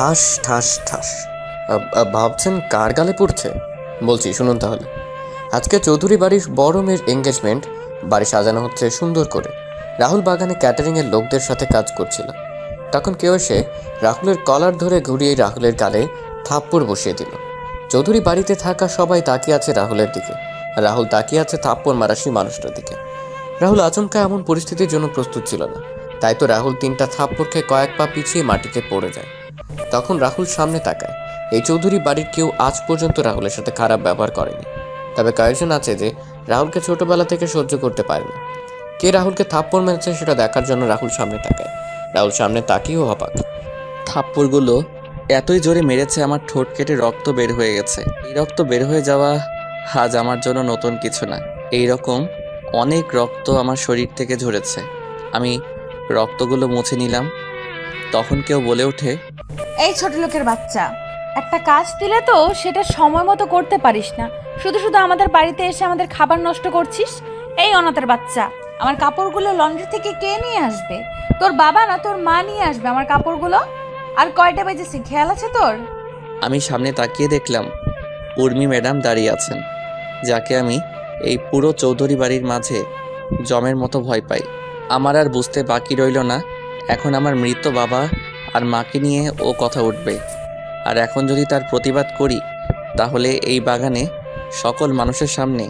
ঠাস ঠাস ঠাস। ভাবছেন কার গালে পড়ছে? বলছি শুনুন তাহলে। আজকে চৌধুরী বাড়ির বড় মেয়ের এঙ্গেজমেন্ট। বাড়ি সাজানো হচ্ছে সুন্দর করে। রাহুল বাগানে ক্যাটারিংয়ের লোকদের সাথে কাজ করছিল। তখন কেউ এসে রাহুলের কলার ধরে ঘুরিয়ে রাহুলের গালে থাপ্পড় বসিয়ে দিল। চৌধুরী বাড়িতে থাকা সবাই তাকিয়ে আছে রাহুলের দিকে। রাহুল তাকিয়ে আছে থাপ্পড় মারা সেই মানুষটার দিকে। রাহুল আচমকা এমন পরিস্থিতির জন্য প্রস্তুত ছিল না, তাই তো রাহুল 3টা থাপ্পড় খেয়ে কয়েক পা পিছিয়ে মাটিতে পড়ে যায়। তখন রাহুল সামনে তাকায়। এই চৌধুরী বাড়ির কেউ আজ পর্যন্ত রাহুলের সাথে খারাপ ব্যবহার করেনি, তবে কয়েকজন আছে যে রাহুলকে ছোটবেলা থেকে সহ্য করতে পারে না। কে রাহুলকে থাপ্পড় মেরেছে সেটা দেখার জন্য রাহুল সামনে তাকায়। রাহুল সামনে তাকিয়েও অবাক। থাপ্পড়গুলো এতই জোরে মেরেছে আমার ঠোঁট কেটে রক্ত বের হয়ে গেছে। এই রক্ত বের হয়ে যাওয়া আজ আমার জন্য নতুন কিছু না। এই রকম অনেক রক্ত আমার শরীর থেকে ঝরেছে। আমি রক্তগুলো মুছে নিলাম। তখন কেউ বলে ওঠে, এই ছোট লোকের বাচ্চা, একটা কাজ দিলে তো সেটা সময় মতো করতে পারিস না, শুধু শুধু আমাদের বাড়িতে এসে আমাদের খাবার নষ্ট করছিস। এই অনাথের বাচ্চা, আমার কাপড়গুলো লন্ড্রি থেকে কে নিয়ে আসবে? তোর বাবা না তোর মা নিয়ে আসবে আমার কাপড়গুলো। আর কয়টা বেজেছে খেয়াল আছে তোর? আমি সামনে তাকিয়ে দেখলাম উর্মি ম্যাডাম দাঁড়িয়ে আছেন, যাকে আমি এই পুরো চৌধুরী বাড়ির মাঝে জমের মতো ভয় পাই। আমার আর বুঝতে বাকি রইল না, এখন আমার মৃত বাবা আর মাকে নিয়ে ও কথা উঠবে। আর এখন যদি তার প্রতিবাদ করি তাহলে এই বাগানে সকল মানুষের সামনে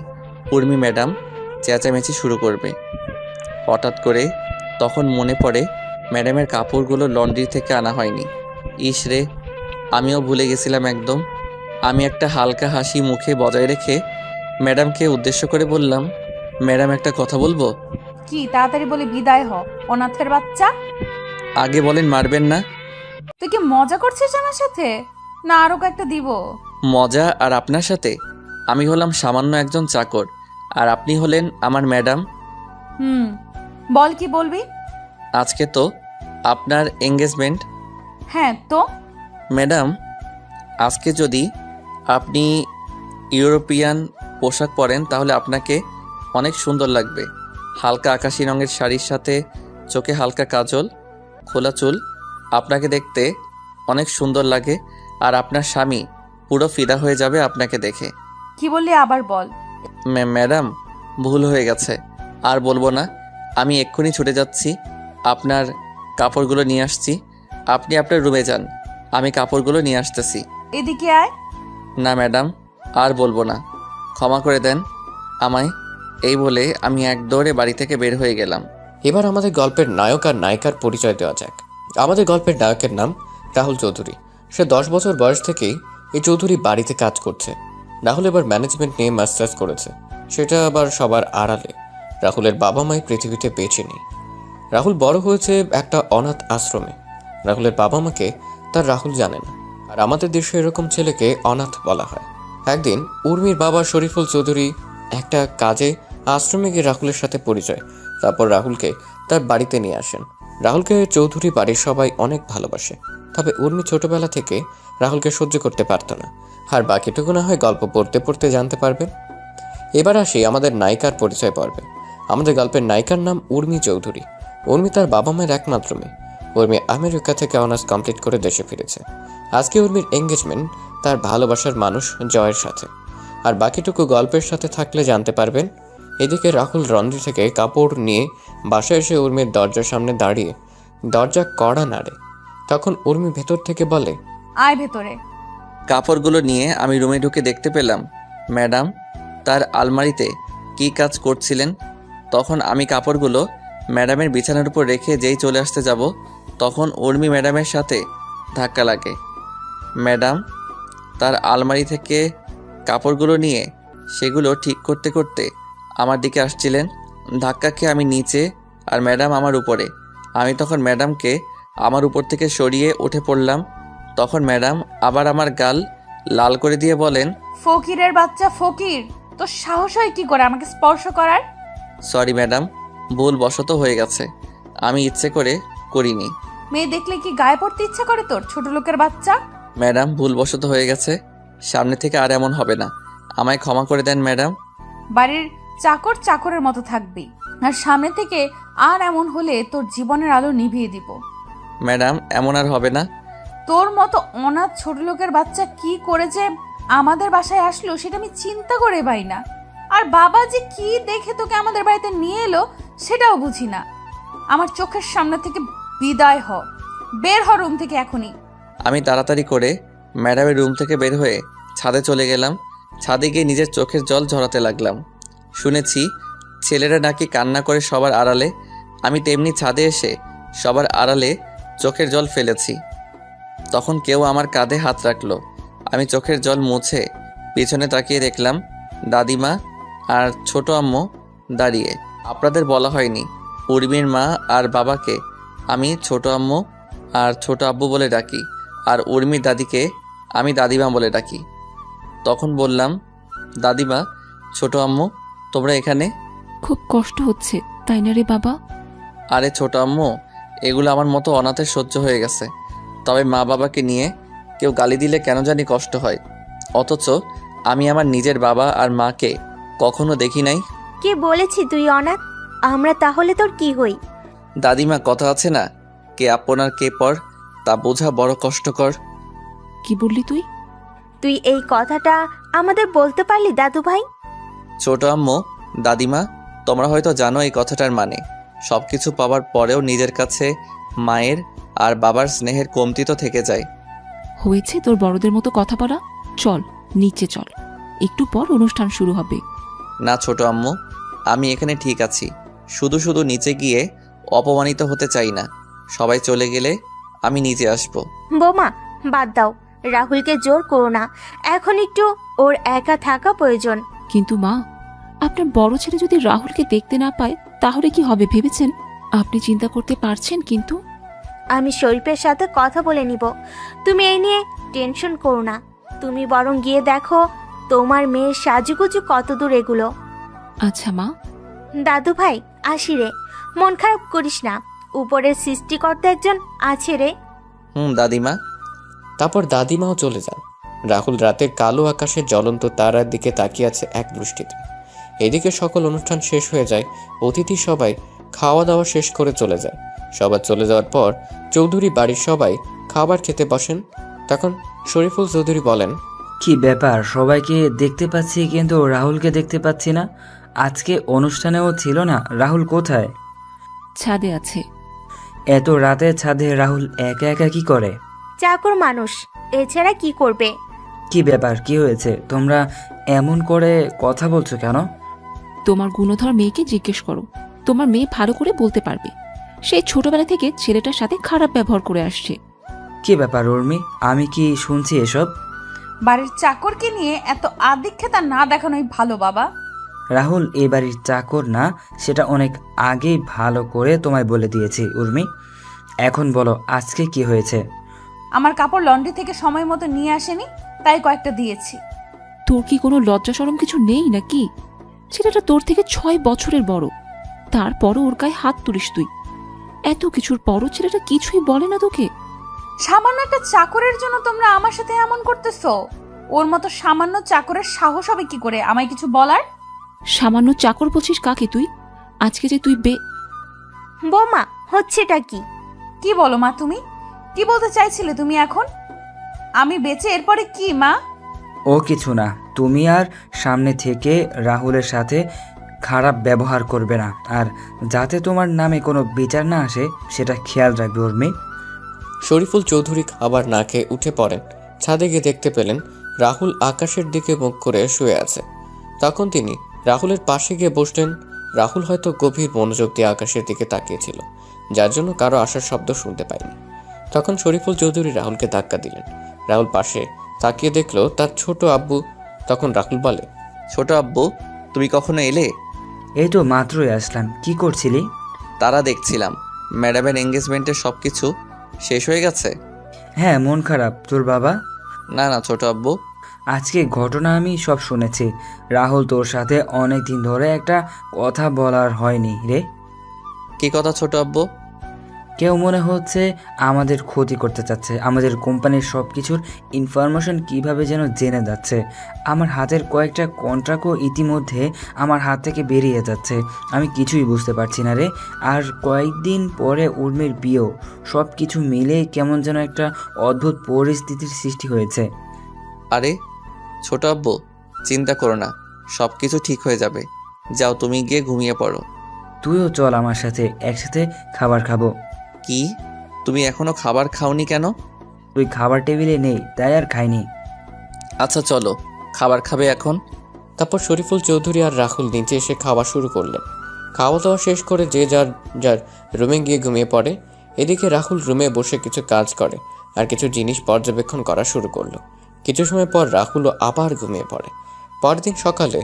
উর্মি ম্যাডাম চেঁচামেচি শুরু করবে। হঠাৎ করে তখন মনে পড়ে ম্যাডামের কাপড়গুলো লন্ড্রি থেকে আনা হয়নি। ইস রে, আমিও ভুলে গেছিলাম একদম। আমি একটা হালকা হাসি মুখে বজায় রেখে ম্যাডামকে উদ্দেশ্য করে বললাম, ম্যাডাম একটা কথা বলবো? কি তাড়াতাড়ি বলে বিদায় হ অনাথের বাচ্চা। আগে বলেন মারবেন না। তুই কি মজা করছিস আমার সাথে? না আরো কয়েকটা দিব? মজা আর আপনার সাথে? আমি হলাম সামান্য একজন চাকর, আর আপনি হলেন আমার ম্যাডাম। হুম, বল কি বলবি? আজকে তো আপনার এঙ্গেজমেন্ট। হ্যাঁ তো। ম্যাডাম, আজকে যদি আপনি ইউরোপিয়ান পোশাক পরেন তাহলে আপনাকে অনেক সুন্দর লাগবে। হালকা আকাশি রঙের শাড়ির সাথে চোখে হালকা কাজল, খোলা চুল, আপনাকে দেখতে অনেক সুন্দর লাগে। আর আপনার স্বামী পুরো ফিদা হয়ে যাবে আপনাকে দেখে। কি বললি আবার বল? ম্যাডাম, ভুল হয়ে গেছে, আর বলবো না। আমি এক্ষুনি ছুটে যাচ্ছি, আপনার কাপড়গুলো নিয়ে আসছি। আপনি আপনার রুমে যান, আমি কাপড়গুলো নিয়ে আসতেছি। এদিকে আয়। না ম্যাডাম, আর বলবো না, ক্ষমা করে দেন আমায়। এই বলে আমি এক দৌড়ে বাড়ি থেকে বের হয়ে গেলাম। এবার আমাদের গল্পের নায়ক আর নায়িকার পরিচয় দেওয়া যাক। আমাদের গল্পের নায়কের নাম রাহুল চৌধুরী। সে 10 বছর বয়স থেকেই এই চৌধুরী বাড়িতে কাজ করছে। রাহুল এবার ম্যানেজমেন্ট নিয়ে মাস্টার্স করেছে, সেটা আবার সবার আড়ালে। রাহুলের বাবা মাই পৃথিবীতে বেঁচে নেই। রাহুল বড় হয়েছে একটা অনাথ আশ্রমে। রাহুলের বাবা মাকে তার রাহুল জানে না, আর আমাদের দেশে এরকম ছেলেকে অনাথ বলা হয়। একদিন উর্মির বাবা শরীফুল চৌধুরী একটা কাজে আশ্রমে গিয়ে রাহুলের সাথে পরিচয়। তারপর রাহুলকে তার বাড়িতে নিয়ে আসেন। রাহুলকে চৌধুরী বাড়ির সবাই অনেক ভালোবাসে, তবে উর্মি ছোটবেলা থেকে রাহুলকে সহ্য করতে পারত না। আর বাকিটুকু না হয় গল্প পড়তে পড়তে জানতে পারবেন। এবার আসি আমাদের নায়িকার পরিচয় পর্বে। আমাদের গল্পের নায়িকার নাম উর্মি চৌধুরী। উর্মি তার বাবা মায়ের একমাত্র মেয়ে। উর্মি আমেরিকা থেকে অনার্স কমপ্লিট করে দেশে ফিরেছে। আজকে উর্মির এঙ্গেজমেন্ট তার ভালোবাসার মানুষ জয়ের সাথে। আর বাকিটুকু গল্পের সাথে থাকলে জানতে পারবেন। এদিকে রাহুল লন্ড্রি থেকে কাপড় নিয়ে বাসায় এসে উর্মির দরজার সামনে দাঁড়িয়ে দরজা কড়া নাড়ে। তখন উর্মি ভেতর থেকে বলে, আয় ভেতরে। কাপড়গুলো নিয়ে আমি রুমে ঢুকে দেখতে পেলাম ম্যাডাম তার আলমারিতে কী কাজ করছিলেন। তখন আমি কাপড়গুলো ম্যাডামের বিছানার উপর রেখে যেই চলে আসতে যাব, তখন উর্মি ম্যাডামের সাথে ধাক্কা লাগে। ম্যাডাম তার আলমারি থেকে কাপড়গুলো নিয়ে সেগুলো ঠিক করতে করতে আমার দিকে আসছিলেন। ধাক্কা খেয়ে আমি নিচে আর ম্যাডাম আমার উপরে। আমি তখন ম্যাডামকে আমার উপর থেকে সরিয়ে উঠে পড়লাম। তখন ম্যাডাম আবার আমার গাল লাল করে দিয়ে বলেন, ফকিরের বাচ্চা ফকির, তোর সাহস হয় কি করে আমাকে স্পর্শ করার? সরি ম্যাডাম, ভুল বশত হয়ে গেছে, আমি ইচ্ছে করে করিনি। মেয়ে দেখলে কি গায়ে পড়তে ইচ্ছা করে তোর, ছোট লোকের বাচ্চা? ম্যাডাম, ভুল বশত হয়ে গেছে, সামনে থেকে আর এমন হবে না, আমায় ক্ষমা করে দেন ম্যাডাম। বাড়ির চাকর চাকরের মতো থাকবি, আর সামনে থেকে আর এমন হলে তোর জীবনের আলো নিভিয়ে দিব। ম্যাডাম, এমন আর হবে না, তোর মতো অনাথ ছোট লোকের বাচ্চা কি করে যে আমাদের বাসায় আসলো সেটা আমি চিন্তা করে পাই না। আর বাবা যে কি দেখে তোকে আমাদের বাড়িতে নিয়ে এলো সেটাও বুঝি না। আমার চোখের সামনে থেকে বিদায় হ, বের হ রুম থেকে এখনই। আমি তাড়াতাড়ি করে ম্যাডামের রুম থেকে বের হয়ে ছাদে চলে গেলাম। ছাদে গিয়ে নিজের চোখের জল ঝরাতে লাগলাম। শুনেছি ছেলেরা নাকি কান্না করে সবার আড়ালে, আমি তেমনি ছাদে এসে সবার আড়ালে চোখের জল ফেলেছি। তখন কেউ আমার কাঁধে হাত রাখলো। আমি চোখের জল মুছে পিছনে তাকিয়ে দেখলাম দাদিমা আর ছোট আম্মু দাঁড়িয়ে। আপনাদের বলা হয়নি, উর্মির মা আর বাবাকে আমি ছোট আম্মু আর ছোট আব্বু বলে ডাকি, আর উর্মির দাদিকে আমি দাদিমা বলে ডাকি। তখন বললাম, দাদিমা, ছোট আম্মু, তোমরা এখানে? খুব কষ্ট হচ্ছে তাই না রে বাবা? আরে ছোট আম্মু, এগুলো আমার মতো অনাথের সহ্য হয়ে গেছে, তবে মা বাবাকে নিয়ে কেউ গালি দিলে কেন জানি কষ্ট হয়। অথচ আমি আমার নিজের বাবা আর মাকে কখনো দেখি নাই। কে বলেছি তুই অনাথ? আমরা তাহলে তোর কি হই? দাদিমা, কথা আছে না, কে আপন আর কে পর, তা বোঝা বড় কষ্টকর। কি বললি তুই? তুই এই কথাটা আমাদের বলতে পারলি দাদু ভাই? ছোট আম্মু, দাদিমা, তোমরা হয়তো জানো এই কথাটার মানে। সব কিছু পাওয়ার পরেও নিজের কাছে মায়ের আর বাবার স্নেহের কমতি তো থেকে যায়। হয়েছে তোর বড়দের মতো কথা বলা। চল নিচে চল, একটু পর অনুষ্ঠান শুরু হবে। না ছোট আম্মু, আমি এখানে ঠিক আছি। শুধু শুধু নিচে গিয়ে অপমানিত হতে চাই না। সবাই চলে গেলে আমি নিচে আসব। বোমা, বাদ দাও, রাহুলকে জোর করো না। এখন একটু ওর একা থাকা প্রয়োজন। কিন্তু মা, আপনার বড় ছেলে যদি রাহুলকে দেখতে না পায় তাহলে কি হবে ভেবেছেন? আপনি চিন্তা করতে পারছেন? কিন্তু আমি শরীফের সাথে কথা বলে নিব। তুমি এই নিয়ে টেনশন করো না। তুমি বরং গিয়ে দেখো তোমার মেয়ের সাজুগুজু কত দূর এগুলো। আচ্ছা মা। দাদু ভাই, আসি রে, মন খারাপ করিস না। উপরের সৃষ্টিকর্তা একজন আছে রে। দাদিমা। তারপর দাদিমাও চলে যান। রাহুল রাতের কালো আকাশের জ্বলন্ত তারার দিকে তাকিয়ে আছে এক দৃষ্টিতে। এদিকে সকল অনুষ্ঠান শেষ হয়ে যায়। অতিথি সবাই খাওয়া দাওয়া শেষ করে চলে যায়। সবার চলে যাওয়ার পর চৌধুরী বাড়ির সবাই খাবার খেতে বসেন। তখন শরীফুল চৌধুরী বলেন, কি ব্যাপার, সবাইকে দেখতে পাচ্ছি কিন্তু রাহুলকে দেখতে পাচ্ছি না। আজকে অনুষ্ঠানেও ছিল না, রাহুল কোথায়? ছাদে আছে। এত রাতে ছাদে রাহুল একা একা কি করে? চাকর মানুষ, এছাড়া কি করবে? কি ব্যাপার, কি হয়েছে? তোমরা এমন করে কথা বলছো কেন? তোমার গুণধর মেয়েকে জিজ্ঞেস করো, তোমার মেয়ে ভালো করে বলতে পারবে। সেই ছোটবেলা থেকে ছেলেটার সাথে খারাপ ব্যবহার করে আসছে। কি ব্যাপার উর্মি, আমি কি শুনছি এসব? বাড়ির চাকরকে নিয়ে এত আদিক্ষেতা না দেখানোই ভালো বাবা। রাহুল এ বাড়ির চাকর না, সেটা অনেক আগেই ভালো করে তোমায় বলে দিয়েছি উর্মি। এখন বলো আজকে কি হয়েছে? আমার কাপড় লন্ড্রি থেকে সময় মতো নিয়ে আসেনি, তাই কয়েকটা দিয়েছি। তোর কি কোনো লজ্জা শরম কিছু নেই নাকি? ছেলেটা তোর থেকে 6 বছরের বড়, তারপরও ওর গায়ে হাত তুলিস তুই। এত কিছুর পরও ছেলেটা কিছুই বলে না তোকে? সামান্য একটা চাকরের জন্য তোমরা আমার সাথে এমন করতেছো? ওর মতো সামান্য চাকরের সাহস হবে কি করে আমায় কিছু বলার? সামান্য চাকর বলছিস কাকে তুই? আজকে যে তুই বোমা, হচ্ছেটা কি? কি বলো মা, তুমি কি বলতে চাইছিলে? তুমি এখন আমি বেঁচে এরপরে কি মা? ও কিছু না, তুমি আর সামনে থেকে রাহুলের সাথে খারাপ ব্যবহার করবে না, আর যাতে তোমার নামে কোনো বিচার না আসে সেটা খেয়াল রাখবে উর্মি। শরীফুল চৌধুরী খাবার না খেয়ে উঠে পড়েন। ছাদে গিয়ে দেখতে পেলেন রাহুল আকাশের দিকে মুখ করে শুয়ে আছে। তখন তিনি রাহুলের পাশে গিয়ে বসলেন। রাহুল হয়তো গভীর মনোযোগ দিয়ে আকাশের দিকে তাকিয়েছিল, যার জন্য কারো আসার শব্দ শুনতে পায়নি। তখন শরীফুল চৌধুরী রাহুলকে ধাক্কা দিলেন। রাহুল পাশে তাকিয়ে দেখলো তার ছোট আব্বু। তখন রাহুল বলে, ছোট আব্বু, তুমি কখনো এলে? এই তো মাত্রই আসলাম। কি করছিলি? তারা দেখছিলাম ম্যাডামের এঙ্গেজমেন্টের সব কিছু শেষ হয়ে গেছে। হ্যাঁ, মন খারাপ তোর বাবা? না না ছোট আব্বু, আজকে ঘটনা আমি সব শুনেছি। রাহুল তোর সাথে অনেক দিন ধরে একটা কথা বলার হয়নি রে। কি কথা ছোট আব্বু? কেউ মনে হচ্ছে আমাদের ক্ষতি করতে চাচ্ছে, আমাদের কোম্পানির সব কিছুর ইনফরমেশন কিভাবে যেন জেনে যাচ্ছে। আমার হাতের কয়েকটা কন্ট্রাক্টও ইতিমধ্যে আমার হাত থেকে বেরিয়ে যাচ্ছে, আমি কিছুই বুঝতে পারছি না রে। আর কয়েকদিন পরে উর্মির বিয়েও, সব কিছু মিলে কেমন যেন একটা অদ্ভুত পরিস্থিতির সৃষ্টি হয়েছে। আরে ছোট আব্বু, চিন্তা করো না, সব কিছু ঠিক হয়ে যাবে। যাও, তুমি গিয়ে ঘুমিয়ে পড়ো। তুইও চল আমার সাথে, একসাথে খাবার খাবো। কি, তুমি এখনো খাবার খাওনি কেন? তুই খাবার টেবিলে নেই তাই আর খাইনি। আচ্ছা চলো, খাবার খাবে এখন? তারপর শরীফুল চৌধুরী আর রাহুল নিচে এসে খাওয়া শুরু করলেন। খাওয়া দাওয়া শেষ করে যে যার যার রুমে গিয়ে ঘুমিয়ে পড়ে। এদিকে রাহুল রুমে বসে কিছু কাজ করে আর কিছু জিনিস পর্যবেক্ষণ করা শুরু করলো। কিছু সময় পর রাহুলও আবার ঘুমিয়ে পড়ে। পরদিন সকালে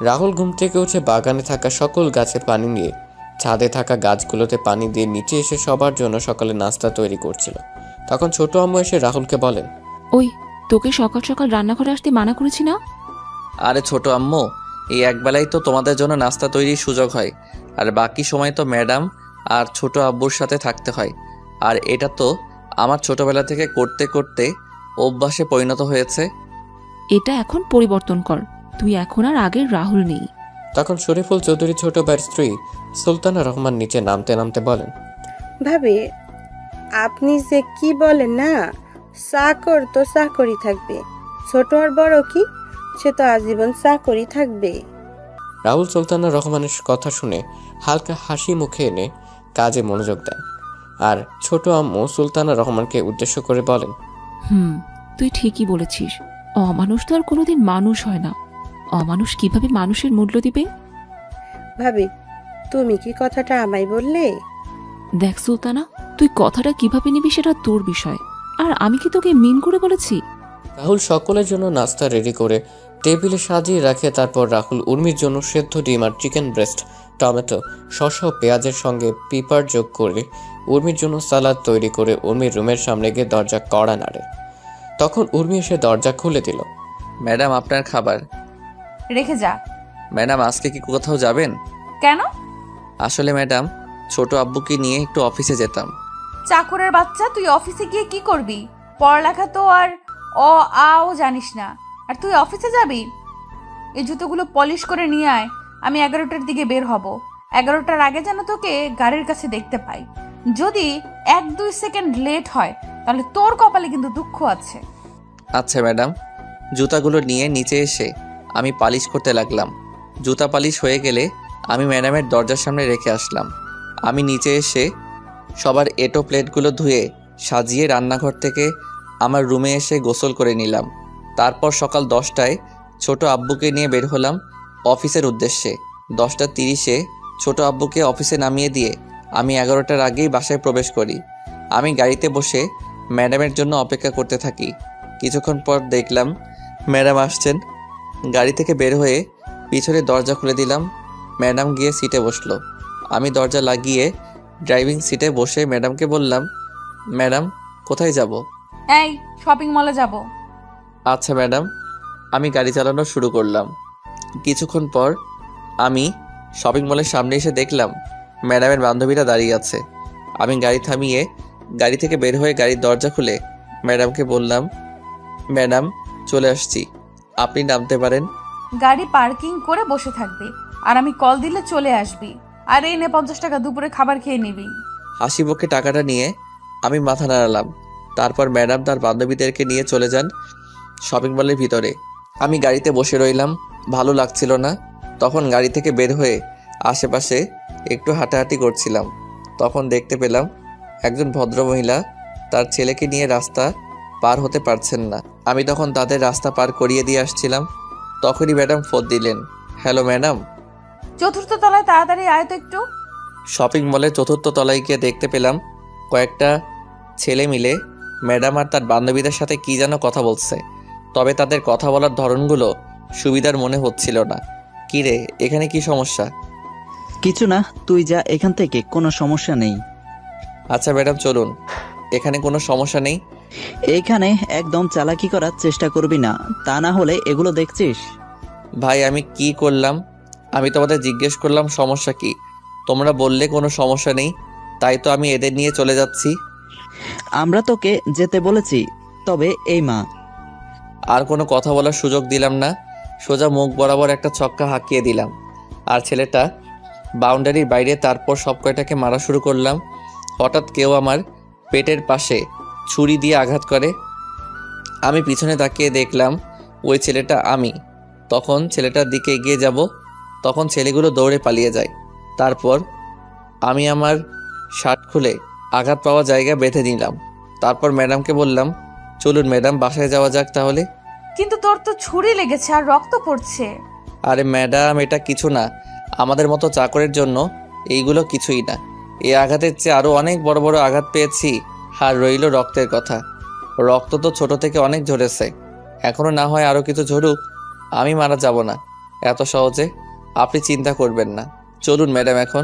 রাহুল ঘুম থেকে উঠে বাগানে থাকা সকল গাছে পানি নিয়ে ছাদে থাকা গাছগুলোতে পানি দিয়ে নিচে এসে সবার জন্য সকালে নাস্তা তৈরি করছিল। তখন ছোট আম্মু এসে রাহুলকে বলেন, ওই, তোকে সকাল সকাল রান্নাঘরে আসতে মানা করেছি না? আরে ছোট আম্মু, এই একবেলাই তো তোমাদের জন্য নাস্তা তৈরির সুযোগ হয়, আর বাকি সময় তো ম্যাডাম আর ছোট আব্বুর সাথে থাকতে হয়। আর এটা তো আমার ছোটবেলা থেকে করতে করতে অভ্যাসে পরিণত হয়েছে। এটা এখন পরিবর্তন কর, তুই এখন আর আগের রাহুল নেই। তখন শরীফুল চৌধুরী ছোট ভাইয়ের স্ত্রী সুলতানা রহমান নিচে নামতে নামতে বলেন, ভাবি, আপনি যে কি বলেন না, চাকর তো চাকরই থাকবে, ছোট আর বড় কি, সে তো আজীবন চাকরই থাকবে। রাহুল সুলতানা রহমানের কথা শুনে হালকা হাসি মুখে এনে কাজে মনোযোগ দেন। আর ছোট আম্মু সুলতানা রহমানকে উদ্দেশ্য করে বলেন, তুই ঠিকই বলেছিস, অমানুষ তো আর কোনোদিন মানুষ হয় না। অমানুষ কিভাবে মানুষের মূল্য দিবে? ভাবি, তুমি কি কথাটা আমায় বললে? দেখ সুলতানা, তুই কথাটা কিভাবে নিবি সেটা তোর বিষয়, আর আমি কি তোকে মিন করে বলেছি? রাহুল সকলের জন্য নাস্তা রেডি করে টেবিলে সাজিয়ে রাখে। তারপর রাহুল উর্মির জন্য সেদ্ধ ডিম আর চিকেন ব্রেস্ট, টমেটো, শসা ও পেঁয়াজের সঙ্গে পিপার যোগ করে উর্মির জন্য সালাদ তৈরি করে উর্মির রুমের সামনে গিয়ে দরজা কড়া নাড়ে। তখন উর্মি এসে দরজা খুলে দিল। ম্যাডাম, আপনার খাবার। রেখে যা। ম্যাডাম, আজকে কি কোথাও যাবেন? কেন? আসলে ম্যাডাম, ছোট আব্বুকে নিয়ে একটু অফিসে যেতাম। চাকরের বাচ্চা, তুই অফিসে গিয়ে কি করবি? পড়ালেখা তো আর অ আও জানিস না, আর তুই অফিসে যাবি? এই জুতোগুলো পলিশ করে নিয়ে আয়, আমি 11টার দিকে বের হব। 11টার আগে যেন তোকে গাড়ির কাছে দেখতে পাই। যদি 1-2 সেকেন্ড লেট হয় তাহলে তোর কপালে কিন্তু দুঃখ আছে। আচ্ছা ম্যাডাম। জুতাগুলো নিয়ে নিচে এসে আমি পালিশ করতে লাগলাম। জুতা পালিশ হয়ে গেলে আমি ম্যাডামের দরজার সামনে রেখে আসলাম। আমি নিচে এসে সবার এটো প্লেটগুলো ধুয়ে সাজিয়ে রান্নাঘর থেকে আমার রুমে এসে গোসল করে নিলাম। তারপর সকাল 10টায় ছোট আব্বুকে নিয়ে বের হলাম অফিসের উদ্দেশ্যে। 10টা 30-এ ছোট আব্বুকে অফিসে নামিয়ে দিয়ে আমি 11টার আগেই বাসায় প্রবেশ করি। আমি গাড়িতে বসে ম্যাডামের জন্য অপেক্ষা করতে থাকি। কিছুক্ষণ পর দেখলাম ম্যাডাম আসছেন। গাড়ি থেকে বের হয়ে পিছনে দরজা খুলে দিলাম। ম্যাডাম গিয়ে সিটে বসলো। আমি দরজা লাগিয়ে ড্রাইভিং সিটে বসে ম্যাডামকে বললাম, ম্যাডাম কোথায় যাব? এই, শপিং মলে যাব। আচ্ছা ম্যাডাম। আমি গাড়ি চালানো শুরু করলাম। কিছুক্ষণ পর আমি শপিং মলের সামনে এসে দেখলাম ম্যাডামের বান্ধবীরা দাঁড়িয়ে আছে। আমি গাড়ি থামিয়ে গাড়ি থেকে বের হয়ে গাড়ির দরজা খুলে ম্যাডামকে বললাম, ম্যাডাম চলে আসছি, আপনি নামতে পারেন। গাড়ি পার্কিং করে বসে থাকবি, আর আমি কল দিলে চলে আসবি। আর এই নে 50 টাকা, দুপুরে খাবার খেয়ে নিবি। হাসি মুখে টাকাটা নিয়ে আমি মাথা নাড়ালাম। তারপর ম্যাডাম তার বান্ধবীদেরকে নিয়ে চলে যান শপিং মলের ভিতরে। আমি গাড়িতে বসে রইলাম, ভালো লাগছিল না। তখন গাড়ি থেকে বের হয়ে আশেপাশে একটু হাঁটাহাঁটি করছিলাম। তখন দেখতে পেলাম একজন ভদ্রমহিলা তার ছেলেকে নিয়ে রাস্তা পার হতে পারছেন না। আমি তখন তাদের রাস্তা পার করিয়ে দিয়ে আসছিলাম। তখনই ম্যাডাম ফোন দিলেন। Hello madam. 4র্থ তলায় তাড়াতাড়ি আয় তো একটু। শপিং মলের 4র্থ তলায় গিয়ে দেখতে পেলাম কয়েকটা ছেলে মিলে ম্যাডাম আর তার বান্ধবীদের সাথে কি যেন কথা বলছে। তবে তাদের কথা বলার ধরনগুলো সুবিধার মনে হচ্ছিল না। কি রে, এখানে কি সমস্যা? কিছু না, তুই যা এখান থেকে, কোনো সমস্যা নেই। আচ্ছা ম্যাডাম চলুন। এখানে কোনো সমস্যা নেই? এইখানে একদম চালাকি করার চেষ্টা করবি না, তা না হলে এগুলো দেখছিস। ভাই আমি কি করলাম? আমি তোমাদের জিজ্ঞেস করলাম সমস্যা কি, তোমরা বললে কোনো সমস্যা নেই। তাই তো আমি এদের নিয়ে চলে যাচ্ছি। আমরা তোকে যেতে বলেছি, তবে এই মা। আর কোনো কথা বলার সুযোগ দিলাম না, সোজা মুখ বরাবর একটা ছক্কা হাঁকিয়ে দিলাম। আর ছেলেটা বাউন্ডারির বাইরে, তারপর সব কয়টাকে মারা শুরু করলাম। হঠাৎ কেউ আমার পেটের পাশে ছুরি দিয়ে আঘাত করে। আমি পিছনে তাকিয়ে দেখলাম ওই ছেলেটা আমি। তখন ছেলেটার দিকে এগিয়ে যাব, তখন ছেলেগুলো দৌড়ে পালিয়ে যায়। তারপর আমি আমার শার্ট খুলে আঘাত পাওয়া জায়গা বেঁধে নিলাম। তারপর ম্যাডামকে বললাম, চলুন ম্যাডাম, বাসায় যাওয়া যাক তাহলে। কিন্তু তোর তো ছুরি লেগেছে আর রক্ত পড়ছে। আরে ম্যাডাম, এটা কিছু না, আমাদের মতো চাকরের জন্য এইগুলো কিছুই না। এই আঘাতের চেয়ে আরও অনেক বড় বড় আঘাত পেয়েছি। আর রইল রক্তের কথা, রক্ত তো ছোট থেকে অনেক ঝরেছে, এখনো না হয় আরও কিছু ঝরুক, আমি মারা যাব না এত সহজে, আপনি চিন্তা করবেন না। চলুন ম্যাডাম এখন।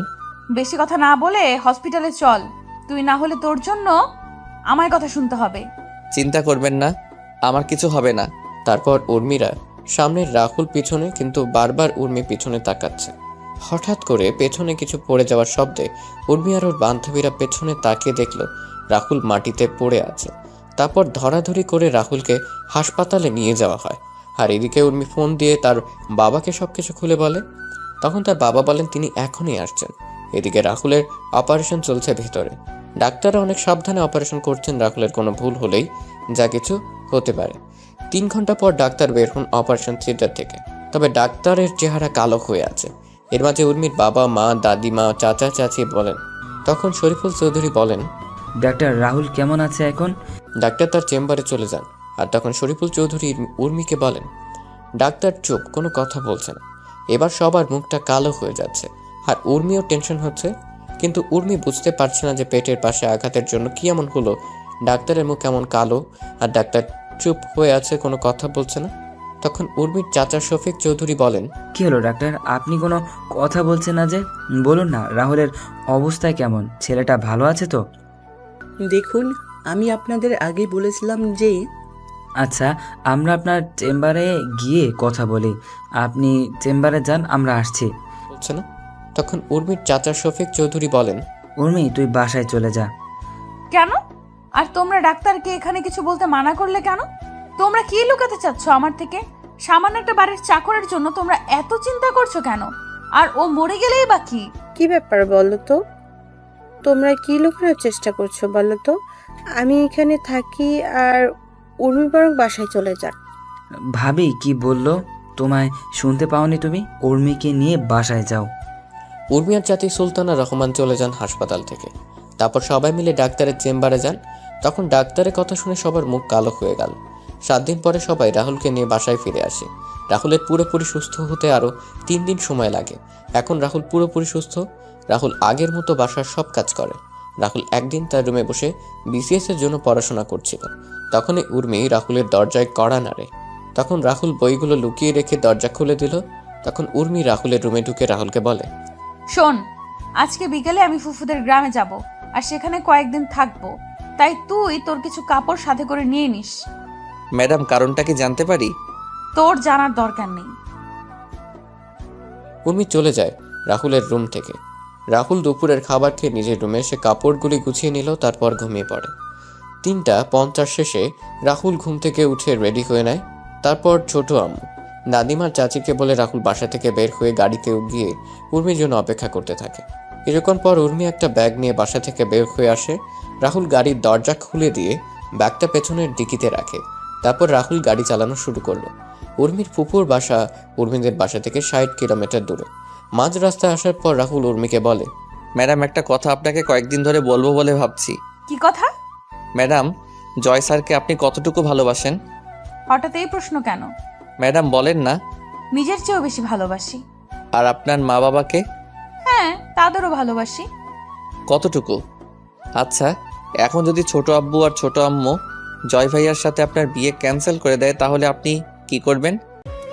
বেশি কথা না বলে হসপিটালে চল, তুই না হলে তোর জন্য আমার কথা শুনতে হবে। চিন্তা করবেন না, আমার কিছু হবে না। তারপর উর্মিরা সামনের রাহুল পিছনে, কিন্তু বারবার উর্মি পিছনে তাকাচ্ছে। হঠাৎ করে পেছনে কিছু পড়ে যাওয়ার শব্দে উর্মি আর ওর বান্ধবীরা পেছনে তাকিয়ে দেখলো রাহুল মাটিতে পড়ে আছে। তারপর ধরাধরি করে রাহুলকে হাসপাতালে নিয়ে যাওয়া হয়। আর এদিকে উর্মি ফোন দিয়ে তার বাবাকে সবকিছু খুলে বলে। তখন তার বাবা বলেন তিনি এখনই আসছেন। এদিকে রাহুলের অপারেশন চলছে ভেতরে। ডাক্তাররা অনেক সাবধানে অপারেশন করছেন, রাহুলের কোনো ভুল হলেই যা কিছু হতে পারে। 3 ঘন্টা পর ডাক্তার বের হন অপারেশন থিয়েটার থেকে। তবে ডাক্তারের চেহারা কালো হয়ে আছে। এর মাঝে উর্মির বাবা, মা, দাদিমা, চাচা, চাচি বলেন। তখন শরীফুল চৌধুরী বলেন, ডাক্তার রাহুল কেমন আছে এখন? ডাক্তার তার চেম্বারে চলে যান। আর তখন শরীফুল চৌধুরী উর্মিকে বলেন, ডাক্তার চুপ, কোনো কথা বলছে না। এবার সবার মুখটা কালো হয়ে যাচ্ছে। আর উর্মিও টেনশন হচ্ছে, কিন্তু উর্মি বুঝতে পারছে না যে পেটের পাশে আঘাতের জন্য কি এমন হলো ডাক্তারের মুখ এমন কালো, আর ডাক্তার চুপ হয়ে আছে, কোনো কথা বলছে না। তখন উর্মির চাচা শফিক চৌধুরী বলেন, কি হলো ডাক্তার, আপনি কোনো কথা বলছেন না যে? বলুন না, রাহুলের অবস্থায় কেমন? ছেলেটা ভালো আছে তো? দেখুন, আমি আপনাদের আগেই বলেছিলাম যে আচ্ছা, আমরা আপনার চেম্বারে গিয়ে কথা বলি। আপনি চেম্বারে যান, আমরা আসছি। বলছে না। তখন উর্মির চাচা শফিক চৌধুরী বলেন, উর্মি, তুই বাসায় চলে যা। কেন? আর তোমরা ডাক্তারকে এখানে কিছু বলতে মানা করলে কেন? তোমরা কি লুকাতে চাচ্ছ আমার থেকে? সামান্য একটা বাড়ির চাকরের জন্য তোমরা এত চিন্তা করছো কেন? আর ও মরে গেলেই বা কি? কি ব্যাপার বলো তো? তোমরা কি লুকানোর চেষ্টা করছো বলো তো? আমি এখানে থাকি আর উর্মি বরং বাসায় চলে যান। ভাবি কি বললো তোমায় শুনতে পাওনি তুমি? উর্মিকে নিয়ে বাসায় যাও। উর্মি আর চাচি সুলতানা রহমান চলে যান হাসপাতাল থেকে। তারপর সবাই মিলে ডাক্তারের চেম্বারে যান। তখন ডাক্তারের কথা শুনে সবার মুখ কালো হয়ে গেল। 7 দিন পরে সবাই রাহুলকে নিয়ে বাসায় ফিরে আসে। রাহুলের পুরোপুরি সুস্থ হতে আরও 3 দিন সময় লাগে। এখন রাহুল পুরোপুরি সুস্থ। রাহুল আগের মতো বাসার সব কাজ করে। রাহুল একদিন তার রুমে বসে বিসিএস এর জন্য পড়াশোনা করছিল। তখনই উর্মি রাহুলের দরজায় কড়া নাড়ে। তখন রাহুল বইগুলো লুকিয়ে রেখে দরজা খুলে দিল। তখন উর্মি রাহুলের রুমে ঢুকে রাহুলকে বলে, শোন, আজকে বিকেলে আমি ফুফুদের গ্রামে যাব আর সেখানে কয়েকদিন থাকবো, তাই তুই তোর কিছু কাপড় সাথে করে নিয়ে নিস। ম্যাডাম, কারণটা কি জানতে পারি? তোর জানার দরকার নেই। উর্মি চলে যায় রাহুলের রুম থেকে। রাহুল দুপুরের খাবার খেয়ে নিজের রুমে এসে কাপড়গুলি গুছিয়ে নিল, তারপর ঘুমিয়ে পড়ে। 3:50 শেষে রাহুল ঘুম থেকে উঠে রেডি হয়ে নেয়। তারপর ছোট আম্মু দাদিমার চাচিকে বলে রাহুল বাসা থেকে বের হয়ে গাড়িতে গিয়ে উর্মির জন্য অপেক্ষা করতে থাকে। কিছুক্ষণ পর উর্মি একটা ব্যাগ নিয়ে বাসা থেকে বের হয়ে আসে। রাহুল গাড়ির দরজা খুলে দিয়ে ব্যাগটা পেছনের ডিকিতে রাখে। তারপর রাহুল গাড়ি চালানো শুরু করলো। উর্মির ফুপুর বাসা উর্মিদের বাসা থেকে 60 কিলোমিটার দূরে। মাঝ রাস্তায় আসার পর রাহুল উর্মিকে বলে, ম্যাডাম, একটা কথা আপনাকে কয়েকদিন ধরে বলবো বলে ভাবছি। কি কথা? ম্যাডাম, জয় স্যারকে আপনি কতটুকু ভালোবাসেন? হঠাৎ এই প্রশ্ন কেন? ম্যাডাম বলেন না। নিজের চেয়েও বেশি ভালোবাসি। আর আপনার মা বাবাকে? হ্যাঁ, তাদেরও ভালোবাসি। কতটুকু? আচ্ছা, এখন যদি ছোট আব্বু আর ছোট আম্মু জয় ভাইয়ার সাথে আপনার বিয়ে ক্যান্সেল করে দেয়, তাহলে আপনি কি করবেন?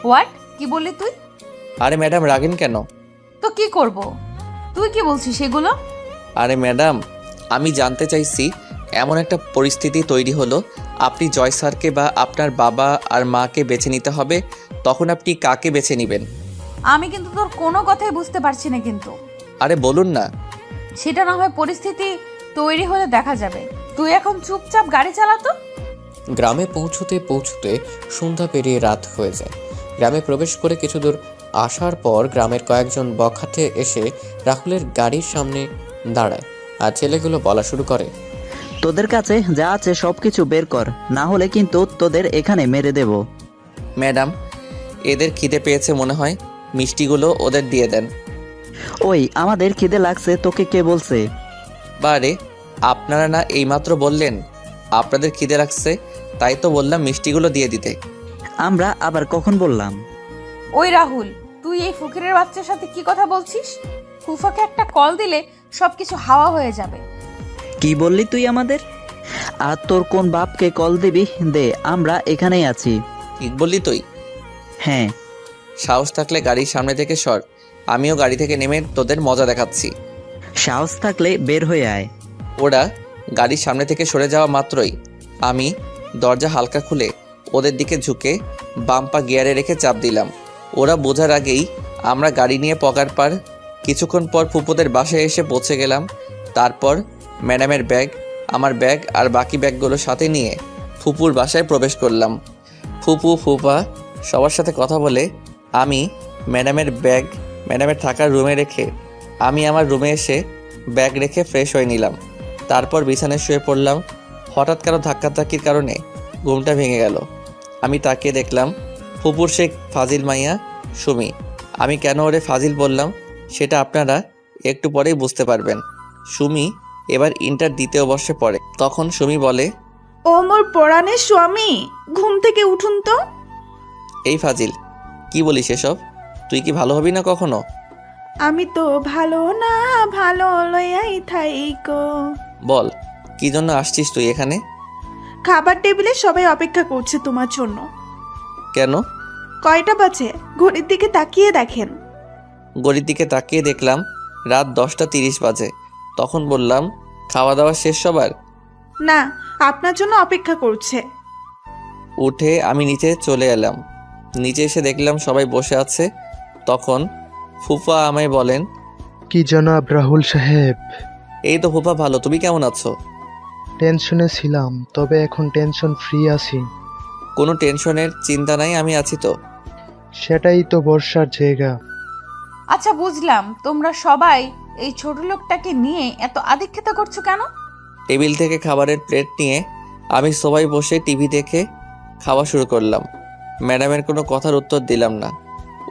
হোয়াট? কি বললি তুই? আরে ম্যাডাম, রাগেন কেন? তো কি করব? তুই কি বলছিস সেগুলো? আরে ম্যাডাম, আমি জানতে চাইছি, এমন একটা পরিস্থিতি তৈরি হলো, আপনি জয় স্যারকে বা আপনার বাবা আর মাকে বেছে নিতে হবে, তখন আপনি কাকে বেছে নেবেন? আমি কিন্তু তোর কোনো কথাই বুঝতে পারছি না কিন্তু। আরে বলুন না। সেটা না হয় পরিস্থিতি তৈরি হলে দেখা যাবে। তুই এখন চুপচাপ গাড়ি চালাতো। গ্রামে পৌঁছতে পৌঁছতে সন্ধ্যা পেরিয়ে রাত হয়ে যায়। গ্রামে প্রবেশ করে কিছু দূর আসার পর গ্রামের কয়েকজন বখাটে এসে রাহুলের গাড়ির সামনে দাঁড়ায় আর ছেলেগুলো বলা শুরু করে, তোদের কাছে যা আছে সবকিছু বের কর, না হলে কিন্তু তোদের এখানে মেরে দেব। ম্যাডাম, এদের খিদে পেয়েছে মনে হয়, মিষ্টিগুলো ওদের দিয়ে দেন। ওই আমাদের খিদে লাগছে তোকে কে বলছে? বারে, আপনারা না এইমাত্র বললেন আপনাদের খিদে লাগছে, তাই তো বললাম মিষ্টিগুলো দিয়ে দিতে। আমরা আবার কখন বললাম? ওই রাহুল, তুই এই ফকিরের বাচ্চার সাথে কি কথা বলছিস? ফুফাকে একটা কল দিলে সবকিছু হাওয়া হয়ে যাবে। কি বললি তুই আমাদের? আর তোর কোন বাপকে কল দিবি? দে, আমরা এখানেই আছি। ঠিক বললি তুই। হ্যাঁ, সাহস থাকলে গাড়ির সামনে থেকে সর, আমিও গাড়ি থেকে নেমে তোদের মজা দেখাচ্ছি। সাহস থাকলে বের হয়ে আয়। ওরা গাড়ির সামনে থেকে সরে যাওয়া মাত্রই আমি দরজা হালকা খুলে ওদের দিকে ঝুঁকে বাম পা গিয়ারে রেখে চাপ দিলাম। ওরা বোঝার আগেই আমরা গাড়ি নিয়ে পকার পার। কিছুক্ষণ পর ফুপুদের বাসায় এসে পৌঁছে গেলাম। তারপর ম্যাডামের ব্যাগ, আমার ব্যাগ আর বাকি ব্যাগগুলো সাথে নিয়ে ফুপুর বাসায় প্রবেশ করলাম। ফুপু ফুপা সবার সাথে কথা বলে আমি ম্যাডামের থাকার রুমে রেখে আমি আমার রুমে এসে ব্যাগ রেখে ফ্রেশ হয়ে নিলাম। তারপর বিছানায় শুয়ে পড়লাম। হঠাৎ কারো ধাক্কাধাক্কির কারণে ঘুমটা ভেঙে গেল। আমি তাকিয়ে দেখলাম ফুপুর শেখ ফাজিল মাইয়া সুমি। আমি কেন ওরে ফাজিল বললাম সেটা আপনারা একটু পরেই বুঝতে পারবেন। সুমি এবার ইন্টার দ্বিতীয় বর্ষে পড়ে। তখন সুমি বলে, ও মোর পরাণের স্বামী, ঘুম থেকে উঠুন তো। এই ফাজিল, কি বলিস এসব? তুই কি ভালো হবি না কখনো? আমি তো ভালো না, ভালো লইয়াই থাইকো। বল, কি জন্য আসছিস তুই এখানে? খাবার টেবিলে সবাই অপেক্ষা করছে তোমার জন্য। কেন? কয়টা বাজে ঘড়ির দিকে তাকিয়ে দেখেন। ঘড়ির দিকে তাকিয়ে দেখলাম রাত 10:30 বাজে। তখন বললাম, খাওয়া দাওয়া শেষ সবার? না, আপনার জন্য অপেক্ষা করছে। উঠে আমি নিচে চলে এলাম। নিচে এসে দেখলাম সবাই বসে আছে। তখন ফুফা আমায় বলেন, কি জনাব রাহুল সাহেব? এই তো ফুফা, ভালো, তুমি কেমন আছো? টেনশনে ছিলাম, তবে এখন টেনশন ফ্রি আছি। কোনো টেনশনের চিন্তা নাই, আমি আছি তো। সেটাই তো বর্ষার জায়গা। আচ্ছা বুঝলাম, তোমরা সবাই এই ছোট লোকটাকে নিয়ে এত আদিক্ষেতা করছো কেন? টেবিল থেকে খাবারের প্লেট নিয়ে আমি সবাই বসে টিভি দেখে খাওয়া শুরু করলাম। ম্যাডামের কোনো কথার উত্তর দিলাম না।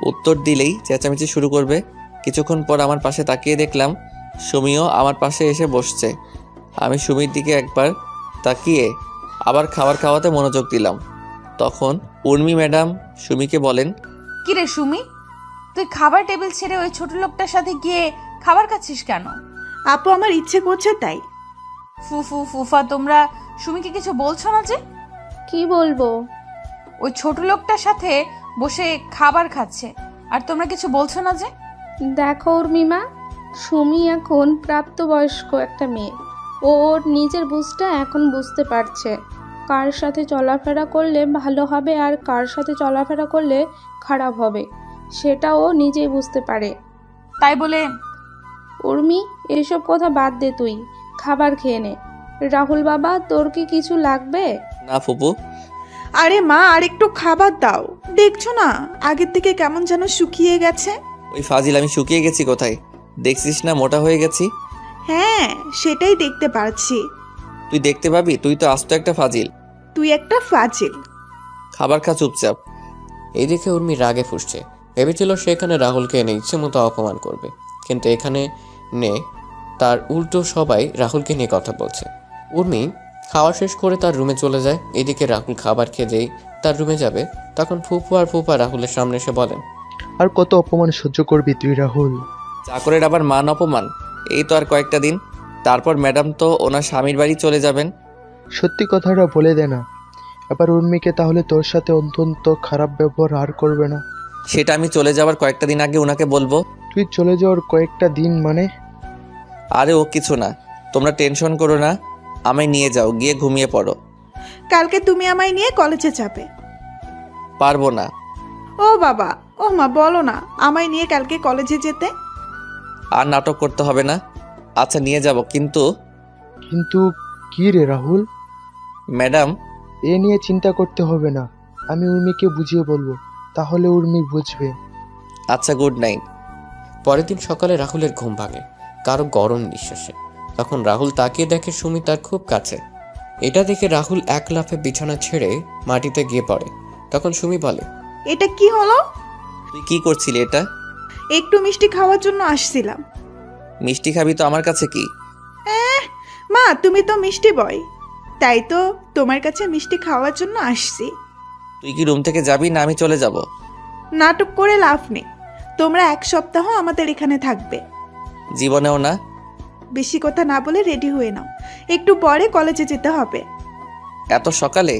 উত্তর দিলেই চেঁচামেচি শুরু করবে। কিছুক্ষণ পর আমার পাশে তাকিয়ে দেখলাম সুমিও আমার পাশে এসে বসছে। আমি সুমির দিকে একবার তাকিয়ে আবার খাবার খাওয়াতে মনোযোগ দিলাম। তখন উর্মি ম্যাডাম সুমিকে বলেন, কিরে সুমি, তুই খাবার টেবিল ছেড়ে ওই ছোট লোকটার সাথে গিয়ে খাবার খাচ্ছিস কেন? আপু, আমার ইচ্ছে করছে তাই। ফুফা, তোমরা সুমিকে কিছু বলছো না যে? কি বলবো? ওই ছোট লোকটার সাথে বসে খাবার খাচ্ছে আর তোমরা কিছু বলছো না যে? দেখো উর্মিমা, সুমি এখন প্রাপ্তবয়স্ক একটা মেয়ে। ও ওর নিজের বুঝটা এখন বুঝতে পারছে, কার সাথে চলাফেরা করলে ভালো হবে আর কার সাথে চলাফেরা করলে খারাপ হবে, সেটা ও নিজেই বুঝতে পারে। তাই বলে উর্মি, এসব কথা বাদ দে, তুই খাবার খেয়ে নে। রাহুল বাবা, তোর কি কিছু লাগবে? না ফুপু। আরে মা, আর একটু খাবার দাও। দেখছো না আগের থেকে কেমন যেন শুকিয়ে গেছে। ওই ফাজিল, আমি শুকিয়ে গেছি কোথায়? দেখছিস না মোটা হয়ে গেছি? হ্যাঁ, সেটাই দেখতে পাচ্ছি। তুই দেখতে পাবি? তুই তো আস্ত একটা ফাজিল। তুই একটা ফাজিল। খাবার খা চুপচাপ। এই দেখে উর্মি রাগে ফুঁসছে। ভেবেছিল সে এখানে রাহুলকে এনে ইচ্ছে মতো অপমান করবে, কিন্তু এখানে নে তার উল্টো সবাই রাহুলকে নিয়ে কথা বলছে। উর্মি খাওয়া শেষ করে তার রুমে চলে যায়। এদিকে রাহুল খাবার খেয়ে যেই তার রুমে যাবে, তখন ফুপা রাহুলের সামনে এসে বলেন, আর কত অপমান সহ্য করবি তুই রাহুল? চাকরের আবার মান অপমান? এই তো আর কয়েকটা দিন, তারপর ম্যাডাম তো ওনার স্বামীর বাড়ি চলে যাবেন। সত্যি কথাটা বলে দে না, এবার উর্মিকে তাহলে তোর সাথে অত্যন্ত খারাপ ব্যবহার আর করবে না। সেটা আমি চলে যাওয়ার কয়েকটা দিন আগে ওনাকে বলবো। তুই চলে যাওয়ার কয়েকটা দিন মানে? আরে ও কিছু না, তোমরা টেনশন করো না, আমায় নিয়ে যাও, গিয়ে ঘুমিয়ে পড়ো। কালকে তুমি আমায় নিয়ে কলেজে যাবে। পারবো না। ও বাবা, ও মা, বলো না আমায় নিয়ে কালকে কলেজে যেতে। আর নাটক করতে হবে না, আচ্ছা নিয়ে যাব, কিন্তু কিন্তু কি রে রাহুল? ম্যাডাম, এ নিয়ে চিন্তা করতে হবে না, আমি উর্মিকে বুঝিয়ে বলবো, তাহলে উর্মি বুঝবে। আচ্ছা, গুড নাইট। পরের দিন সকালে রাহুলের ঘুম ভাঙে কারো গরম নিঃশ্বাসে। তখন রাহুল তাকিয়ে দেখে সুমি তার খুব কাছে। এটা দেখে রাহুল এক লাফে বিছানা ছেড়ে মাটিতে গিয়ে পড়ে। তখন সুমি বলে, এটা কি হলো? তুই কি করছিলি এটা? একটু মিষ্টি খাওয়ার জন্য আসছিলাম। মিষ্টি খাবি তো আমার কাছে কি? মা, তুমি তো মিষ্টি বয়, তাই তো তোমার কাছে মিষ্টি খাওয়ার জন্য আসছি। তুই কি রুম থেকে যাবি না আমি চলে যাব? নাটক করে লাভ নেই, তোমরা 1 সপ্তাহ আমাদের এখানে থাকবে। জীবনেও না। বেশি কথা না বলে রেডি হয়ে নাও, একটু পরে কলেজে যেতে হবে। এত সকালে?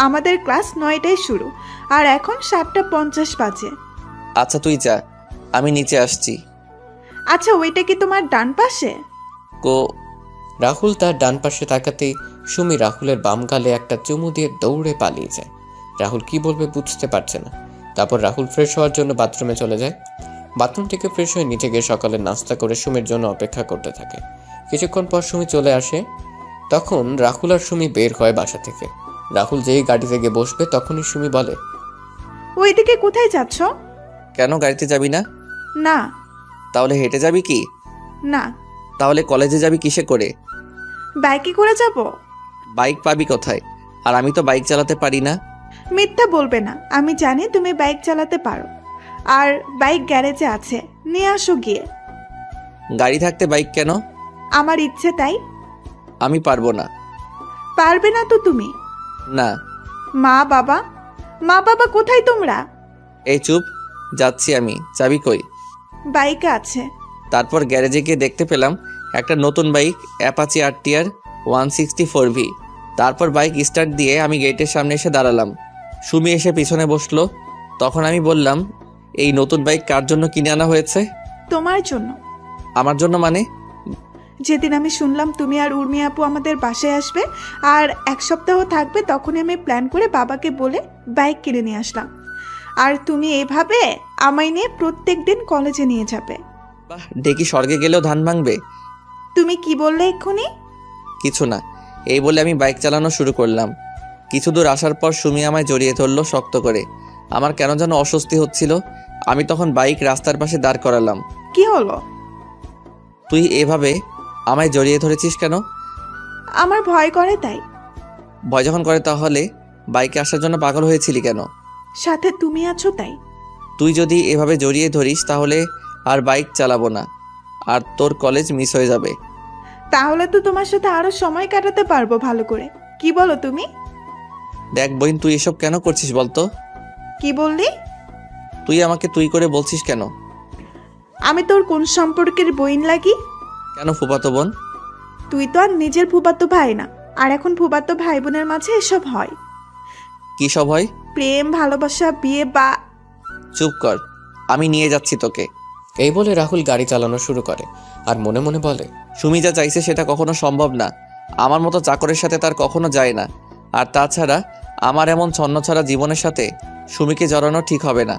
আমাদের ক্লাস 9টায় শুরু, আর এখন 7:50 বাজে। আচ্ছা তুই যা, আমি নিচে আসছি। আচ্ছা, ওইটা কি তোমার ডান পাশে? রাহুল তার ডান পাশে তাকাতেই সুমি রাহুলের বাম গালে একটা চুমু দিয়ে দৌড়ে পালিয়ে যায়। রাহুল কি বলবে বুঝতে পারছে না। তারপর রাহুল ফ্রেশ হওয়ার জন্য বাথরুমে চলে যায়। বাথরুম থেকে ফ্রেশ হয়ে নিচে গিয়ে সকালে নাস্তা করে সুমির জন্য অপেক্ষা করতে থাকে। কিছুক্ষণ পর সুমি চলে আসে। তখন রাহুল আর সুমি বের হয় বাসা থেকে। রাহুল যেই গাড়িতে গিয়ে বসবে তখনই সুমি বলে, ওইদিকে কোথায় যাচ্ছ? কেন, গাড়িতে যাবি না? না। তাহলে হেঁটে যাবি কি? না। তাহলে কলেজে যাবি কিসে করে? বাইকে করে যাব। বাইক পাবি কোথায়? আর আমি তো বাইক চালাতে পারি না। মিথ্যা বলবে না, আমি জানি তুমি বাইক চালাতে পারো, আর বাইক গ্যারেজে আছে, নিয়ে আসো গিয়ে। গাড়ি থাকতে বাইক কেন? আমার ইচ্ছে তাই। আমি পারবো না। পারবে না তো তুমি? না। মা বাবা কোথায় তোমরা? এই চুপ, যাচ্ছি আমি। চাবি কই? বাইকে আছে। তারপর গ্যারেজে গিয়ে দেখতে পেলাম একটা নতুন বাইক, অ্যাপাচি RTR 164V। তারপর বাইক স্টার্ট দিয়ে আমি গেটের সামনে এসে দাঁড়ালাম। সুমি এসে পিছনে বসলো। তখন আমি বললাম, এই নতুন বাইক কার জন্য কিনে আনা হয়েছে? তোমার জন্য। আমার জন্য মানে? যেদিন আমি শুনলাম তুমি আর উর্মি আপু আমাদের বাসায় আসবে আর 1 সপ্তাহ থাকবে, তখনই আমি প্ল্যান করে বাবাকে বলে বাইক কিনে নিয়ে আসলাম। আর তুমি এভাবে আমায় নিয়ে প্রত্যেক দিন কলেজে নিয়ে যাবে। বাহ, ডেকি স্বর্গে গেলেও ধান ভাঙবে। তুমি কি বললে এক্ষুনি? কিছু না, এই বলে আমি বাইক চালানো শুরু করলাম। কিছু দূর আসার পর সুমি আমায় জড়িয়ে ধরলো শক্ত করে। আমার কেন যেন অস্বস্তি হচ্ছিল। আমি তখন বাইক রাস্তার পাশে দাঁড় করালাম। কি হলো? তুই এভাবে আমায় জড়িয়ে ধরেছিস কেন? আমার ভয় করে তাই। ভয় যখন করে তাহলে বাইকে আসার জন্য পাগল হয়েছিলি কেন? সাথে তুমি আছো তাই। তুই যদি এভাবে জড়িয়ে ধরিস তাহলে আর বাইক চালাবো না, আর তোর কলেজ মিস হয়ে যাবে। তাহলে তো তোমার সাথে আরো সময় কাটাতে পারবো ভালো করে। কি বলো তুমি? দেখ বোন, তুই এসব কেন করছিস বলতো? কি বললি? তুই আমাকে তুই করে বলছিস কেন? আমি তোর কোন সম্পর্কের বইন লাগি? কেন ফুফাতো বোন? তুই তো আর নিজের ফুফাতো ভাই না, আর এখন ফুফাতো ভাই বোনের মাঝে এসব হয়। কি সব হয়? প্রেম, ভালোবাসা, বিয়ে বা। চুপ কর, আমি নিয়ে যাচ্ছি তোকে। এই বলে রাহুল গাড়ি চালানো শুরু করে আর মনে মনে বলে, সুমি যা চাইছে সেটা কখনো সম্ভব না। আমার মতো চাকরের সাথে তার কখনো যায় না। আর তাছাড়া আমার এমন ছন্নছাড়া জীবনের সাথে সুমিকে জড়ানো ঠিক হবে না।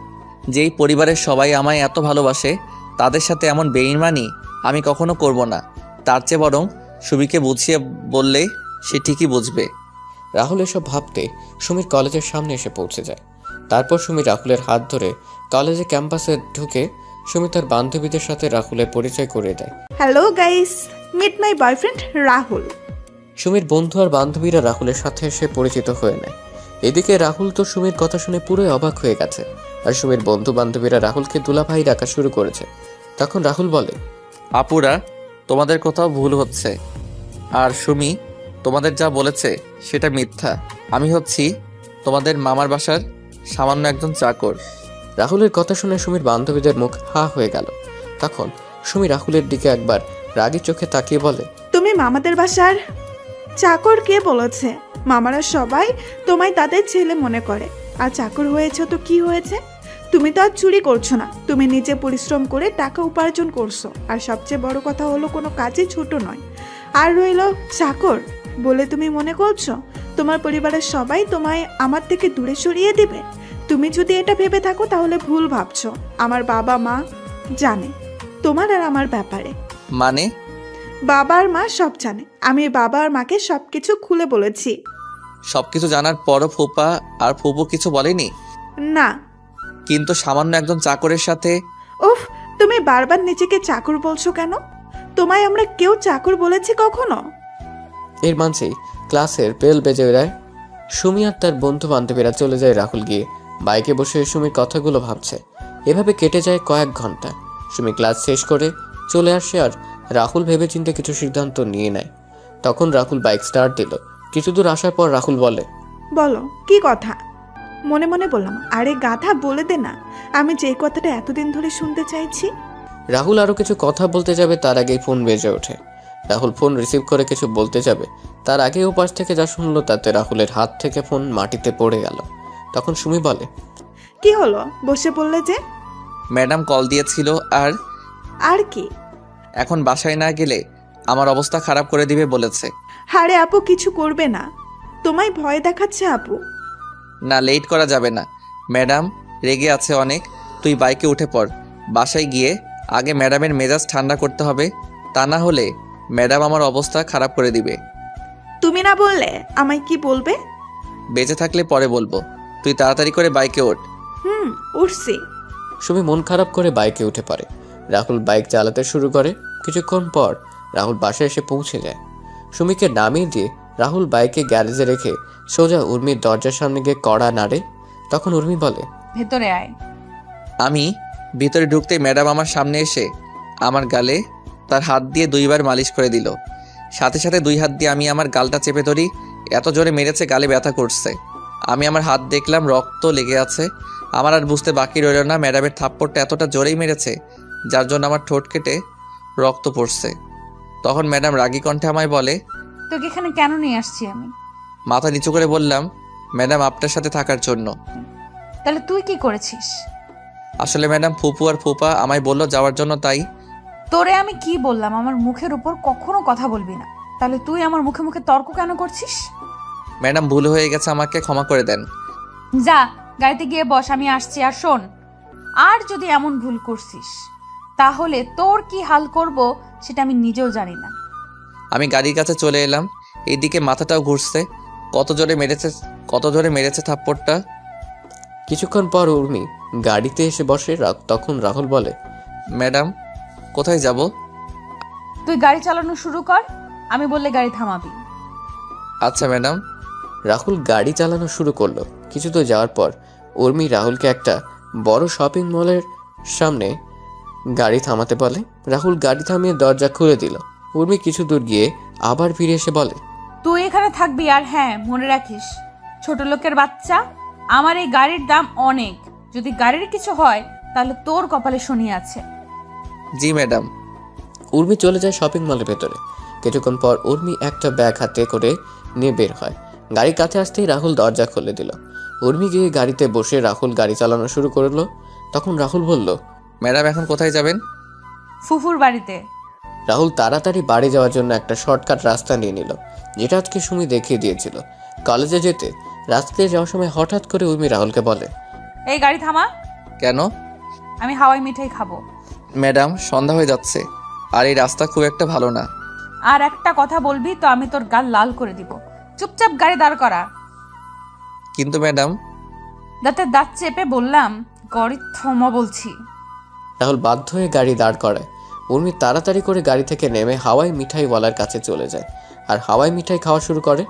যেই পরিবারের সবাই আমায় এত ভালোবাসে তাদের সাথে এমন বেইমানি আমি কখনো করব না। তার চেয়ে বরং সুমিকে বুঝিয়ে বললে সে ঠিকই বুঝবে। রাহুল এসব ভাবতে সুমির কলেজের সামনে এসে পৌঁছে যায়। তারপর সুমি রাহুলের হাত ধরে কলেজে ক্যাম্পাসে ঢুকে সুমি তার বান্ধবীদের সাথে রাহুলের পরিচয় করিয়ে দেয়। Hello guys, meet my boyfriend Rahul. সুমির বন্ধু আর বান্ধবীরা রাহুলের সাথে এসে পরিচিত হয়ে নেয়। এদিকে রাহুল তো সুমির কথা শুনে পুরোই অবাক হয়ে গেছে, আর সুমির বন্ধু বান্ধবীরা রাহুলকে দুলাভাই ডাকা শুরু করেছে। তখন রাহুল বলে, আপুরা, তোমাদের কোথাও ভুল হচ্ছে। আর সুমি তোমাদের যা বলেছে সেটা মিথ্যা। আমি হচ্ছি তোমাদের মামার বাসার সামান্য একজন চাকর। রাহুলের কথা শুনে সুমির বান্ধবীদের মুখ হা হয়ে গেল। তখন সুমি রাহুলের দিকে একবার রাগী চোখে তাকিয়ে বলে, তুমি মামাদের বাসার চাকর? কে বলেছে? মামারা সবাই তোমায় তাদের ছেলে মনে করে, আর চাকর হয়েছে তো কি হয়েছে? তুমি তো আর চুরি করছো না, তুমি নিজে পরিশ্রম করে টাকা উপার্জন করছো। আর সবচেয়ে বড় কথা হলো কোনো কাজে ছোট নয়। আর রইল চাকর বলে তুমি মনে করছো তোমার পরিবারের সবাই তোমায় আমার থেকে দূরে সরিয়ে দিবে? তুমি যদি এটা ভেবে থাকো তাহলে ভুল ভাবছো। আমার বাবা মা জানে তোমার আর আমার ব্যাপারে। বাবা আর মা সব জানে। আমি বাবা আর মাকে সবকিছু খুলে বলেছি। সবকিছু জানার পরও ফুপা আর ফুপু কিছু বলেনি? না। কিন্তু সামান্য একজন চাকরের সাথে। উফ, তুমি বারবার নিজেকে চাকর বলছো কেন? তোমায় আমরা কেউ চাকর বলেছি কখনো? এর মাঝেই ক্লাসের বেল বেজে যায়। সুমি আর তার বন্ধু বান্ধবীরা চলে যায়। রাহুল গিয়ে বাইকে বসে সুমির কথাগুলো ভাবছে। এভাবে কেটে যায় কয়েক ঘন্টা। সুমি ক্লাস শেষ করে চলে আসে আর রাহুল ভেবেচিন্তে কিছু সিদ্ধান্ত নিয়ে নেয়। তখন রাহুল বাইক স্টার্ট দিল। কিছু দূর আসার পর রাহুল বলে, বলো কি কথা? মনে মনে বললাম, আরে গাধা বলে দে না, আমি যে কথাটা এতদিন ধরে শুনতে চাইছি। রাহুল আরো কিছু কথা বলতে যাবে তার আগেই ফোন বেজে ওঠে। রাহুল ফোন রিসিভ করে কিছু বলতে যাবে তার আগে ওপাশ থেকে যা শুনলো তাতে রাহুলের হাত থেকে ফোন মাটিতে পড়ে গেল। তখন সুমি বলে, কি হলো, বসে পড়লে যে? ম্যাডাম কল দিয়েছিল। আর কি? এখন বাসায় না গেলে আমার অবস্থা খারাপ করে দিবে বলেছে। হারে আপু, কিছু করবে না, তোমায় ভয় দেখাচ্ছে আপু। না, লেট করা যাবে না। ম্যাডাম রেগে আছে অনেক। তুই বাইকে উঠে পড়। বাসায় গিয়ে আগে ম্যাডামের মেজাজ ঠান্ডা করতে হবে, তা না হলে ম্যাডাম আমার অবস্থা খারাপ করে দিবে। তুমি না বললে আমায় কি বলবে? বেঁচে থাকলে পরে বলবো। তুই তাড়াতাড়ি করে বাইকে ওঠ। উঠছি। সুমি মন খারাপ করে বাইকে উঠে পড়ে। রাহুল বাইক চালাতে শুরু করে। কিছুক্ষণ পর রাহুল বাসায় এসে পৌঁছে যায়। সুমিকে নামিয়ে দিয়ে রাহুল বাইকে গ্যারেজে রেখে সোজা উর্মির দরজার সামনে গিয়ে কড়া নাড়ে। তখন উর্মি বলে, ভেতরে আয়। আমি ভিতরে ঢুকতে ম্যাডাম আমার সামনে এসে আমার গালে তার হাত দিয়ে 2 বার মালিশ করে দিল। সাথে সাথে 2 হাত দিয়ে আমি আমার গালটা চেপে ধরি। এত জোরে মেরেছে, গালে ব্যথা করছে। আমি আমার হাত দেখলাম, রক্ত লেগে আছে। আমার আর বুঝতে বাকি রইল না ম্যাডামের থাপ্পড়টা এতটা জোরেই মেরেছে যার জন্য আমার ঠোঁট কেটে রক্ত পড়ছে। তখন ম্যাডাম রাগী কণ্ঠে আমায় বলে, তোকে এখানে কেন নিয়ে আসছি আমি? মাথা নিচু করে বললাম, ম্যাডাম আপনার সাথে থাকার জন্য। তাহলে তুই কি করেছিস? আসলে ম্যাডাম ফুপু আর ফুপা আমায় বললো যাওয়ার জন্য, তাই। তোরে আমি কি বললাম আমার মুখের উপর কখনো কথা বলবি না? তাহলে তুই আমার মুখে মুখে তর্ক কেন করছিস? ম্যাডাম ভুল হয়ে গেছে, আমাকে ক্ষমা করে দেন। যা গাড়িতে গিয়ে বস, আমি আসছি। আর শোন, আর যদি এমন ভুল করছিস তাহলে তোর কি হাল করব সেটা আমি নিজেও জানি না। আমি গাড়ির কাছে চলে এলাম। এইদিকে মাথাটাও ঘুরছে। কত জোরে মেরেছে থাপ্পড়টা। কিছুক্ষণ পর উর্মি গাড়িতে এসে বসে। তখন রাহুল বলে, ম্যাডাম কোথায় যাব? তুই গাড়ি চালানো শুরু কর, আমি বললে গাড়ি থামাবি। আচ্ছা ম্যাডাম। রাহুল গাড়ি চালানো শুরু করলো। কিছু তো যাওয়ার পর উর্মি রাহুলকে একটা বড় শপিং মলের সামনে গাড়ি থামাতে বলে। রাহুল গাড়ি থামিয়ে দরজা খুলে দিল। উর্মি কিছু দূর গিয়ে আবার ফিরে এসে বলে, তুই এখানে থাকবি। আর হ্যাঁ, মনে রাখিস, ছোট লোকের বাচ্চা, আমার এই গাড়ির দাম অনেক। যদি গাড়ির কিছু হয় তাহলে তোর কপালে শনি আছে। জি ম্যাডাম। উর্মি চলে যায় শপিং মলের ভেতরে। কিছুক্ষণ পর উর্মি একটা ব্যাগ হাতে করে নিয়ে বের হয়। গাড়ির কাছে আসতেই রাহুল দরজা খুলে দিল। উর্মি গিয়ে গাড়িতে বসে রাহুল গাড়ি চালানো শুরু করলো। তখন রাহুল বলল, ম্যাডাম এখন কোথায় যাবেন? ফুফুর বাড়িতে। রাহুল তাড়াতাড়ি বাড়ি যাওয়ার জন্য একটা শর্টকাট রাস্তা নিয়ে নিল, যেটা আজকে সুমি দেখিয়ে দিয়েছিল। কলেজে যেতে রাস্তায় যাওয়ার সময় হঠাৎ করে উর্মি রাহুলকে বলে, এই গাড়ি থামা। কেন? আমি হাওয়াই মিঠাই খাবো। ম্যাডাম সন্ধ্যা হয়ে যাচ্ছে আর এই রাস্তা খুব একটা ভালো না। আর একটা কথা বলবি তো আমি তোর গাল লাল করে দিব। চুপচাপ গাড়ি দাঁড় করা। কিন্তু ম্যাডাম। দাঁতে দাঁত চেপে বললাম, গাড়ি থামা বলছি। রাহুল বাধ্য হয়ে গাড়ি দাঁড় করায়। উর্মি তাড়াতাড়ি করে গাড়ি থেকে নেমে হাওয়াই মিঠাইওয়ালার কাছে চলে যায় আর হাওয়াই মিঠাই খাওয়া শুরু করে।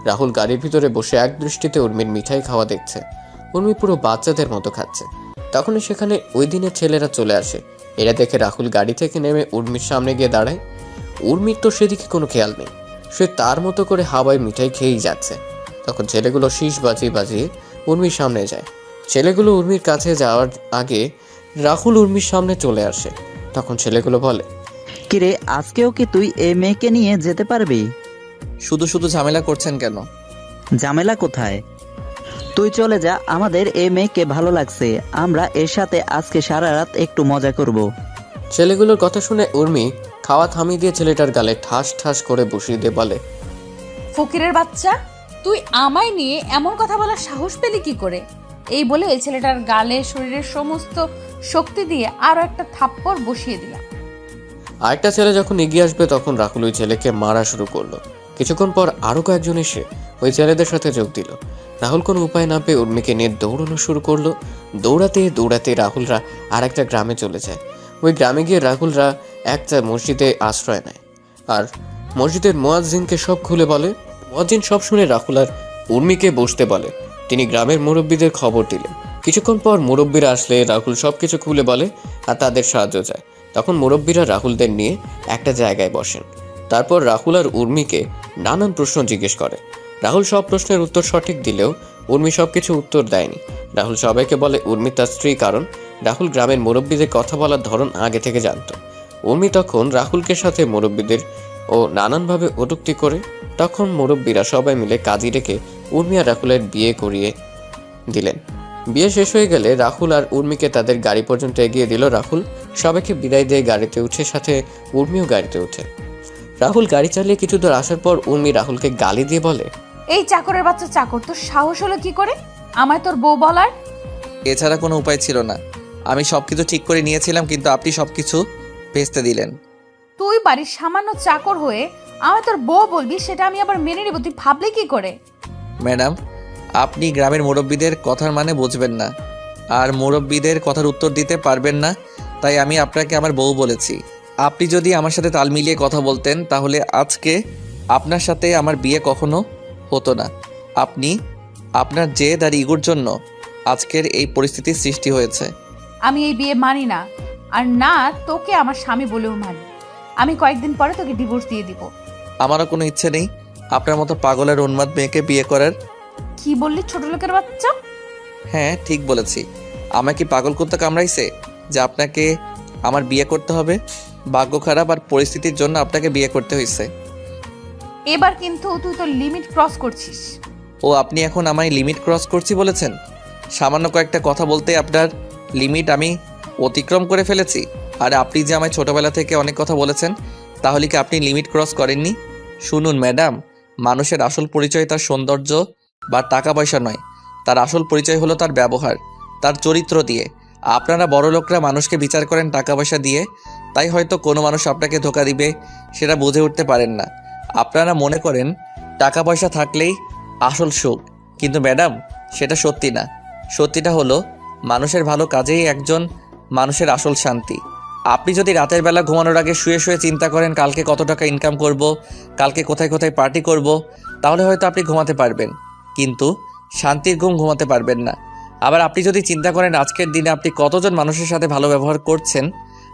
রাহুল গাড়ির ভিতরে বসে এক দৃষ্টিতে উর্মির মিঠাই খাওয়া দেখছে। উর্মি পুরো বাচ্চাদের মতো খাচ্ছে। তখনই সেখানে ওই দিনের ছেলেরা চলে আসে। এরা দেখে রাহুল গাড়ি থেকে নেমে উর্মির সামনে গিয়ে দাঁড়ায়। উর্মির তো সেদিকে কোনো খেয়াল নেই, সে তার মতো করে হাওয়াই মিঠাই খেয়েই যাচ্ছে। তখন ছেলেগুলো শীষ বাজিয়ে বাজিয়ে উর্মির সামনে যায়। ছেলেগুলো উর্মির কাছে যাওয়ার আগে রাহুল উর্মির সামনে চলে আসে। তখন ছেলেগুলো বলে, কিরে আজকেও কি তুই এই মেয়েকে নিয়ে যেতে পারবি? শুধু শুধু ঝামেলা করছেন কেন? ঝামেলা কোথায়? তুই চলে যা, আমাদের এই মেয়েকে ভালো লাগছে, আমরা এর সাথে আজকে সারা রাত একটু মজা করব। ছেলেগুলোর কথা শুনে উর্মি খাওয়া থামিয়ে দিয়ে ছেলেটার গালে ঠাস ঠাস করে বসিয়ে দিয়ে বলে, ফকিরের বাচ্চা, তুই আমায় নিয়ে এমন কথা বলার সাহস পেলি কি করে? এই বলে এই ছেলেটার গালে শরীরের সমস্ত শক্তি দিয়ে আরো একটা থাপ্পড় বসিয়ে দিলাম। আরেকটা ছেলে যখন এগিয়ে আসবে তখন রাহুল ওই ছেলেকে মারা শুরু করলো। কিছুক্ষণ পর আরও কয়েকজন এসে ওই ছেলেদের সাথে যোগ দিল। রাহুল কোনো উপায় না পেয়ে উর্মিকে নিয়ে দৌড়ানো শুরু করলো। দৌড়াতে দৌড়াতে রাহুলরা আর একটা গ্রামে চলে যায়। ওই গ্রামে গিয়ে রাহুলরা একটা মসজিদে আশ্রয় নেয় আর মসজিদের মুয়াজ্জিনকে সব খুলে বলে। মুয়াজ্জিন সব শুনে রাহুল আর উর্মিকে বসতে বলে। তিনি গ্রামের মুরব্বীদের খবর দিলেন। কিছুক্ষণ পর মুরব্বীরা আসলে রাহুল সবকিছু খুলে বলে আর তাদের সাহায্য চায়। তখন মুরব্বীরা রাহুলদের নিয়ে একটা জায়গায় বসেন। তারপর রাহুল আর উর্মিকে নানান প্রশ্ন জিজ্ঞেস করে। রাহুল সব প্রশ্নের উত্তর সঠিক দিলেও উর্মি সবকিছু উত্তর দেয়নি। রাহুল সবাইকে বলে উর্মি তার স্ত্রী, কারণ রাহুল গ্রামের মুরব্বীদের কথা বলার ধরন আগে থেকে জানত। উর্মি তখন রাহুলকে সাথে মুরব্বীদের ও নানানভাবে কটূক্তি করে। তখন মুরব্বীরা সবাই মিলে কাজী রেখে উর্মি আর রাহুলের বিয়ে করিয়ে দিলেন। বিয়ে শেষ হয়ে গেলে রাহুল আর উর্মিকে তাদের গাড়ি পর্যন্ত এগিয়ে দিল রাহুল। সবাইকে বিদায় দিয়ে গাড়িতে উঠে সাথে উর্মিও গাড়িতে উঠে। রাহুল গাড়ি চালিয়ে কিছু দূর আসার পর উর্মি রাহুলকে গালি দিয়ে বলে, এই চাকরের বাচ্চা চাকর, তোর সাহস হলো কি করে আমায় তোর বউ বলার? এছাড়া কোনো উপায় ছিল না। আমি সবকিছু ঠিক করে নিয়েছিলাম, কিন্তু আপনি সবকিছু ভেস্তে দিলেন। তুই বাড়ির সামান্য চাকর হয়ে আমায় তোর বউ বলবি, সেটা আমি আবার মেনে নেব? তুই ভাবলি কি করে? ম্যাডাম, আপনি গ্রামের মুরব্বীদের কথার মানে বুঝবেন না আর মুরব্বীদের কথার উত্তর দিতে পারবেন না, তাই আমি আপনাকে আমার বউ বলেছি। আপনি যদি আমার সাথে তাল মিলিয়ে কথা বলতেন তাহলে আজকে আপনার সাথে আমার বিয়ে কখনো হতো না। আপনি আপনার জেদ আর ইগোর জন্য আজকের এই পরিস্থিতির সৃষ্টি হয়েছে। আমি এই বিয়ে মানি না, আর না তোকে আমার স্বামী বলেও মানি। আমি কয়েকদিন পরে তোকে ডিভোর্স দিয়ে দিব। আমারও কোনো ইচ্ছে নেই আপনার মতো পাগলের উন্মাদ মেয়েকে বিয়ে করার। কি বললি ছোট লোকের বাচ্চা? হ্যাঁ, ঠিক বলেছি। আমাকে কি পাগল করতে কামড়াইছে যে আপনাকে আমার বিয়ে করতে হবে? ভাগ্য খারাপ আর পরিস্থিতির জন্য আপনাকে বিয়ে করতে হয়েছে। এবার কিন্তু তুই তো লিমিট ক্রস করছিস। ও, আপনি এখন আমায় লিমিট ক্রস করছি বলেছেন? সামান্য কয়েকটা কথা বলতে আপনার লিমিট আমি অতিক্রম করে ফেলেছি। আর আপনি যে আমায় ছোটবেলা থেকে অনেক কথা বলেছেন, তাহলে কি আপনি লিমিট ক্রস করেননি? শুনুন ম্যাডাম, মানুষের আসল পরিচয় তার সৌন্দর্য বা টাকা পয়সা নয়, তার আসল পরিচয় হলো তার ব্যবহার, তার চরিত্র দিয়ে। আপনারা বড় লোকরা মানুষকে বিচার করেন টাকা পয়সা দিয়ে, তাই হয়তো কোনো মানুষ আপনাকে ধোঁকা দিবে সেটা বুঝে উঠতে পারেন না। আপনারা মনে করেন টাকা পয়সা থাকলেই আসল সুখ, কিন্তু ম্যাডাম সেটা সত্যি না। সত্যিটা হলো মানুষের ভালো কাজেই একজন মানুষের আসল শান্তি। আপনি যদি রাতের বেলা ঘুমানোর আগে শুয়ে শুয়ে চিন্তা করেন কালকে কত টাকা ইনকাম করব, কালকে কোথায় কোথায় পার্টি করব, তাহলে হয়তো আপনি ঘুমাতে পারবেন, কিন্তু শান্তির ঘুম ঘুমাতে পারবেন না। আবার আপনি যদি চিন্তা করেন আজকের দিনে আপনি কতজন মানুষের সাথে ভালো ব্যবহার করছেন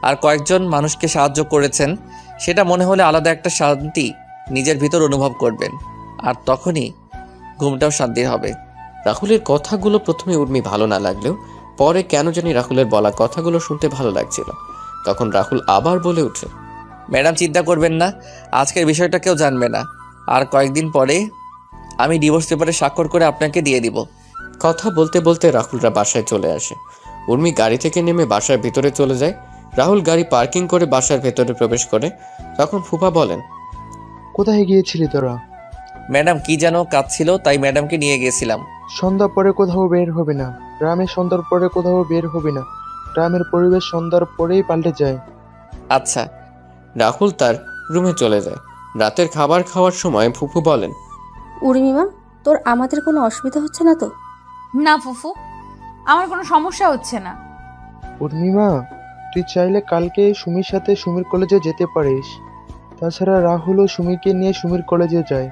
আর কয়েকজন মানুষকে সাহায্য করেছেন, সেটা মনে হলে আলাদা একটা শান্তি নিজের ভিতর অনুভব করবেন, আর তখনই ঘুমটাও শান্তির হবে। রাহুলের কথাগুলো প্রথমে উর্মি ভালো না লাগলেও পরে কেন জানি রাহুলের বলা কথাগুলো শুনতে ভালো লাগছিল। তখন রাহুল আবার বলে ওঠে, ম্যাডাম চিন্তা করবেন না, আজকের বিষয়টা কেউ জানবে না, আর কয়েকদিন পরে আমি ডিভোর্স পেপারে স্বাক্ষর করে আপনাকে দিয়ে দিব। কথা বলতে বলতে রাহুলরা বাসায় চলে আসে। উর্মি গাড়ি থেকে নেমে বাসার ভিতরে চলে যায়। রাহুল গাড়ি পার্কিং করে বাসার ভেতরে প্রবেশ করে। তখন ফুপা বলেন, কোথায় গিয়েছিলি তোরা? ম্যাডাম কি যেন কাজ ছিল, তাই ম্যাডামকে নিয়ে গিয়েছিলাম। সন্ধ্যা পরে কোথাও বের হবে না, গ্রামে সন্ধ্যার পরে কোথাও বের হবে না, গ্রামের পরিবেশ সন্ধ্যার পরেই পাল্টে যায়। আচ্ছা। রাহুল তার রুমে চলে যায়। রাতের খাবার খাওয়ার সময় ফুফু বলেন, উর্মিমা, তোর আমাদের কোনো অসুবিধা হচ্ছে না তো? না ফুফু, আমার কোনো সমস্যা হচ্ছে না। উর্মিমা, তুই চাইলে কালকে সুমির সাথে সুমির কলেজে যেতে পারিস। তাছাড়া রাহুলও সুমিকে নিয়ে সুমির কলেজে যায়।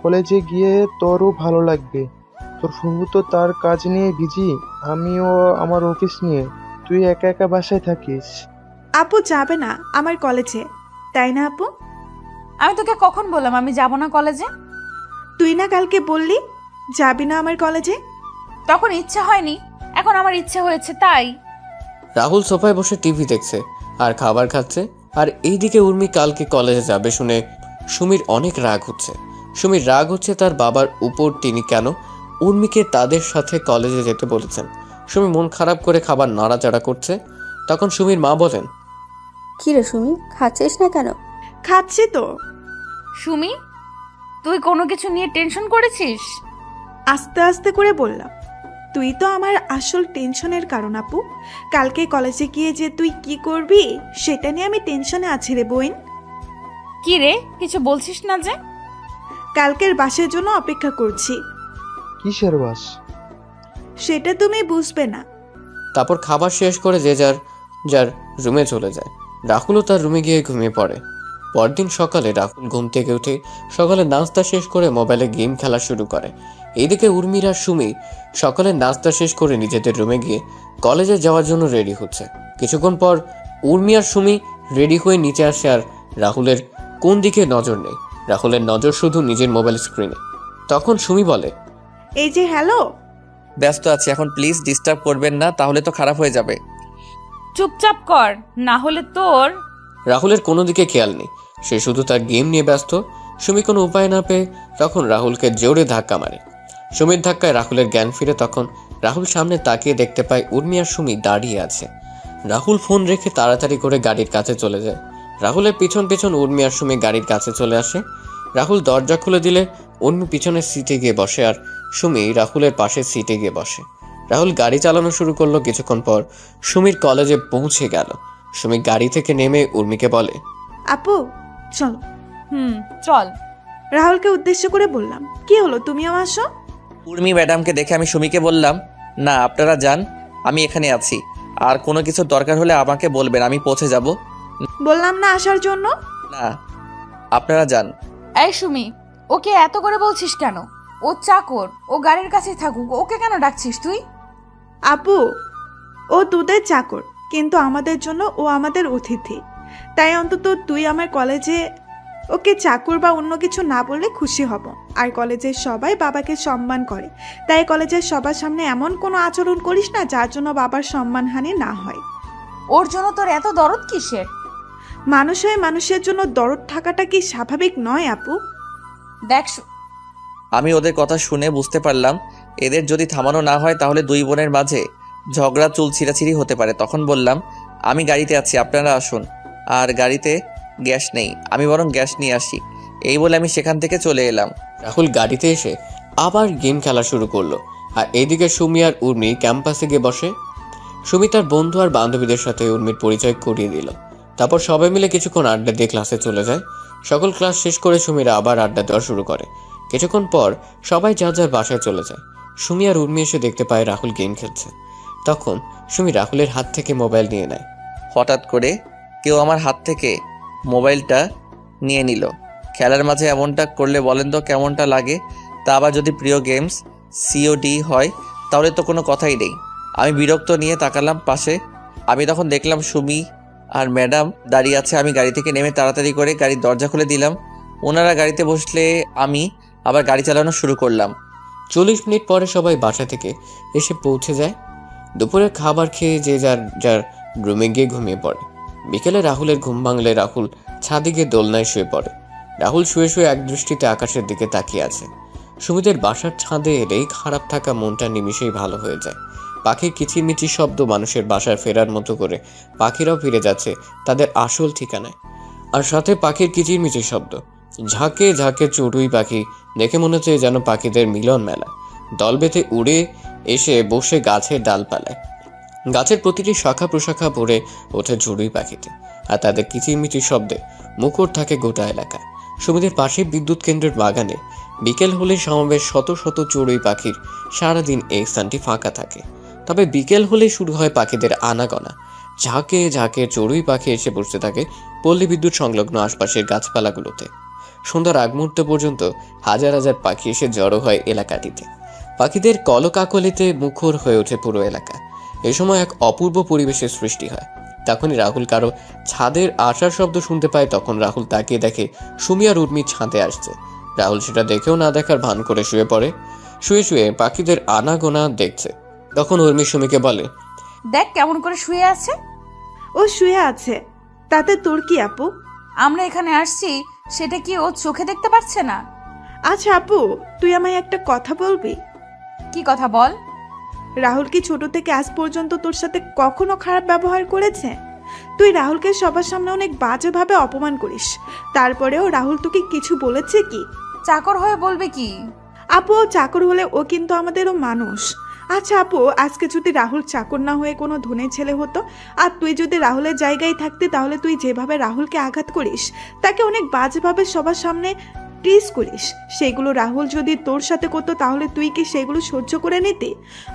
কলেজে গিয়ে তোরও ভালো লাগবে। তোর ফুফু তো তার কাজ নিয়ে বিজি, আমিও আমার অফিস নিয়ে। তুই একা একা বাসায় থাকিস। আপু যাবে না আমার কলেজে, তাই না আপু? আমি তোকে কখন বললাম আমি যাব না কলেজে? তুই না কালকে বললি যাবি না আমার কলেজে। তখন ইচ্ছা হয়নি, এখন আমার ইচ্ছে হয়েছে তাই। রাহুল সোফায় বসে টিভি দেখছে আর খাবার খাচ্ছে। আর এইদিকে উর্মি কালকে কলেজে যাবে শুনে সুমির অনেক রাগ হচ্ছে। সুমির রাগ হচ্ছে তার বাবার উপর, তিনি কেন উর্মিকে তাদের সাথে কলেজে যেতে বলেছেন। সুমি মন খারাপ করে খাবার নাড়াচাড়া করছে। তখন সুমির মা বলেন, কি রে সুমি, খাচ্ছিস না কেন? খাচ্ছি তো। সুমি, তুই কোনো কিছু নিয়ে টেনশন করেছিস? আস্তে আস্তে করে বললাম। তুই তো আমার আসল টেনশনের কারণ আপু। কালকে কলেজে গিয়ে যে তুই কি করবি সেটা নিয়ে আমি টেনশনে আছি রে বোন। কি রে, কিছু বলছিস না যে? কালকের বাসের জন্য অপেক্ষা করছি। কিসের বাস? সেটা তুমি বুঝবে না। তারপর খাবার শেষ করে যে যার যার রুমে চলে যায়। রাহুলও তার রুমে গিয়ে ঘুমিয়ে পড়ে। পরদিন সকালে রাহুল ঘুম থেকে উঠে সকালে নাস্তা শেষ করে মোবাইলে গেম খেলা শুরু করে। এইদিকে উর্মির আর সুমি সকালে নাস্তা শেষ করে নিজেদের রুমে গিয়ে কলেজে যাওয়ার জন্য রেডি হচ্ছে। কিছুক্ষণ পর উর্মি আর সুমি রেডি হয়ে নিচে আসে, আর রাহুলের কোন দিকে নজর নেই। রাহুলের নজর শুধু নিজের মোবাইল স্ক্রিনে। তখন সুমি বলে, এই যে হ্যালো। ব্যস্ত আছি এখন, প্লিজ ডিস্টার্ব করবেন না, তাহলে তো খারাপ হয়ে যাবে। চুপচাপ কর, না হলে তোর। রাহুলের কোনো দিকে খেয়াল নেই, সে শুধু তার গেম নিয়ে ব্যস্ত। সুমি কোনো উপায় না পেয়ে তখন রাহুলকে জোরে ধাক্কা মারে। সুমির ধাক্কায় রাহুলের জ্ঞান ফিরে। তখন রাহুল সামনে তাকিয়ে দেখতে পায় উর্মি আর সুমি দাঁড়িয়ে আছে। রাহুল ফোন রেখে তাড়াতাড়ি করে গাড়ির কাছে চলে যায়। রাহুলের পিছন পিছন উর্মি আর সুমি গাড়ির কাছে চলে আসে। রাহুল দরজা খুলে দিলে উর্মি পিছনের সিটে গিয়ে বসে, আর সুমি রাহুলের পাশের সিটে গিয়ে বসে। রাহুল গাড়ি চালানো শুরু করলো। কিছুক্ষণ পর সুমির কলেজে পৌঁছে গেল। সুমি গাড়ি থেকে নেমে উর্মিকে বলে, আপু চলো। চল। রাহুলকে উদ্দেশ্য করে বললাম, কি হলো তুমিও আসো? উর্মি ম্যাডামকে দেখে আমি সুমিকে বললাম, না আপনারা যান, আমি এখানে আছি, আর কোনো কিছুর দরকার হলে আমাকে বলবেন, আমি পৌঁছে যাব। বললাম না আসার জন্য। না আপনারা যান। এই সুমি, ওকে এত করে বলছিস কেন? ও চাকর, ও গাড়ির কাছে থাকুক, ওকে কেন ডাকছিস তুই? আপু, ও তোদের চাকর, কিন্তু আমাদের জন্য ও আমাদের অতিথি। তাই অন্তত তুই আমার কলেজে ওকে চাকর বা অন্য কিছু না বললে খুশি হব। আর কলেজের সবাই বাবাকে সম্মান করে, তাই কলেজের সবার সামনে এমন কোনো আচরণ করিস না যার জন্য বাবার সম্মানহানি না হয়। ওর জন্য তোর এত দরদ কিসের? মানুষ হয়ে মানুষের জন্য দরদ থাকাটা কি স্বাভাবিক নয় আপু? দেখ, আমি ওদের কথা শুনে বুঝতে পারলাম এদের যদি থামানো না হয় তাহলে দুই বোনের মাঝে ঝগড়া চুল ছিঁড়াছিঁড়ি হতে পারে। তখন বললাম, আমি গাড়িতে আছি, আপনারা আসুন। আর গাড়িতে গ্যাস নেই, আমি বরং গ্যাস নিয়ে আসি। এই বলে আমি সেখান থেকে চলে এলাম। রাহুল গাড়িতে এসে আবার গেম খেলা শুরু করলো। আর এইদিকে সুমি আর উর্মি ক্যাম্পাসে গিয়ে বসে। সুমি তার বন্ধু আর বান্ধবীদের সাথে উর্মির পরিচয় করিয়ে দিল। তারপর সবাই মিলে কিছুক্ষণ আড্ডা দিয়ে ক্লাসে চলে যায়। সকল ক্লাস শেষ করে সুমিরা আবার আড্ডা দেওয়া শুরু করে। কিছুক্ষণ পর সবাই যার যার বাসায় চলে যায়। সুমি আর উর্মি এসে দেখতে পায় রাহুল গেম খেলছে। তখন সুমি রাহুলের হাত থেকে মোবাইল নিয়ে নেয়। হঠাৎ করে কেউ আমার হাত থেকে মোবাইলটা নিয়ে নিল। খেলার মাঝে এমনটা করলে বলেন তো কেমনটা লাগে? তা আবার যদি প্রিয় গেমস COD হয় তাহলে তো কোনো কথাই নেই। আমি বিরক্ত নিয়ে তাকালাম পাশে। আমি তখন দেখলাম সুমি আর ম্যাডাম দাঁড়িয়ে আছে। আমি গাড়ি থেকে নেমে তাড়াতাড়ি করে গাড়ির দরজা খুলে দিলাম। ওনারা গাড়িতে বসলে আমি আবার গাড়ি চালানো শুরু করলাম। 40 মিনিট পরে সবাই বাসা থেকে এসে পৌঁছে যায়। দুপুরের খাবার খেয়ে যে যার যার রুমে গিয়ে ঘুমিয়ে পড়ে। বিকেলে রাহুলের ঘুম ভাঙলে রাহুল ছাদে গিয়ে দোলনায় শুয়ে পড়ে। রাহুল শুয়ে শুয়ে এক দৃষ্টিতে আকাশের দিকে তাকিয়ে আছে। সুমিদের বাসার ছাদে এলেই খারাপ থাকা মনটা নিমিষেই ভালো হয়ে যায়। পাখির কিচিরমিচির শব্দ মানুষের বাসায় ফেরার মতো করে পাখিরাও ফিরে যাচ্ছে তাদের আসল ঠিকানায়। আর সাথে পাখির কিচিরমিচির শব্দ, ঝাঁকে ঝাঁকে চড়ুই পাখি দেখে মনে হচ্ছে যেন পাখিদের মিলন মেলা। দল বেঁধে উড়ে এসে বসে গাছের ডালপালায়। গাছের প্রতিটি শাখা প্রশাখা ভরে ওঠে চড়ুই পাখিতে, আর তাদের কিচিরমিচির শব্দে মুখর থাকে গোটা এলাকা। সুমিদের পাশে বিদ্যুৎ কেন্দ্রের বাগানে বিকেল হলে সমাবেশ শত শত চড়ুই পাখির। সারাদিন এই স্থানটি ফাঁকা থাকে, তবে বিকেল হলেই শুরু হয় পাখিদের আনাগোনা। ঝাঁকে ঝাঁকে চড়ুই পাখি এসে বসতে থাকে পল্লী বিদ্যুৎ সংলগ্ন আশপাশের গাছপালাগুলোতে। সন্ধ্যার আগ মুহূর্ত পর্যন্ত হাজার হাজার পাখি এসে জড়ো হয় এলাকাটিতে। পাখিদের কলকাকলিতে মুখর হয়ে ওঠে পুরো এলাকা। এ সময় এক অপূর্ব পরিবেশের সৃষ্টি হয়। তখনই রাহুল কারো ছাদের আসার শব্দ শুনতে পায়। তখন রাহুল তাকিয়ে দেখে সুমি আর উর্মি ছাদে আসছে। রাহুল সেটা দেখেও না দেখার ভান করে শুয়ে পড়ে। শুয়ে শুয়ে পাখিদের আনাগোনা দেখছে। তখন উর্মি সুমিকে বলে, দেখ কেমন করে শুয়ে আছে। ও শুয়ে আছে, তাতে তোর কি আপু? আমরা এখানে আসছি সেটা কি ও চোখে দেখতে পাচ্ছে না? আচ্ছা আপু, তুই আমায় একটা কথা বলবি? কি কথা বল। রাহুল কি ছোট থেকে আজ পর্যন্ত তোর সাথে কখনো খারাপ ব্যবহার করেছে? তুই রাহুলকে সবার সামনে অনেক বাজেভাবে অপমান করিস, তারপরেও রাহুল তোকে কিছু বলেছে কি? চাকর হয়ে বলবে কি? আপু, ও চাকর হলে ও কিন্তু আমাদেরও মানুষ। আচ্ছা আপু, আজকে যদি রাহুল চাকর না হয়ে কোনো ধনী ছেলে হতো, আর তুই যদি রাহুলের জায়গায় থাকতি, তাহলে তুই যেভাবে রাহুলকে আঘাত করিস, তাকে অনেক বাজেভাবে সবার সামনে টিজ করিস, সেগুলো রাহুল যদি তোর সাথে করতো, তাহলে তুই কি সেগুলো সহ্য করে নিতি?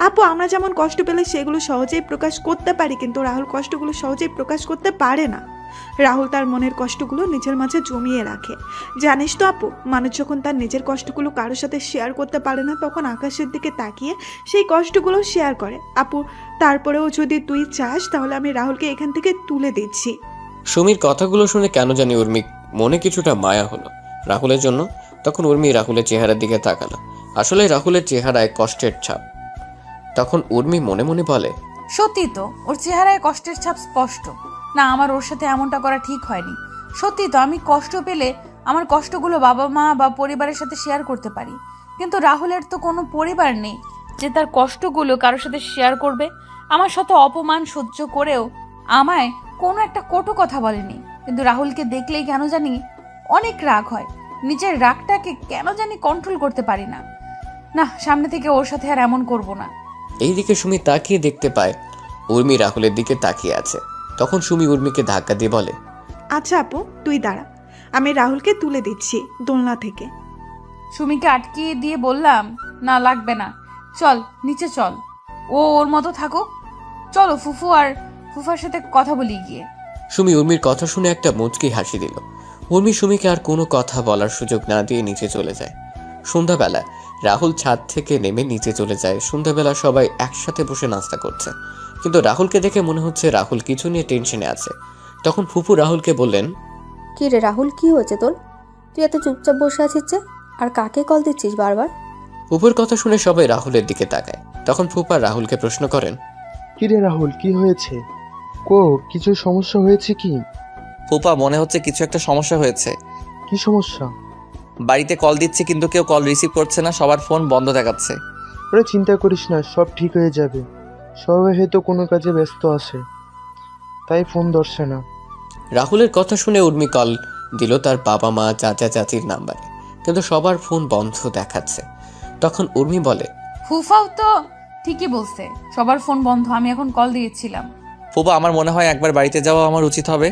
আপু, আমরা যেমন কষ্ট পেলে সেগুলো সহজেই প্রকাশ করতে পারি, কিন্তু রাহুল কষ্টগুলো সহজেই প্রকাশ করতে পারে না। রাহুল তার মনের কষ্টগুলো নিজের মাঝে জমিয়ে রাখে। জানিস তো আপু, মানুষ যখন তার নিজের কষ্টগুলো কারোর সাথে শেয়ার করতে পারে না, তখন আকাশের দিকে তাকিয়ে সেই কষ্টগুলো শেয়ার করে। আপু, তারপরেও যদি তুই চাস, তাহলে আমি রাহুলকে এখান থেকে তুলে দিচ্ছি। সুমির কথাগুলো শুনে কেন জানি উর্মি মনে কিছুটা মায়া হলো রাহুলের জন্য। তখন উর্মি রাহুলের চেহারার দিকে তাকালো। আসলে রাহুলের চেহারায় কষ্টের ছাপ। তখন উর্মি মনে মনে বলে, সত্যি তো, ওর চেহারায় কষ্টের ছাপ স্পষ্ট। না, আমার ওর সাথে এমনটা করা ঠিক হয়নি। সত্যি তো, আমি কষ্ট পেলে আমার কষ্টগুলো বাবা মা বা পরিবারের সাথে শেয়ার করতে পারি, কিন্তু রাহুলের তো কোনো পরিবার নেই যে তার কষ্টগুলো কারোর সাথে শেয়ার করবে। আমার শত অপমান সহ্য করেও আমায় কোনো একটা কটু কথা বলেনি, কিন্তু রাহুলকে দেখলেই কেন জানি অনেক রাগ হয়। নিজের রাগটাকে কেন জানি কন্ট্রোল করতে পারি না। না, সামনে থেকে ওর সাথে আর এমন করব না। এইদিকে সুমি তাকিয়ে দেখতে পায় উর্মি রাহুলের দিকে তাকিয়ে আছে। তখন সুমি উর্মিকে ধাক্কা দিয়ে বলে, আচ্ছা আপু, তুই দাঁড়া, আমি রাহুলকে তুলে দিচ্ছি দোলনা থেকে। সুমিকে আটকিয়ে দিয়ে বললাম, না লাগবে না, চল নিচে চল, ও ওর মতো থাকুক। চলো ফুফু আর ফুফার সাথে কথা বলি গিয়ে। সুমি উর্মির কথা শুনে একটা মুচকি হাসি দিল। উর্মি সুমিকে আর কোনো কথা বলার সুযোগ না দিয়ে নিচে চলে যায়। সন্ধ্যাবেলা রাহুল ছাদ থেকে নেমে নিচে চলে যায়। সন্ধ্যাবেলা সবাই একসাথে বসে নাস্তা করছে, কিন্তু রাহুলকে দেখে মনে হচ্ছে রাহুল কিছু নিয়ে টেনশনে আছে। তখন ফুফু রাহুলকে বললেন, কি রে রাহুল, কি হয়েছে তোর? তুই এত চুপচাপ বসে আছিস যে, আর কাকে কল দিচ্ছিস বারবার? ফুপুর কথা শুনে সবাই রাহুলের দিকে তাকায়। তখন ফুপা রাহুলকে প্রশ্ন করেন, কি রে রাহুল, কি হয়েছে? কিছু সমস্যা হয়েছে কি? ফুপা, মনে হচ্ছে কিছু একটা সমস্যা হয়েছে। কি সমস্যা? বাড়িতে কল দিচ্ছি কিন্তু কেউ কল রিসিভ করছে না, সবার ফোন বন্ধ দেখাচ্ছে। ওরা চিন্তা করিস না, সব ঠিক হয়ে যাবে। সবাই হয়তো কোনো কাজে ব্যস্ত আছে, তাই ফোন ধরছে না। রাহুলের কথা শুনে উর্মি কল দিল তার বাবা মা চাচা চাচির নাম্বারে, কিন্তু সবার ফোন বন্ধ দেখাচ্ছে। তখন উর্মি বলে, ফুফাও তো ঠিকই বলছে, সবার ফোন বন্ধ, আমি এখন কল দিয়েছিলাম। ফুপা, আমার মনে হয় একবার বাড়িতে যাওয়া আমার উচিত হবে।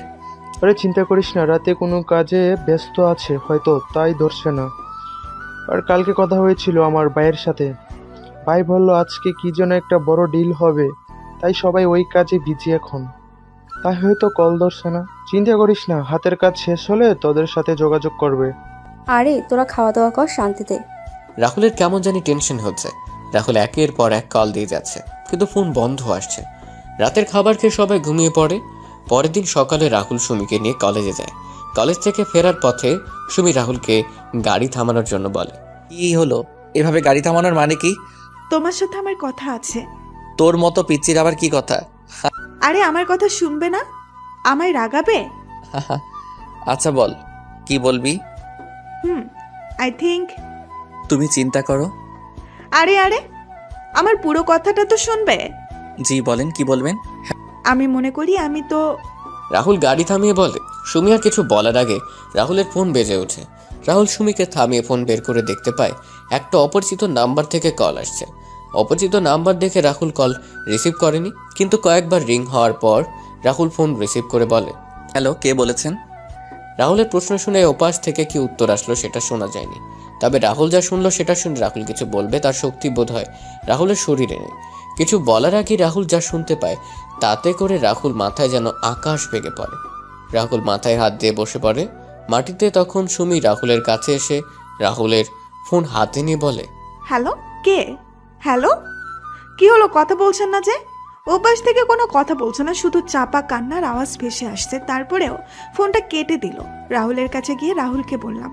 আরে চিন্তা করিস না, রাতে কোনো কাজে ব্যস্ত আছে হয়তো, তাই ধরছে না। আর কালকে কথা হয়েছিল আমার ভাইয়ের সাথে, ভাই বললো আজকে কি যেন একটা বড় ডিল হবে, তাই সবাই ওই কাজে বিজি এখন, তাই হয়তো কল ধরছে না। চিন্তা করিস না, হাতের কাজ শেষ হলে তোদের সাথে যোগাযোগ করবে। আরে তোরা খাওয়া দাওয়া কর শান্তিতে। রাহুলের কেমন জানি টেনশন হচ্ছে। রাহুল একের পর এক কল দিয়ে যাচ্ছে, কিন্তু ফোন বন্ধ আসছে। রাতের খাবার খেয়ে সবাই ঘুমিয়ে পড়ে। পরের দিন সকালে রাহুল সুমিকে নিয়ে কলেজে যায়। কলেজ থেকে ফেরার পথে সুমি রাহুলকে গাড়ি থামানোর জন্য বলে, কি হলো? এভাবে গাড়ি থামানোর মানে কি? তোমার সাথে আমার কথা আছে। তোর মতো পিচ্চির আবার কি কথা? আরে আমার কথা শুনবে না? আমায় রাগাবে? আচ্ছা বল, কি বলবি? I think. তুমি চিন্তা করো। আরে আরে, আমার পুরো কথাটা তো শুনবে। জি বলেন, কি বলবেন? আমি মনে করি আমি তো। রাহুল গাড়ি থামিয়ে বলে। সুমি আর কিছু বলার আগে রাহুলের ফোন বেজে ওঠে। রাহুল সুমিকে থামিয়ে ফোন বের করে দেখতে পায় একটা অপরিচিত নাম্বার থেকে কল আসছে। অপরিচিত নাম্বার দেখে রাহুল কল রিসিভ করেনি, কিন্তু কয়েকবার রিং হওয়ার পর রাহুল ফোন রিসিভ করে বলে, হ্যালো, কে বলেছেন? রাহুলের প্রশ্ন শুনে ওপাশ থেকে কি উত্তর আসলো সেটা শোনা যায়নি, তবে রাহুল যা শুনলো সেটা শুনে রাহুল কিছু বলবে তার শক্তি বোধ হয় রাহুলের শরীরে নেই। কিছু বলার আগে রাহুল যা শুনতে পায় তাতে করে রাহুল মাথায় যেন আকাশ ভেঙে পড়ে। রাহুল মাথায় হাত দিয়ে বসে পড়ে মাটিতে। তখন সুমি রাহুলের কাছে এসে রাহুলের ফোন হাতে নিয়ে বলে, হ্যালো, কে? হ্যালো, কি হলো, কথা বলছেন না যে? ওপাশ থেকে কোনো কথা বলছে না, শুধু চাপা কান্নার আওয়াজ ভেসে আসছে। তারপরেও ফোনটা কেটে দিল। রাহুলের কাছে গিয়ে রাহুলকে বললাম,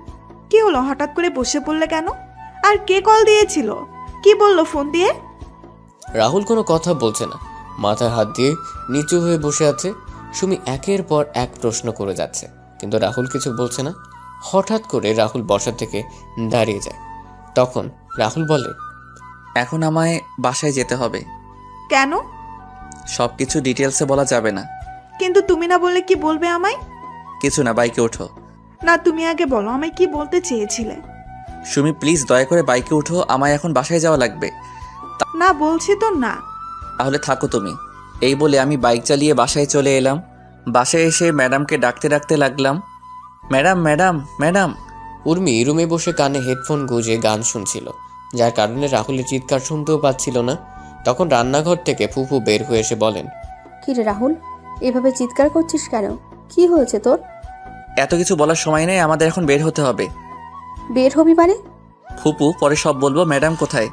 কি হলো, হঠাৎ করে বসে পড়লে কেন? আর কে কল দিয়েছিল? কি বললো ফোন দিয়ে? রাহুল কোনো কথা বলছে না, মাথায় হাত দিয়ে নিচু হয়ে বসে আছে। সুমি একের পর এক প্রশ্ন করে যাচ্ছে, কিন্তু রাহুল কিছু বলছে না। হঠাৎ করে রাহুল বসা থেকে দাঁড়িয়ে যায়। তখন রাহুল বলে, এখন আমায় বাসায় যেতে হবে। কেন? সবকিছু ডিটেলসে বলা যাবে না। কিন্তু তুমি না বললে কি বলবে আমায়? কিছু না, বাইকে ওঠো। না, তুমি আগে বলো আমায় কি বলতে চেয়েছিলে। সুমি প্লিজ দয়া করে বাইকে উঠো, আমায় এখন বাসায় যাওয়া লাগবে। না বলছি তো না। তাহলে থাকো তুমি। এই বলে আমি বাইক চালিয়ে বাসায় চলে এলাম। বাসায় এসে ম্যাডামকে ডাকতে ডাকতে লাগলাম, ম্যাডাম ম্যাডাম ম্যাডাম। উর্মি রুমে বসে কানে হেডফোন গুঁজে গান শুনছিল, যার কারণে রাহুলের চিৎকার শুনতেও পাচ্ছিল না। তখন রান্নাঘর থেকে ফুফু বের হয়ে এসে বলেন, কি রে রাহুল, এভাবে চিৎকার করছিস কেন? কি হয়েছে তোর? এত কিছু বলার সময় নেই, আমাদের এখন বের হতে হবে। বের হবি মানে? ফুপু পরে সব বলবো। ম্যাডাম কোথায়?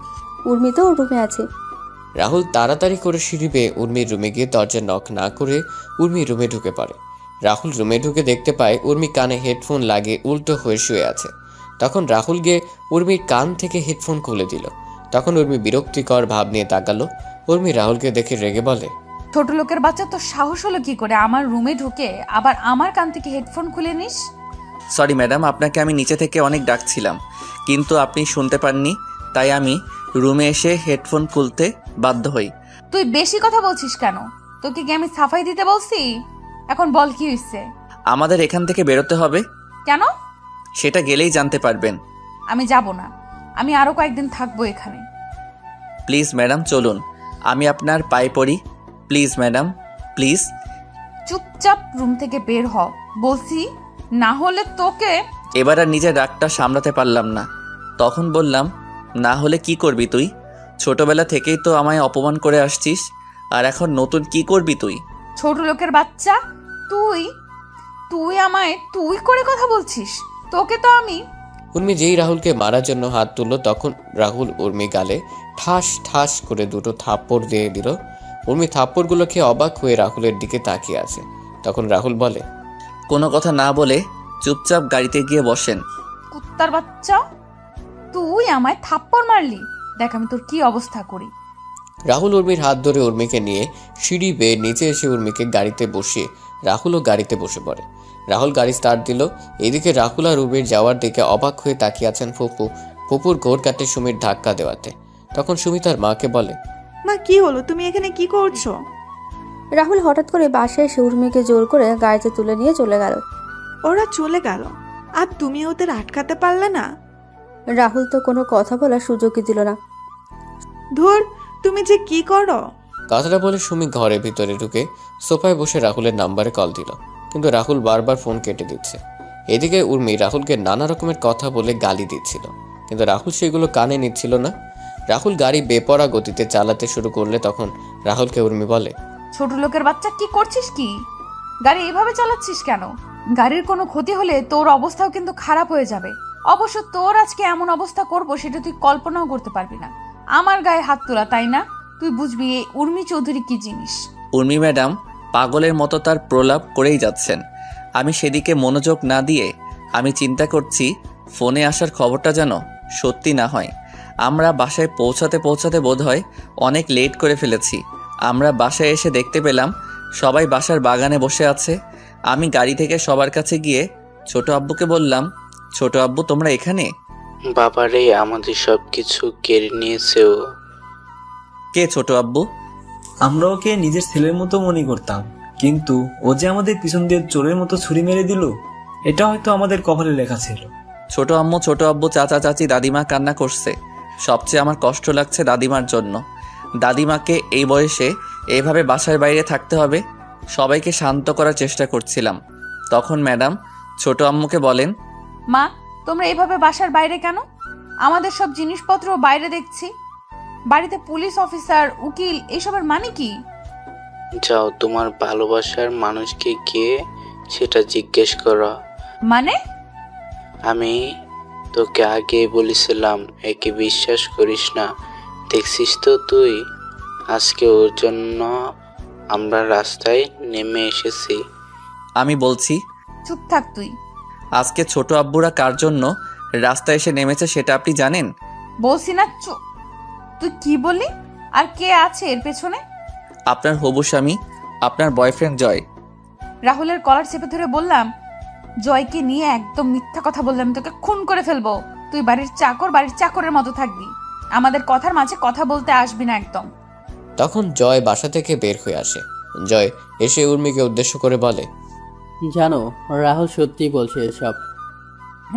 উর্মি তো ওর রুমে আছে। রাহুল তাড়াতাড়ি করে সিঁড়ি বেয়ে উর্মির রুমে গিয়ে দরজা নক না করে উর্মির রুমে ঢুকে পড়ে। রাহুল রুমে ঢুকে দেখতে পায় উর্মি কানে হেডফোন লাগিয়ে উল্টো হয়ে শুয়ে আছে। তখন রাহুল গিয়ে উর্মির কান থেকে হেডফোন খুলে দিল। তখন উর্মি বিরক্তিকর ভাব নিয়ে তাকালো। উর্মি রাহুলকে দেখে রেগে বলে, ছোট লোকের বাচ্চা, তোর সাহস হলো কি করে আমার রুমে ঢুকে আবার আমার কান থেকে হেডফোন খুলে নিস? সরি ম্যাডাম, আপনাকে আমি নিচে থেকে অনেক ডাকছিলাম, কিন্তু আপনি শুনতে পাননি, তাই আমি রুমে এসে হেডফোন খুলতে বাধ্য হই। তুই বেশি কথা বলছিস কেন? তোকে কি আমি সাফাই দিতে বলছি? এখন বল কি হয়েছে? আমাদের এখান থেকে বেরোতে হবে। কেন? সেটা গেলেই জানতে পারবেন। আমি যাব না, আমি আরো কয়েকদিন থাকবো এখানে। প্লিজ ম্যাডাম চলুন, আমি আপনার পায়ে পড়ি। Please madam, please. চুপচাপ রুম থেকে বের হ বলছি, না হলে তোকে। এবার আর নিজের রাগটা সামলাতে পারলাম না। তখন বললাম, না হলে কি করবি তুই? ছোটবেলা থেকেই তো আমায় অপমান করে আসছিস, আর এখন নতুন কি করবি তুই? ছোট লোকের বাচ্চা, তুই তুই আমায় তুই করে কথা বলছিস? তোকে তো আমি। উর্মি যেই রাহুলকে মারার জন্য হাত তুলল, তখন রাহুল উর্মি গালে ঠাস ঠাস করে দুটো থাপ্পড় দিয়ে দিল। উর্মি থাপ্পড়গুলো খেয়ে অবাক হয়ে রাহুলের দিকে তাকিয়ে আছে। তখন রাহুল বলে, কোনো কথা না বলে চুপচাপ গাড়িতে গিয়ে বসেন। কুত্তার বাচ্চা, তুই আমায় থাপ্পড় মারলি, দেখ আমি তোর কি অবস্থা করি। রাহুল উর্মির হাত ধরে উর্মিকে নিয়ে সিঁড়ি বেয়ে নিচে এসে উর্মিকে গাড়িতে বসিয়ে রাহুলও গাড়িতে বসে পড়ে। রাহুল গাড়ি স্টার্ট দিল। এদিকে রাহুল আর উর্মির যাওয়ার দিকে অবাক হয়ে তাকিয়ে আছেন ফুপু। ফুপুর ঘোর কাটে সুমির ধাক্কা দেওয়াতে। তখন সুমি তার মাকে বলে, মা কি হলো, তুমি এখানে কি করছো? রাহুল হঠাৎ করে বাসায় এসে উর্মিকে জোর করে গাড়িতে তুলে নিয়ে চলে গেল। ওরা চলে গেল আর তুমি ওদের আটকাতে পারলে না? রাহুল তো কোনো কথা বলার সুযোগই দিল না। ধুর, তুমি যে কি করো? কথাটা বলে সুমি ঘরের ভিতরে ঢুকে সোফায় বসে রাহুলের নাম্বারে কল দিল, কিন্তু রাহুল বারবার ফোন কেটে দিচ্ছে। এদিকে উর্মি রাহুলকে নানা রকমের কথা বলে গালি দিচ্ছিল, কিন্তু রাহুল সেগুলো কানে নিচ্ছিল না। রাহুল গাড়ি বেপরা গতিতে চালাতে শুরু করলে তখন রাহুলকে উর্মি বলে, ছোট লোকের বাচ্চা, কি করছিস কি? গাড়ি এভাবে চালাচ্ছিস কেন? গাড়ির কোনো ক্ষতি হলে তোর অবস্থাও কিন্তু খারাপ হয়ে যাবে। অবশ্য তোর আজকে এমন অবস্থা করব সেটা তুই কল্পনাও করতে পারবি না। আমার গায়ে হাত তোলা, তাই না? তুই বুঝবি এই উর্মি চৌধুরী কি জিনিস। উর্মি ম্যাডাম পাগলের মতো তার প্রলাপ করেই যাচ্ছেন। আমি সেদিকে মনোযোগ না দিয়ে আমি চিন্তা করছি ফোনে আসার খবরটা যেন সত্যি না হয়। আমরা বাসায় পৌঁছাতে বোধহয় অনেক লেট করে ফেলেছি। আমরা বাসায় এসে দেখতে পেলাম সবাই বাসার বাগানে বসে আছে। আমি গাড়ি থেকে সবার কাছে গিয়ে ছোট আব্বুকে বললাম, ছোট আব্বু তোমরা এখানে? বাবারে, আমাদের সব কিছু কেড়ে নিয়েছে ও। কে ছোট আব্বু? আমরা ওকে নিজের ছেলের মতো মনে করতাম, কিন্তু ও যে আমাদের পিছন দিয়ে চোরের মতো ছুরি মেরে দিল, এটা হয়তো আমাদের কপালে লেখা ছিল। ছোট আম্মু, ছোট আব্বু, চাচা চাচি, দাদিমা কান্না করছে। সবচেয়ে আমার কষ্ট লাগছে দাদিমার জন্য। দাদিমাকে এই বয়সে এইভাবে বাসার বাইরে থাকতে হবে। সবাইকে শান্ত করার চেষ্টা করছিলাম। তখন ম্যাডাম ছোট আম্মুকে বলেন, মা, তোমরা এইভাবে বাসার বাইরে কেন? আমাদের সব জিনিসপত্র বাইরে দেখছি। বাড়িতে পুলিশ অফিসার, উকিল, এসবের মানে কি? যাও, তোমার ভালোবাসার মানুষকে গিয়ে সেটা জিজ্ঞেস করো। মানে? আমি তোকে আগে বলেছিলাম একে বিশ্বাস করিস না। দেখছিস তো তুই, আজকে ওর জন্য আমরা রাস্তায় নেমে এসেছি। আমি বলছি, চুপ থাক তুই। আজকে ছোট আব্বুরা কার জন্য রাস্তায় এসে নেমেছে সেটা আপনি জানেন? বলছি না চুপ। তুই কি বললি? আর কে আছে এর পেছনে? আপনার হবু স্বামী, আপনার বয়ফ্রেন্ড জয়। রাহুলের কলার চেপে ধরে বললাম, জয়কে নিয়ে একদম মিথ্যা কথা বললাম, তোকে খুন করে ফেলবো। তুই বাড়ির চাকর, বাড়ির চাকরের মতো থাকবি, আমাদের কথার মাঝে কথা বলতে আসবি না একদম। তখন জয় বাসা থেকে বের হয়ে আসে। জয় এসে উর্মিকে উদ্দেশ্য করে বলে, জানো রাহুল সত্যি বলছে এসব।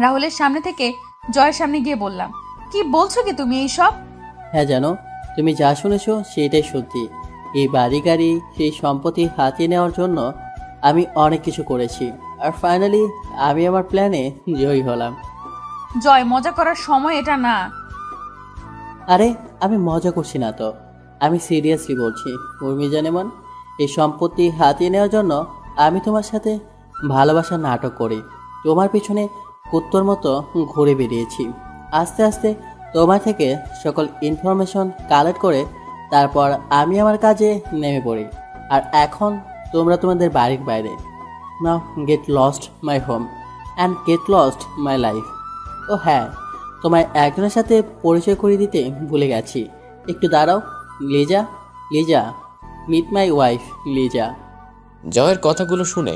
রাহুলের সামনে থেকে জয়ের সামনে গিয়ে বললাম, কি বলছো কি তুমি এইসব? হ্যাঁ জানো, তুমি যা শুনেছো সেটাই সত্যি। এই বাড়ি গাড়ি সেই সম্পত্তি হাতিয়ে নেওয়ার জন্য আমি অনেক কিছু করেছি, আর ফাইনালি আমি আমার প্ল্যানে জয়ী হলাম। জয়, মজা করার সময় এটা না। আরে আমি মজা করছি না তো, আমি সিরিয়াসলি বলছি উর্মি জানেমান, এই সম্পত্তি হাতিয়ে নেওয়ার জন্য আমি তোমার সাথে ভালোবাসার নাটক করি, তোমার পিছনে কুত্তর মতো ঘুরে বেরিয়েছি। আস্তে আস্তে তোমার থেকে সকল ইনফরমেশন কালেক্ট করে তারপর আমি আমার কাজে নেমে পড়ি। আর এখন তোমরা তোমাদের বাড়ির বাইরে। Now get lost my home and get lost my life. ও হ্যাঁ, তোমায় একজনের সাথে পরিচয় করিয়ে দিতে ভুলে গেছি, একটু দাঁড়াও। Liza, Liza, meet my wife Liza. জয়ের কথাগুলো শুনে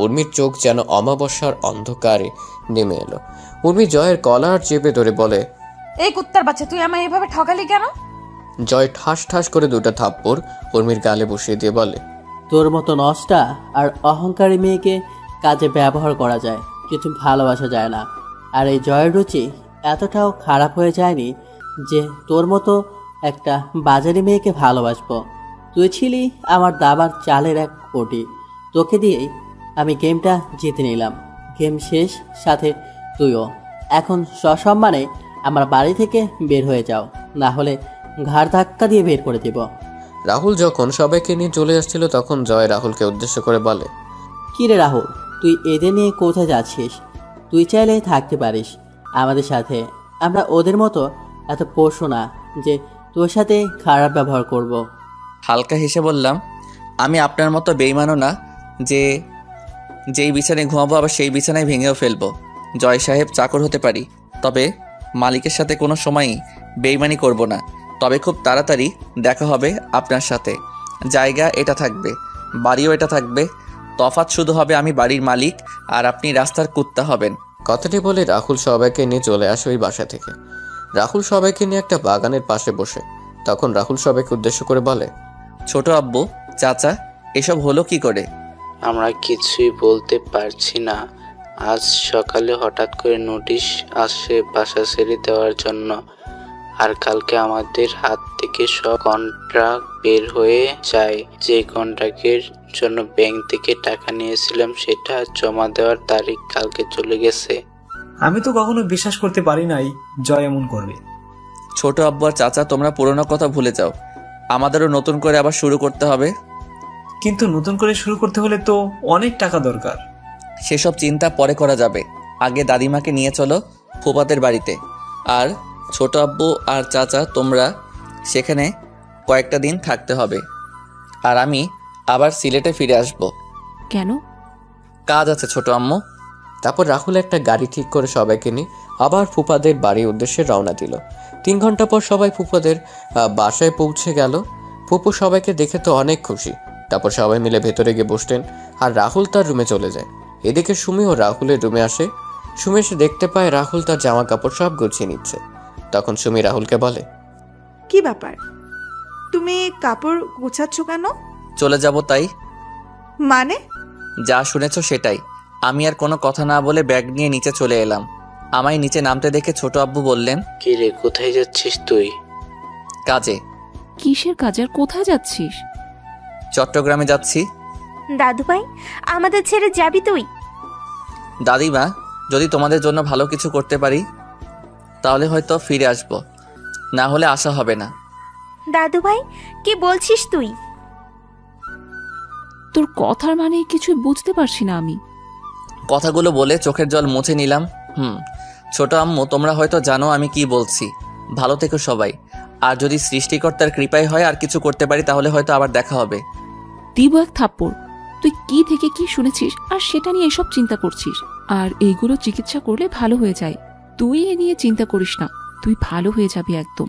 উর্মির চোখ যেন অমাবস্যার অন্ধকারে নেমে এলো। উর্মি জয়ের কলার চেপে ধরে বলে, এই কুত্তার বাচ্চা, তুই আমায় এভাবে ঠকালি কেন? জয় ঠাস ঠাস করে দুটো থাপ্পড় উর্মির গালে বসিয়ে দিয়ে বলে, তোর মতো নষ্টা আর অহংকারী মেয়েকে কাজে ব্যবহার করা যায়, কিন্তু ভালোবাসা যায় না। আর এই জয়ের রুচি এতটাও খারাপ হয়ে যায়নি যে তোর মতো একটা বাজারি মেয়েকে ভালোবাসবো। তুই ছিলি আমার দাবার চালের এক কোটি, তোকে দিয়েই আমি গেমটা জিতে নিলাম। গেম শেষ, সাথে তুইও। এখন সসম্মানে আমার বাড়ি থেকে বের হয়ে যাও, না হলে ঘাড় ধাক্কা দিয়ে বের করে দেব। রাহুল যখন সবাইকে নিয়ে চলে আসছিল তখন জয় রাহুলকে উদ্দেশ্য করে বলে, কি রে রাহুল, তুই এদের নিয়ে কোথায় যাচ্ছিস? তুই চাইলে থাকতে পারিস আমাদের সাথে, আমরা ওদের মতো এত পশু না যে তোর সাথে খারাপ ব্যবহার করব। হালকা হেসে বললাম, আমি আপনার মতো বেইমানও না যে যেই বিছানায় ঘুমাবো আবার সেই বিছানায় ভেঙেও ফেলবো। জয় সাহেব চাকর হতে পারি, তবে মালিকের সাথে কোনো সময়ই বেইমানি করব না। তবে খুব তাড়াতাড়ি দেখা হবে আপনার সাথে। জায়গা এটা থাকবে, বাড়িও এটা থাকবে, তফাৎ শুধু হবে আমি বাড়ির মালিক আর আপনি রাস্তার কুত্তা হবেন। কথাটি বলে রাহুল সবাইকে নিয়ে চলে আসে ওই বাসা থেকে। রাহুল সবাইকে নিয়ে একটা বাগানের পাশে বসে। তখন রাহুল সবাইকে উদ্দেশ্য করে বলে, ছোট আব্বু, চাচা, এসব হলো কি করে? আমরা কিছুই বলতে পারছি না। আজ সকালে হঠাৎ করে নোটিশ আসে বাসা ছেড়ে দেওয়ার জন্য, আর কালকে আমাদের হাত থেকে সব কন্ট্রাক্ট বের হয়ে যায়। যে কন্ট্রাক্টের জন্য ব্যাংক থেকে টাকা নিয়েছিলাম সেটা জমা দেওয়ার তারিখ কালকে চলে গেছে। আমি তো কখনো বিশ্বাস করতে পারি নাই জয় এমন করবে। ছোট আব্বু আর চাচা, তোমরা পুরনো কথা ভুলে যাও, আমাদেরও নতুন করে আবার শুরু করতে হবে। কিন্তু নতুন করে শুরু করতে হলে তো অনেক টাকা দরকার। সেসব চিন্তা পরে করা যাবে, আগে দাদিমাকে নিয়ে চলো ফুপাদের বাড়িতে। আর ছোট আব্বু আর চাচা, তোমরা সেখানে কয়েকটা দিন থাকতে হবে, আর আমি আবার সিলেটে ফিরে আসব। কেন? কাজ আছে ছোট আম্মু। তারপর রাহুল একটা গাড়ি ঠিক করে সবাইকে নিয়ে আবার ফুপাদের বাড়ির উদ্দেশ্যে রওনা দিল। 3 ঘন্টা পর সবাই ফুপাদের বাসায় পৌঁছে গেল। ফুপু সবাইকে দেখে তো অনেক খুশি। তারপর সবাই মিলে ভেতরে গিয়ে বসতেন আর রাহুল তার রুমে চলে যায়। এদিকে সুমি ও রাহুলের রুমে আসে। সুমি এসে দেখতে পায় রাহুল তার জামা কাপড় সব গুছিয়ে নিচ্ছে। তখন সুমি রাহুলকে বলে, কি ব্যাপার, তুমি কাপড় গুছাচ্ছ কেন? চলে যাব তাই। মানে? যা শুনেছো সেটাই। আমি আর কোনো কথা না বলে ব্যাগ নিয়ে নিচে চলে এলাম। আমায় নিচে নামতে দেখে ছোট আব্বু বললেন, কি রে, কোথায় যাচ্ছিস তুই? কাজে। কিসের কাজে আর কোথায় যাচ্ছিস? চট্টগ্রামে যাচ্ছি। দাদু ভাই, আমাদের ছেড়ে যাবি তুই? দাদিমা, যদি তোমাদের জন্য ভালো কিছু করতে পারি তাহলে হয়তো ফিরে আসব, না হলে আসা হবে না। দাদু ভাই, কি বলছিস তুই? তোর কথার মানে কিছু বুঝতে পারছি না আমি। কথাগুলো বলে চোখের জল মুছে নিলাম। ছোট আম্মু, তোমরা হয়তো জানো আমি কি বলছি। ভালো থেকো সবাই। আর যদি সৃষ্টিকর্তার কৃপায় হয় আর কিছু করতে পারি তাহলে হয়তো আবার দেখা হবে। দিব এক থাপ্পড়। তুই কি থেকে কি শুনেছিস আর সেটা নিয়ে এসব চিন্তা করছিস? আর এইগুলো চিকিৎসা করলে ভালো হয়ে যায়। তুই এ নিয়ে চিন্তা করিস না, তুই ভালো হয়ে যাবি একদম।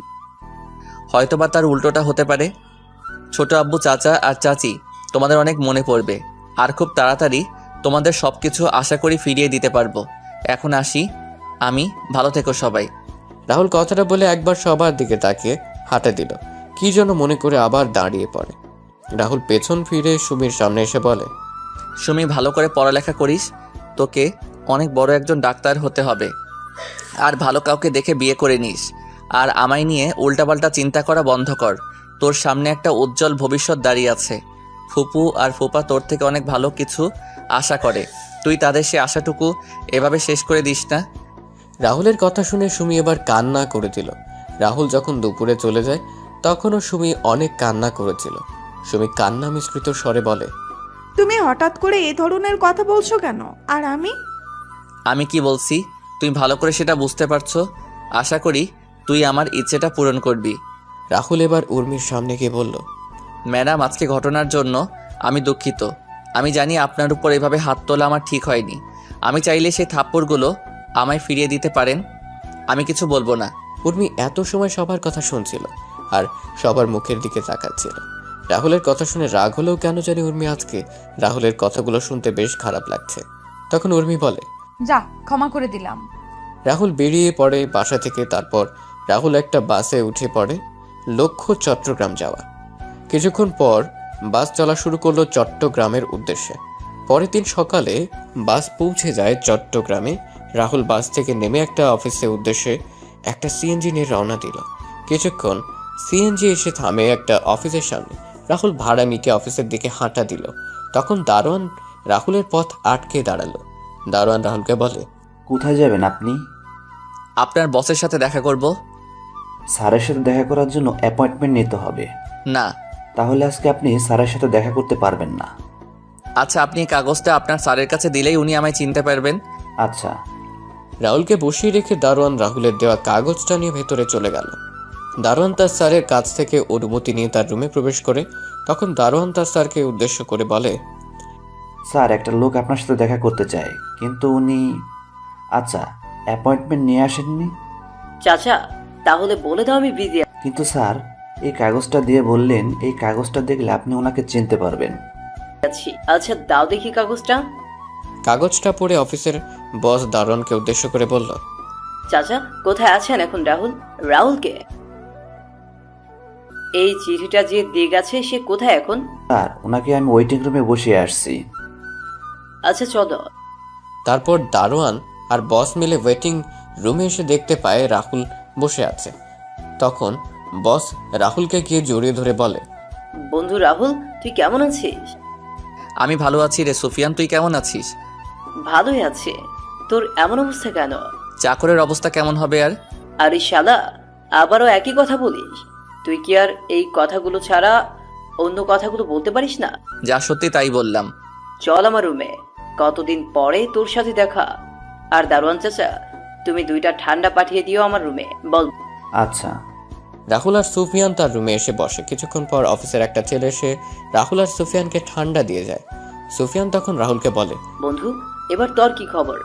হয়তোবা তার উল্টোটা হতে পারে। ছোট আব্বু, চাচা আর চাচি, তোমাদের অনেক মনে পড়বে। আর খুব তাড়াতাড়ি তোমাদের সবকিছু আশা করি ফিরিয়ে দিতে পারবো। এখন আসি আমি, ভালো থেকো সবাই। রাহুল কথাটা বলে একবার সবার দিকে তাকিয়ে হাঁটা দিল। কি যেন মনে করে আবার দাঁড়িয়ে পড়ে। রাহুল পেছন ফিরে সুমির সামনে এসে বলে, সুমি, ভালো করে পড়ালেখা করিস, তোকে অনেক বড় একজন ডাক্তার হতে হবে। আর ভালো কাউকে দেখে বিয়ে করে নিস। আর আমায় নিয়ে উল্টাপাল্টা চিন্তা করা বন্ধ কর। তোর সামনে একটা উজ্জ্বল ভবিষ্যৎ দাঁড়িয়ে আছে। ফুপু আর ফুপা তোর থেকে অনেক ভালো কিছু আশা করে, তুই তাদের সে আশাটুকু এভাবে শেষ করে দিস না। রাহুলের কথা শুনে সুমি এবার কান্না করে দিল। রাহুল যখন দুপুরে চলে যায় তখনও সুমি অনেক কান্না করেছিল। সুমি কান্না মিশ্রিত স্বরে বলে, তুমি হঠাৎ করে এই ধরনের কথা বলছো কেন? আর আমি কি বলছি তুই ভালো করে সেটা বুঝতে পারছো। আশা করি তুই আমার ইচ্ছেটা পূরণ করবি। রাহুল এবার উর্মির সামনে গিয়ে বলল, ম্যাডাম, আজকে ঘটনার জন্য আমি দুঃখিত। আমি জানি আপনার উপর এভাবে হাত তোলা আমার ঠিক হয়নি। আমি চাইলে সেই থাপ্পড়গুলো আমায় ফিরিয়ে দিতে পারেন, আমি কিছু বলবো না। উর্মি এত সময় সবার কথা শুনছিল আর সবার মুখের দিকে তাকাচ্ছিল। রাহুলের কথা শুনে রাগ হলেও কেন জানি উর্মি আজকে রাহুলের কথাগুলো শুনতে বেশ খারাপ লাগছে। তখন উর্মি বলে, যা, ক্ষমা করে দিলাম। রাহুল বেরিয়ে পড়ে বাসা থেকে। তারপর রাহুল একটা বাসে উঠে পড়ে লক্ষ্য চট্টগ্রাম যাওয়া। কিছুক্ষণ পর বাস চলা শুরু করলো চট্টগ্রামের উদ্দেশ্যে। পরের দিন সকালে বাস পৌঁছে যায় চট্টগ্রামে। রাহুল বাস থেকে নেমে একটা অফিসের উদ্দেশ্যে একটা সিএনজি নিয়ে রওনা দিল। কিছুক্ষণ সিএনজি এসে থামে একটা অফিসের সামনে। রাহুল ভাড়া মিটে অফিসের দিকে হাঁটা দিল। তখন দারোয়ান রাহুলের পথ আটকে দাঁড়ালো। দারোয়ান রাহুলকে বলে, কোথায় যাবেন আপনি? আপনার বসের সাথে দেখা করব। স্যারের সাথে দেখা করার জন্য অ্যাপয়েন্টমেন্ট নিতে হবে। না। তাহলে আজকে আপনি স্যারের সাথে দেখা করতে পারবেন না। আচ্ছা, আপনি কাগজটা আপনার স্যারের কাছে দিলেই উনি আমায় চিনতে পারবেন। আচ্ছা। রাহুলকে বসিয়ে রেখে দারোয়ান রাহুলের দেওয়া কাগজটা নিয়ে ভেতরে চলে গেল। দারোয়ান তার স্যারের কাছ থেকে অনুমতি নিয়ে তার রুমে প্রবেশ করে। তখন দারোয়ান তার স্যারকে উদ্দেশ্য করে বলে, স্যার, একটা লোক আপনার সাথে দেখা করতে চায়, কিন্তু উনি আচ্ছা অ্যাপয়েন্টমেন্ট নিয়ে আসেননি। চাচা, তাহলে বলে দাও আমি বিজি কিন্তু স্যার, এই কাগজটা দিয়ে বললেন এই কাগজটা দেখলে আপনি ওনাকে চিনতে পারবেন। আছি। আচ্ছা, দাও দেখি কাগজটা। কাগজটা পড়ে অফিসের বস দারোয়ানকে উদ্দেশ্য করে বলল, চাচা, কোথায় আছেন এখন রাহুল? রাহুলকে এই চিঠিটা যে দিয়ে গেছে সে কোথায় এখন? স্যার, ওনাকে আমি ওয়েটিং রুমে বসিয়ে আসছি। আচ্ছা, চলো। তারপর দারোয়ান আর বস মিলে ওয়েটিং রুমে এসে দেখতে পায় রাহুল বসে আছে। তখন বস রাহুলকে গিয়ে জড়িয়ে ধরে বলে, বন্ধু রাহুল, তুই কেমন আছিস? আমি ভালো আছি রে সুফিয়ান, তুই কেমন আছিস? ভালোই আছে। তোর এমন অবস্থা কেন? চাকরের অবস্থা কেমন হবে আর? আরে শালা, আবারও একই কথা বলিস? তুই কি আর এই কথাগুলো ছাড়া অন্য কথাগুলো বলতে পারিস না? যা সত্যি তাই বললাম। চল আমার রুমে, কতদিন পরে তোর সাথে দেখা। আর দারোয়ান চাচা, তুমি 2টা ঠান্ডা পাঠিয়ে দিও আমার রুমে, বল। আচ্ছা। রাহুল আর সুফিয়ান তার রুমে এসে বসে। কিছুক্ষণ পর অফিসের একটা ছেলে এসে রাহুল আর সুফিয়ানকে ঠান্ডা দিয়ে যায়। সুফিয়ান তখন রাহুলকে বলে, বন্ধু, এবার তোর কি খবর?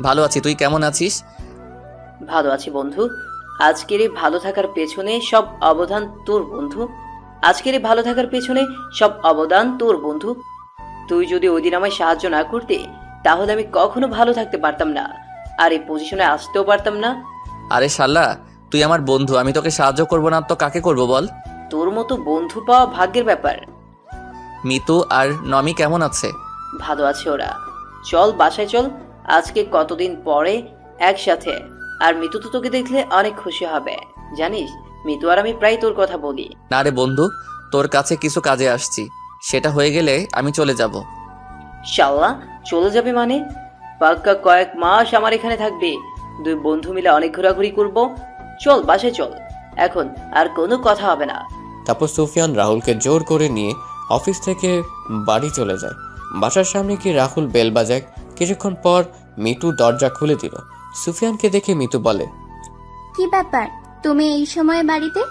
ভালো আছি, তুই কেমন আছিস? ভালো আছি বন্ধু। আজকের এই ভালো থাকার পেছনে সব অবদান তোর বন্ধু। আজকের এই ভালো থাকার পেছনে সব অবদান তোর বন্ধু। তুই যদি ওই দিন আমায় সাহায্য না করতে, তাহলে আমি কখনো ভালো থাকতে পারতাম না, আর এই পজিশনে আসতেও পারতাম না। আরে শালা, তুই আমার বন্ধু, আমি তোকে সাহায্য করব না তো কাকে করব বল? তোর মতো বন্ধু পাওয়া ভাগ্যের ব্যাপার। মিতু আর নমি কেমন আছে? ভালো আছে ওরা। চল বাসায় চল, আজকে কতদিন পরে একসাথে। আর মিতু তো তোকে দেখলে অনেক খুশি হবে। জানিস, মিতু আর আমি প্রায় তোর কথা বলি। না রে বন্ধু, তোর কাছে কিছু কাজে আসছি, সেটা হয়ে গেলে আমি চলে যাব। শাল্লা, চলে যাবে মানে? পাক্কা কয়েক মাস আমার এখানে থাকবে। 2 বন্ধু মিলে অনেক ঘোরাঘুরি করব। চল বাসায় চল, এখন আর কোনো কথা হবে না। তারপর সুফিয়ান রাহুলকে জোর করে নিয়ে অফিস থেকে বাড়ি চলে যায়। বাসার সামনে গিয়ে রাহুল বেল বাজায়। কিছুক্ষণ পর মিতু দরজা খুলে দিল। সুফিয়ানকে দেখে মিতু বলে, কি ব্যাপার, তুমি এই সময় বাড়িতে?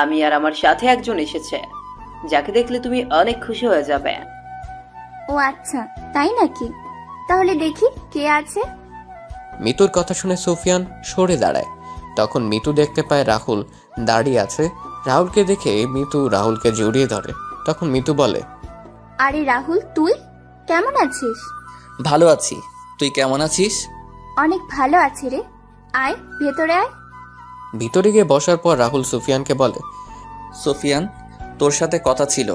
আমি আর আমার সাথে একজন এসেছে, যাকে দেখলে তুমি অনেক খুশি হয়ে যাবে। ও আচ্ছা, তাই নাকি? তাহলে দেখি কে আছে। মিতুর কথা শুনে সুফিয়ান সরে দাঁড়ায়। তখন মিতু দেখতে পায় রাহুল দাঁড়িয়ে আছে। রাহুলকে দেখে মিতু রাহুলকে জড়িয়ে ধরে। তখন মিতু বলে, আরে রাহুল, তুই কেমন আছিস? ভালো আছি, তুই কেমন আছিস? অনেক ভালো আছি রে, আয় ভেতরে আয়। ভিতরে গিয়ে বসার পর রাহুল সুফিয়ানকে বলে, সুফিয়ান, তোর সাথে কথা ছিল,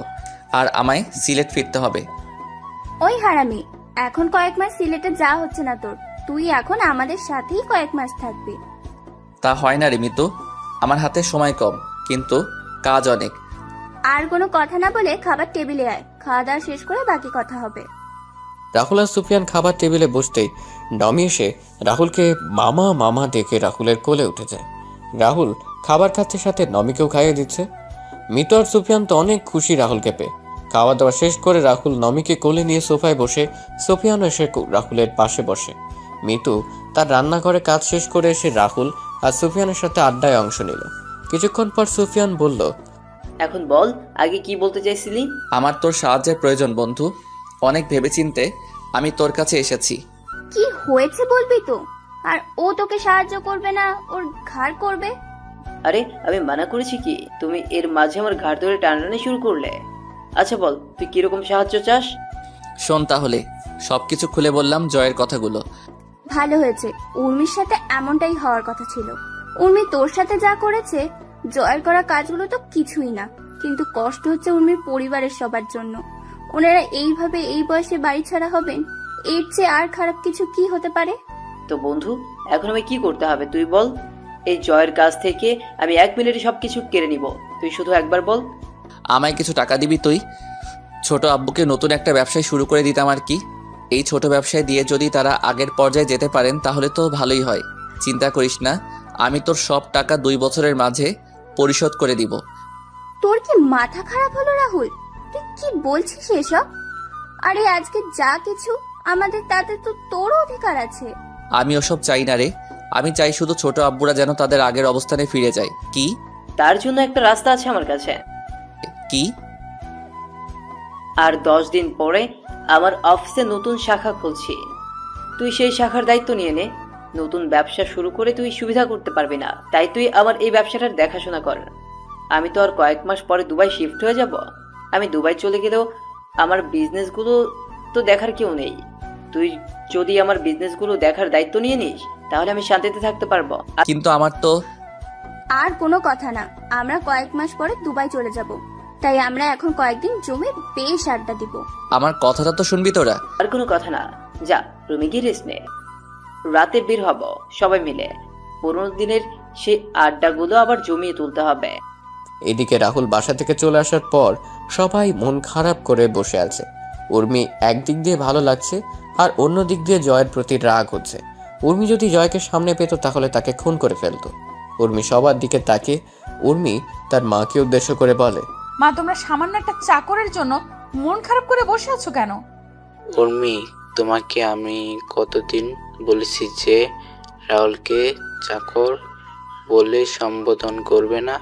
আর আমায় সিলেট ফিরতে হবে। ওই হারামি, এখন কয়েক মাস সিলেটে যাওয়া হচ্ছে না তোর। তুই এখন আমাদের সাথেই কয়েক মাস থাকবি। তা হয় না রে মিতু, আমার হাতে সময় কম, কিন্তু কাজ অনেক। আর কোনো কথা না বলে খাবার টেবিলে আয়, খাওয়া দাওয়া শেষ করে বাকি কথা হবে। রাহুল আর সুফিয়ান খাবার টেবিলে বসতেই নমি এসে রাহুলকে মামা মামা ডেকে রাহুলের কোলে উঠে যায়। রাহুল খাবার খাচ্ছে, সাথে নমিকেও খাইয়ে দিচ্ছে। মিতু আর সুফিয়ান তো অনেক খুশি রাহুলকে পেয়ে। খাওয়া দাওয়া শেষ করে রাহুল নমিকে কোলে নিয়ে সোফায় বসে, সুফিয়ানও এসে রাহুলের পাশে বসে। মিতু তার রান্নাঘরে কাজ শেষ করে এসে রাহুল আর সুফিয়ানের সাথে আড্ডায় অংশ নিল। কিছুক্ষণ পর সুফিয়ান বলল, এখন বল, আগে কি বলতে চাইছিলি? আমার তোর সাহায্যের প্রয়োজন বন্ধু, অনেক ভেবেচিন্তে আমি তোর কাছে এসেছি। কি হয়েছে বলবি তো? আর ও তোকে সাহায্য করবে না, ওর ঘাড় করবে? আরে আমি মানা করেছি কি? তুমি এর মাঝে আমার ঘাড় ধরে টানাটানি শুরু করলে। আচ্ছা বল, তুই কিরকম সাহায্য চাস? শোন তাহলে, সবকিছু খুলে বললাম জয়ের কথাগুলো। ভালো হয়েছে, উর্মির সাথে এমনটাই হওয়ার কথা ছিল। উর্মি তোর সাথে যা করেছে, জয়ের করা কাজগুলো তো কিছুই না, কিন্তু কষ্ট হচ্ছে উর্মির পরিবারের সবার জন্য। ওনারা এইভাবে এই বয়সে বাড়ি ছাড়া হবেন, এর চেয়ে আর খারাপ কিছু কি হতে পারে? তো বন্ধু, এখন আমি কি করতে হবে তুই বল। এই জয়ের কাছ থেকে আমি 1 মিনিটে সবকিছু কেড়ে নিব, তুই শুধু একবার বল। আমায় কিছু টাকা দিবি তুই? ছোট আব্বুকে নতুন একটা ব্যবসায় শুরু করে দিতাম আর কি। এই ছোট ব্যবসায় দিয়ে যদি তারা আগের পর্যায়ে যেতে পারেন তাহলে তো ভালোই হয়। চিন্তা করিস না, আমি তোর সব টাকা 2 বছরের মাঝে পরিশোধ করে দিব। তোর কি মাথা খারাপ হলো রাহুল? তুই কি বলছিস এসব? আরে আজকে যা কিছু আমাদের, তাতে তো তোরও অধিকার আছে। আমি ওসব চাই না রে, আমি চাই শুধু ছোট আব্বুরা যেন তাদের আগের অবস্থানে ফিরে যায়। কি? তার জন্য একটা রাস্তা আছে আমার কাছে। কি? আর 10 দিন পরে আমার অফিসে নতুন শাখা খুলছি, তুই সেই শাখার দায়িত্ব নিয়ে নে। নতুন ব্যবসা শুরু করে তুই সুবিধা করতে পারবি না, তাই তুই আমার এই ব্যবসাটার দেখাশোনা কর। আমি তো আর কয়েক মাস পরে দুবাই শিফট হয়ে যাব। আমি দুবাই চলে গেলেও আমার বিজনেসগুলো তো দেখার কেউ নেই। তুই যদি আমার বিজনেসগুলো দেখার দায়িত্ব নিয়ে নিস তাহলে আমি শান্তিতে থাকতে পারবো। কিন্তু আমার তো আর কোনো কথা না, আমরা কয়েক মাস পরে দুবাই চলে যাব, তাই আমরা এখন কয়েকদিন জমে বেশ আড্ডা দিব। আমার কথাটা তো শুনবি তোরা। আর কোনো কথা না, যা রুমে গিয়ে রেস্ট নে। রাতে বের হব সবাই মিলে, পুরোনো দিনের সেই আড্ডাগুলো আবার জমিয়ে তুলতে হবে। এদিকে রাহুল বাসা থেকে চলে আসার পর সবাই মন খারাপ করে বসে আছে। উর্মি একদিক দিয়ে ভালো লাগছে, আর অন্য দিক দিয়ে জয়ের প্রতি রাগ হচ্ছে। উর্মি যদি জয়কে সামনে পেত তাহলে তাকে খুন করে ফেলতো। উর্মি সবার দিকে তাকিয়ে উর্মি তার মাকে উদ্দেশ্য করে বলে, মা, তোমরা সামান্য একটা চাকরের জন্য মন খারাপ করে বসে আছো কেন? উর্মি, তোমাকে আমি কতদিন বলেছি যে রাহুলকে চাকর বলে সম্বোধন করবে না?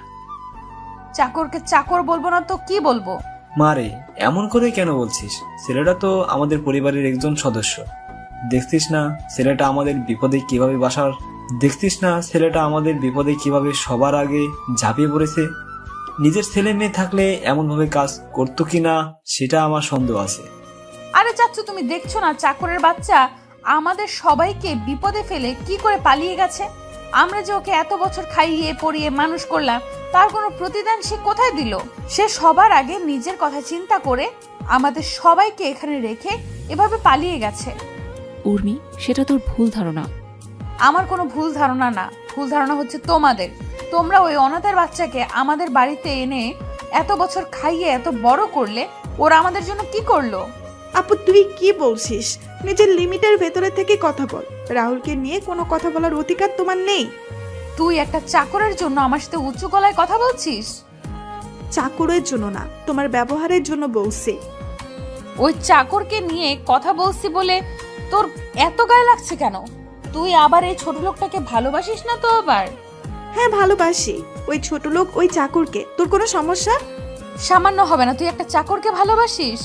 চাকরকে চাকর বলবো না তো কি বলবো? মারে, এমন করে কেন বলছিস? ছেলেটা তো আমাদের পরিবারের একজন সদস্য। দেখছিস না ছেলেটা আমাদের বিপদে কিভাবে সবার আগে ঝাঁপিয়ে পড়েছে। নিজের ছেলে মেয়ে থাকলে এমন ভাবে কাজ করতো কিনা সেটা আমার সন্দেহ আছে। আরে চাচ্চু, তুমি দেখছো না চাকরের বাচ্চা আমাদের সবাইকে বিপদে ফেলে কি করে পালিয়ে গেছে? আমরা যে ওকে এত বছর খাইয়ে পড়িয়ে মানুষ করলাম, তার কোনো প্রতিদান সে কোথায় দিল? সে সবার আগে নিজের কথা চিন্তা করে আমাদের সবাইকে এখানে রেখে এভাবে পালিয়ে গেছে। উর্মি, সেটা তোর ভুল ধারণা। আমার কোনো ভুল ধারণা না, ভুল ধারণা হচ্ছে তোমাদের। তোমরা ওই অনাথের বাচ্চাকে আমাদের বাড়িতে এনে এত বছর খাইয়ে এত বড় করলে, ওরা আমাদের জন্য কি করলো? আপু, তুই কি বলছিস? নিজের লিমিটের ভেতরে থেকে কথা বল। রাহুলকে নিয়ে কোনো কথা বলার অধিকার তোমার নেই। তুই একটা চাকরের জন্য আমার সাথে উঁচু গলায় কথা বলছিস? চাকরের জন্য না, তোমার ব্যবহারের জন্য বলছি। ওই চাকরকে নিয়ে কথা বলছি বলে তোর এত গায়ে লাগছে কেন? তুই আবার এই ছোট লোকটাকে ভালোবাসিস না তো? আবার হ্যাঁ, ভালোবাসি। ওই ছোট লোক, ওই চাকরকে। তোর কোনো সমস্যা? সামান্য হবে না, তুই একটা চাকরকে ভালোবাসিস?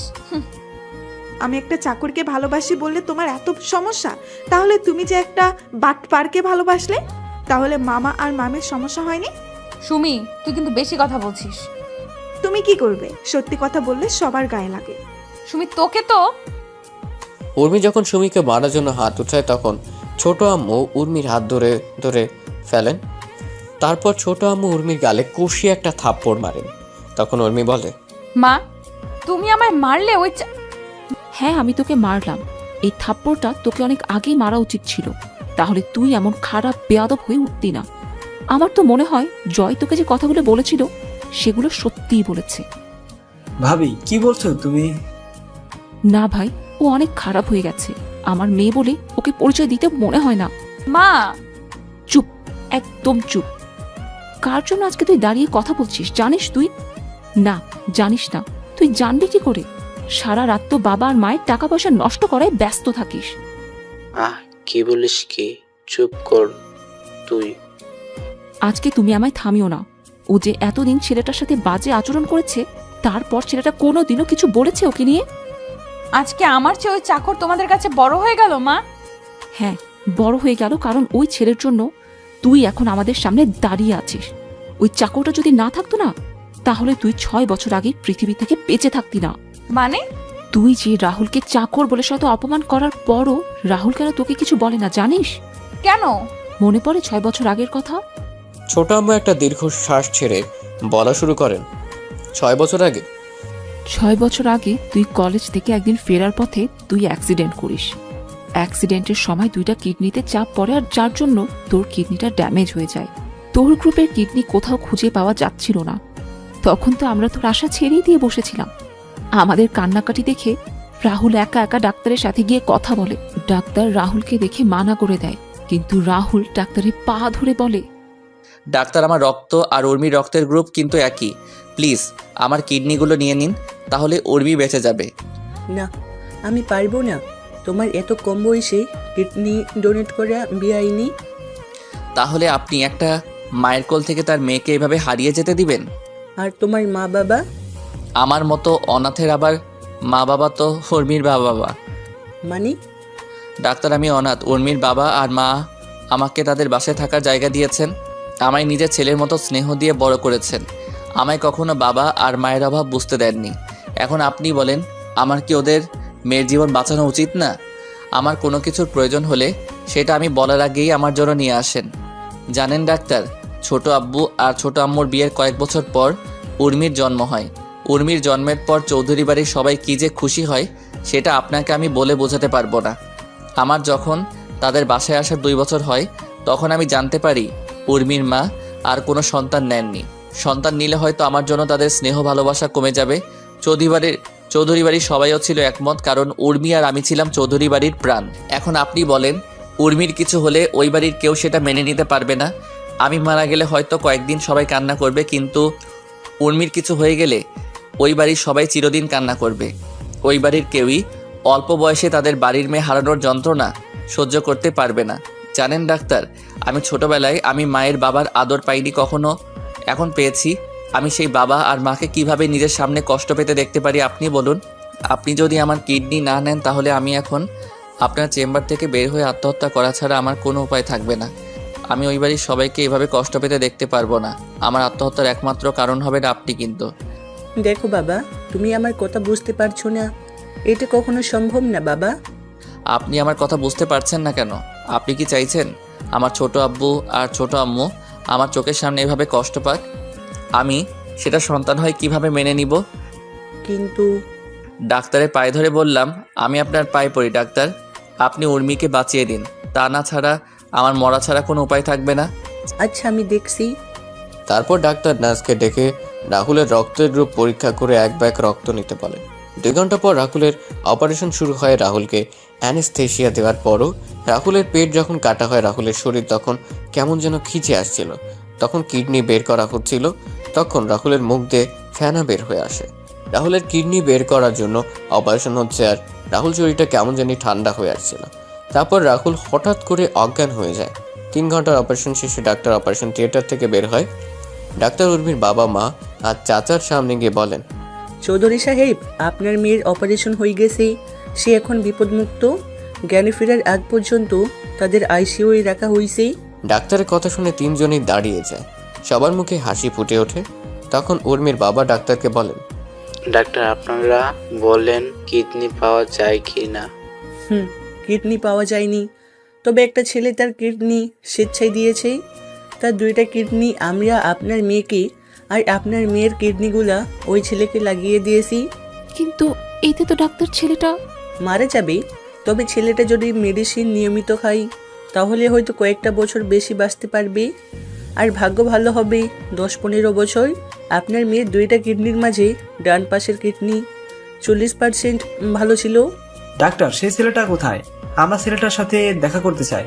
আমি একটা চাকরকে ভালোবাসি বললে তোমার এত সমস্যা? তাহলে তুমি যে একটা বাটপারকে ভালোবাসলে, তাহলে মামা আর মামের সমস্যা হয়নি? সুমি, তুই কিন্তু বেশি কথা বলছিস। তুমি কি করবে? সত্যি কথা বললে সবার গায়ে লাগে। সুমি, তোকে তো। উর্মি যখন সুমিকে মারার জন্য হাত উঠায় তখন ছোট আম্মু উর্মির হাত ধরে ধরে ফেলেন। তারপর ছোট আম্মু উর্মির গালে কষিয়ে একটা থাপ্পড় মারেন। তখন উর্মি বলে, মা, তুমি আমায় মারলে? ওই হ্যাঁ, আমি তোকে মারলাম। এই থাপ্পড়টা তোকে অনেক আগেই মারা উচিত ছিল, তাহলে তুই এমন খারাপ বেয়াদব হয়ে উঠতি না। আমার তো মনে হয় জয় তোকে যে কথাগুলো বলেছিল সেগুলো সত্যিই বলেছে। ভাবি কি বলছো তুমি? না ভাই, ও অনেক খারাপ হয়ে গেছে। আমার মেয়ে বলে ওকে পরিচয় দিতে মনে হয় না। মা চুপ, একদম চুপ। কার জন্য আজকে তুই দাঁড়িয়ে কথা বলছিস জানিস তুই? না, জানিস না। তুই জানবি কি করে? সারা রাত তো বাবা আর মায়ের টাকা পয়সা নষ্ট করায় ব্যস্ত থাকিস। কি বলিস কি? চুপ কর তুই। আজকে তুমি আমায় থামিও না। ও যে এতদিন ছেলেটার সাথে বাজে আচরণ করেছে, তারপর ছেলেটা কোনোদিনও কিছু বলেছে ওকে নিয়ে? আজকে আমার চেয়ে ওই চাকর তোমাদের কাছে বড় হয়ে গেল মা। হ্যাঁ, বড় হয়ে গেল, কারণ ওই ছেলের জন্য তুই এখন আমাদের সামনে দাঁড়িয়ে আছিস। ওই চাকরটা যদি না থাকতো না, তাহলে তুই 6 বছর আগে পৃথিবী থেকে বেঁচে থাকতি না। মানে? তুই যে রাহুলকে চাকর বলে শত অপমান করার পরও রাহুল কেন তোকে কিছু বলে না জানিস? কেন? মনে পড়ে 6 বছর আগের কথা? ছোট আম্মু একটা দীর্ঘ শ্বাস ছেড়ে বলা শুরু করেন। 6 বছর আগে? 6 বছর আগে তুই কলেজ থেকে একদিন ফেরার পথে তুই অ্যাক্সিডেন্ট করিস। অ্যাক্সিডেন্টের সময় 2টা কিডনিতে চাপ পড়ে, আর যার জন্য তোর কিডনিটা ড্যামেজ হয়ে যায়। তোর গ্রুপের কিডনি কোথাও খুঁজে পাওয়া যাচ্ছিল না। তখন তো আমরা তোর আশা ছেড়েই দিয়ে বসেছিলাম। আমাদের কান্নাকাটি দেখে রাহুল একা একা ডাক্তারের সাথে গিয়ে কথা বলে। ডাক্তার রাহুলকে দেখে মানা করে দেয়, কিন্তু রাহুল ডাক্তারের পা ধরে বলে, ডাক্তার, আমার রক্ত আর উর্মির রক্তের গ্রুপ কিন্তু একই। প্লিজ আমার কিডনিগুলো নিয়ে নিন, তাহলে উর্মি বেঁচে যাবে। না, আমি পারবো না। তোমার এত কম বয়সে কিডনি ডোনেট করা বেআইনি। তাহলে আপনি একটা মায়ের কোল থেকে তার মেয়েকে এভাবে হারিয়ে যেতে দিবেন? আর তোমার মা বাবা? আমার মতো অনাথের আবার মা বাবা তো উর্মির বাবা। মানে? ডাক্তার, আমি অনাথ। উর্মির বাবা আর মা আমাকে তাদের বাসায় থাকার জায়গা দিয়েছেন। আমায় নিজের ছেলের মতো স্নেহ দিয়ে বড় করেছেন। আমায় কখনো বাবা আর মায়ের অভাব বুঝতে দেননি। এখন আপনি বলেন, আমার কি ওদের মেয়ের জীবন বাঁচানো উচিত না? আমার কোনো কিছুর প্রয়োজন হলে সেটা আমি বলার আগেই আমার জন্য নিয়ে আসেন। জানেন ডাক্তার, ছোট আব্বু আর ছোট আম্মুর বিয়ের কয়েক বছর পর উর্মির জন্ম হয়। উর্মির জন্মের পর চৌধুরী বাড়ির সবাই কী যে খুশি হয় সেটা আপনাকে আমি বলে বোঝাতে পারবো না। আমার যখন তাদের বাসায় আসার 2 বছর হয়, তখন আমি জানতে পারি উর্মির মা আর কোনো সন্তান নেননি। সন্তান নিলে হয়তো আমার জন্য তাদের স্নেহ ভালোবাসা কমে যাবে। চৌধুরী বাড়ির সবাইও ছিল একমত, কারণ উর্মি আর আমি ছিলাম চৌধুরী বাড়ির প্রাণ। এখন আপনি বলেন, উর্মির কিছু হলে ওই বাড়ির কেউ সেটা মেনে নিতে পারবে না। আমি মারা গেলে হয়তো কয়েকদিন সবাই কান্না করবে, কিন্তু উর্মির কিছু হয়ে গেলে ওই বাড়ির সবাই চিরদিন কান্না করবে। ওই বাড়ির কেউই অল্প বয়সে তাদের বাড়ির মেয়ে হারানোর যন্ত্রণা সহ্য করতে পারবে না। জানেন ডাক্তার, আমি ছোটবেলায় আমি মায়ের বাবার আদর পাইনি কখনো, এখন পেয়েছি। আমি সেই বাবা আর মাকে কিভাবে নিজের সামনে কষ্ট পেতে দেখতে পারি আপনি বলুন। আপনি যদি আমার কিডনি না নেন, তাহলে আমি এখন আপনার চেম্বার থেকে বের হয়ে আত্মহত্যা করা ছাড়া আমার কোনো উপায় থাকবে না। আমি ওই বাড়ির সবাইকে এভাবে কষ্ট পেতে দেখতে পারবো না। আমার আত্মহত্যার একমাত্র কারণ হবে না আপনি। কিন্তু দেখো বাবা, তুমি আমার কথা বুঝতে পারছো না। এটা কখনো সম্ভব না বাবা। আপনি আমার কথা বুঝতে পারছেন না কেন? আপনি কি চাইছেন আমার ছোট আব্বু আর ছোট আম্মু আমার চোখের সামনে এভাবে কষ্ট পাক? আমি সেটা সন্তান হয়ে কিভাবে মেনে নিব? কিন্তু ডাক্তারের পায়ে ধরে বললাম, আমি আপনার পায়ে পড়ি ডাক্তার, আপনি উর্মিকে বাঁচিয়ে দিন। তা না ছাড়া আমার মরা ছাড়া কোনো উপায় থাকবে না। আচ্ছা, আমি দেখছি। তারপর ডাক্তার নার্সকে ডেকে রাহুলের রক্তের গ্রুপ পরীক্ষা করে 1 ব্যাগ রক্ত নিতে বলেন। 2 ঘন্টা পর রাহুলের অপারেশন শুরু হয়। রাহুলকে অ্যানেস্থেশিয়া দেওয়ার পরও রাহুলের পেট যখন কাটা হয়, রাহুলের শরীর তখন কেমন যেন খিচে আসছিল। তখন কিডনি বের করা হচ্ছিল। তখন রাহুলের মুখ দিয়ে ফেনা বের হয়ে আসে। রাহুলের কিডনি বের করার জন্য অপারেশন হচ্ছে, আর রাহুল শরীরটা কেমন জানি ঠান্ডা হয়ে আসছিল। তারপর রাহুল হঠাৎ করে অজ্ঞান হয়ে যায়। 3 ঘন্টার অপারেশন শেষে ডাক্তার অপারেশন থিয়েটার থেকে বের হয়। ডাক্তার উর্মির বাবা মা আর চাচার সামনে গিয়ে বলেন, চৌধুরী সাহেব, আপনার মেয়ের অপারেশন হয়ে গেছে। সে এখন বিপদমুক্ত। জ্ঞানে ফেরার আগ পর্যন্ত তাদের আইসিইউয়ে রাখা হয়েছে। ডাক্তারের কথা শুনে 3 জনই দাঁড়িয়ে যায়। সবার মুখে হাসি ফুটে ওঠে। তখন উর্মির বাবা ডাক্তারকে বলেন, ডাক্তার, আপনারা বলেন কিডনি পাওয়া যায় কি না? কিডনি পাওয়া যায়নি, তবে একটা ছেলে তার কিডনি স্বেচ্ছায় দিয়েছে। তার 2টা কিডনি আমরা আপনার মেয়েকে আর আপনার মেয়ের কিডনিগুলা ওই ছেলেকে লাগিয়ে দিয়েছি। কিন্তু এতে তো ডাক্তার ছেলেটা মারা যাবে। তবে ছেলেটা যদি মেডিসিন নিয়মিত খায়, তাহলে হয়তো কয়েকটা বছর বেশি বাঁচতে পারবে। আর ভাগ্য ভালো হবে 10-15 বছর আপনার মেয়ের 2টা কিডনির মাঝে ডান পাশের কিডনি 40% ভালো ছিল। ডাক্তার, সেই ছেলেটা কোথায়? আমরা ছেলেটার সাথে দেখা করতে চাই,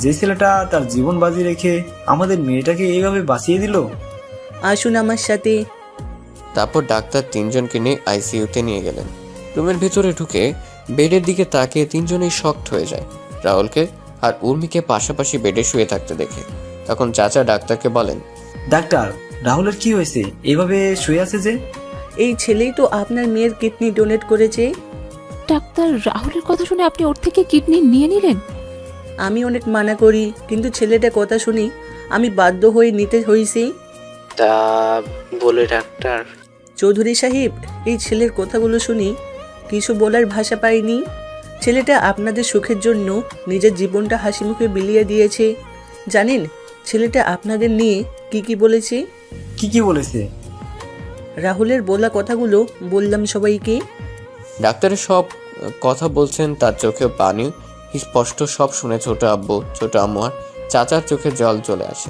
যে ছেলেটা তার জীবন বাজি রেখে আমাদের মেয়েটাকে এইভাবে বাঁচিয়ে দিল। আসুন আমার সাথে। তারপর ডাক্তার 3জনকে নিয়ে আইসিইউতে নিয়ে গেলেন। রুমের ভিতরে ঢুকে বেডের দিকে তাকিয়ে 3জনেই শকড হয়ে যায় রাহুলকে আর উর্মিকে পাশাপাশি বেডে শুয়ে থাকতে দেখে। তখন চাচা ডাক্তারকে বলেন, ডাক্তার, রাহুলের কি হয়েছে? এইভাবে শুয়ে আছে যে? এই ছেলেই তো আপনার মেয়ের কিডনি ডোনেট করেছে। ডাক্তার, রাহুলের কথা শুনে আপনি ওর থেকে কিডনি নিয়ে নিলেন? আমি অনেক মানা করি, কিন্তু ছেলেটা কথা শুনি আমি বাধ্য হয়ে নিতে হয়েছি। তা বলে ডাক্তার? চৌধুরী সাহেব, এই ছেলের কথাগুলো শুনি কিছু বলার ভাষা পাইনি। ছেলেটা আপনাদের সুখের জন্য নিজের জীবনটা হাসি মুখে বিলিয়ে দিয়েছে। জানেন ছেলেটা আপনাদের নিয়ে কি বলেছে? কি বলেছে? রাহুলের বলা কথাগুলো বললাম সবাইকে। ডাক্তারের সব কথা বলছেন, তার চোখে পানি স্পষ্ট সব শুনে ছোট আব্বু, ছোট আম্মু আর চাচার চোখে জল চলে আসে।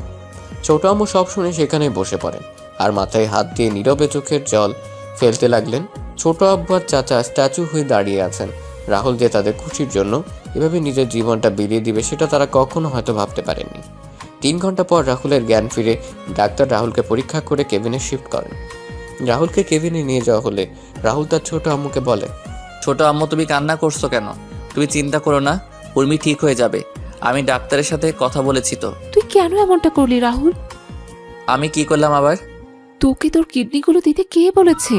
ছোট আম্মু সব শুনে সেখানে বসে পড়েন আর মাথায় হাত দিয়ে নীরবে চোখের জল ফেলতে লাগলেন। ছোট আব্বু আর চাচা স্ট্যাচু হয়ে দাঁড়িয়ে আছেন। রাহুল যে তাদের খুশির জন্য এভাবে নিজের জীবনটা বিলিয়ে দিবে সেটা তারা কখনো হয়তো ভাবতে পারেননি। 3 ঘন্টা পর রাহুলের জ্ঞান ফিরে ডাক্তার রাহুলকে পরীক্ষা করে কেবিনে শিফট করেন। রাহুলকে কেবিনে নিয়ে যাওয়া হলে রাহুল তার ছোট আম্মুকে বলে, ছোট আম্মু, তুমি কান্না করছো কেন? তুমি চিন্তা করো না, উর্মি ঠিক হয়ে যাবে। আমি ডাক্তারের সাথে কথা বলেছি তো। তুই কেন এমনটা করলি রাহুল? আমি কি করলাম আবার? তোকে তোর কিডনিগুলো দিতে কে বলেছে?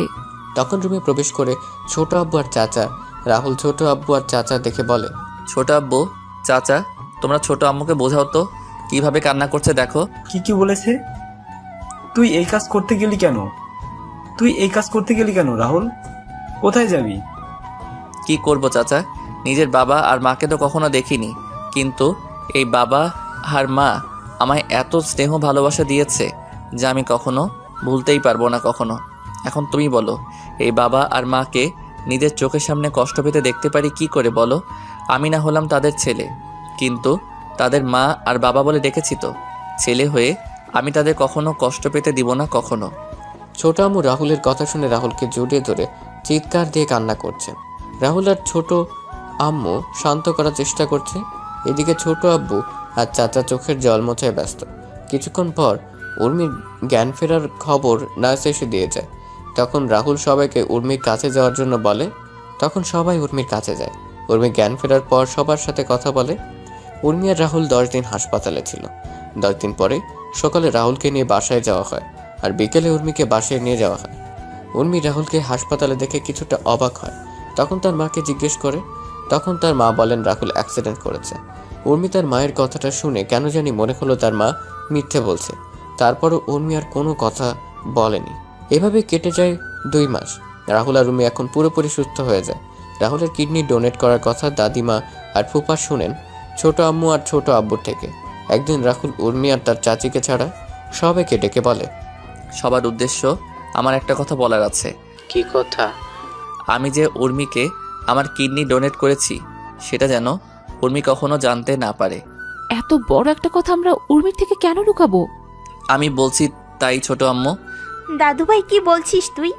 তখন রুমে প্রবেশ করে ছোট আব্বু আর চাচা রাহুল ছোট আব্বু আর চাচা দেখে বলে, ছোট আব্বু, চাচা, তোমরা ছোট আম্মুকে বোঝাও তো কিভাবে কান্না করছে দেখো। কি বলেছে? তুই এই কাজ করতে গেলি কেন রাহুল? কোথায় যাবি? কি করব চাচা, নিজের বাবা আর মাকে তো কখনো দেখিনি, কিন্তু এই বাবা আর মা আমায় এত স্নেহ ভালোবাসা দিয়েছে যা আমি কখনো ভুলতেই পারবো না কখনো। এখন তুমি বলো, এই বাবা আর মাকে নিজের চোখের সামনে কষ্ট পেতে দেখতে পারি কি করে বলো? আমি না হলাম তাদের ছেলে, কিন্তু তাদের মা আর বাবা বলে ডেকেছি তো। ছেলে হয়ে আমি তাদের কখনো কষ্ট পেতে দিব না কখনো। ছোট আম্মু রাহুলের কথা শুনে রাহুলকে জড়িয়ে ধরে চিৎকার দিয়ে কান্না করছে। রাহুল আর ছোট আম্মু শান্ত করার চেষ্টা করছে। এদিকে ছোট আব্বু আর চাচা চোখের জল মোছায় ব্যস্ত। কিছুক্ষণ পর উর্মির জ্ঞান ফেরার খবর নার্স এসে দিয়ে যায়। তখন রাহুল সবাইকে উর্মির কাছে যাওয়ার জন্য বলে। তখন সবাই উর্মির কাছে যায়। উর্মি জ্ঞান ফেরার পর সবার সাথে কথা বলে। উর্মি আর রাহুল 10 দিন হাসপাতালে ছিল। 10 দিন পরে সকালে রাহুলকে নিয়ে বাসায় যাওয়া হয় আর বিকেলে উর্মিকে বাসায় নিয়ে যাওয়া হয়। উর্মি রাহুলকে হাসপাতালে দেখে কিছুটা অবাক হয়। তখন তার মাকে জিজ্ঞেস করে। তখন তার মা বলেন রাহুল অ্যাক্সিডেন্ট করেছে। উর্মি তার মায়ের কথাটা শুনে কেন জানি মনে হলো তার মা মিথ্যে বলছে। তারপরও উর্মি আর কোনো কথা বলেনি। এভাবে কেটে যায় 2 মাস। রাহুল আর উর্মি এখন পুরোপুরি সুস্থ হয়ে যায়। রাহুলের কিডনি ডোনেট করার কথা দাদিমা আর ফুপা শুনেন ছোট আম্মু আর ছোট আব্বুর থেকে। একদিন রাহুল উর্মি আর তার চাচিকে ছাড়া সবাইকে ডেকে বলে, সবার উদ্দেশ্য আমার একটা কথা বলার আছে। কি কথা? আমি যে উর্মিকে আমার কিডনি ডোনেট করেছি সেটা যেন উর্মি কখনো জানতে না পারে। এত বড় একটা কথা আমরা উর্মির থেকে কেন লুকাবো? আমি বলছি তাই ছোট আম্মু। দাদু ভাই, কি বলছিস তুই?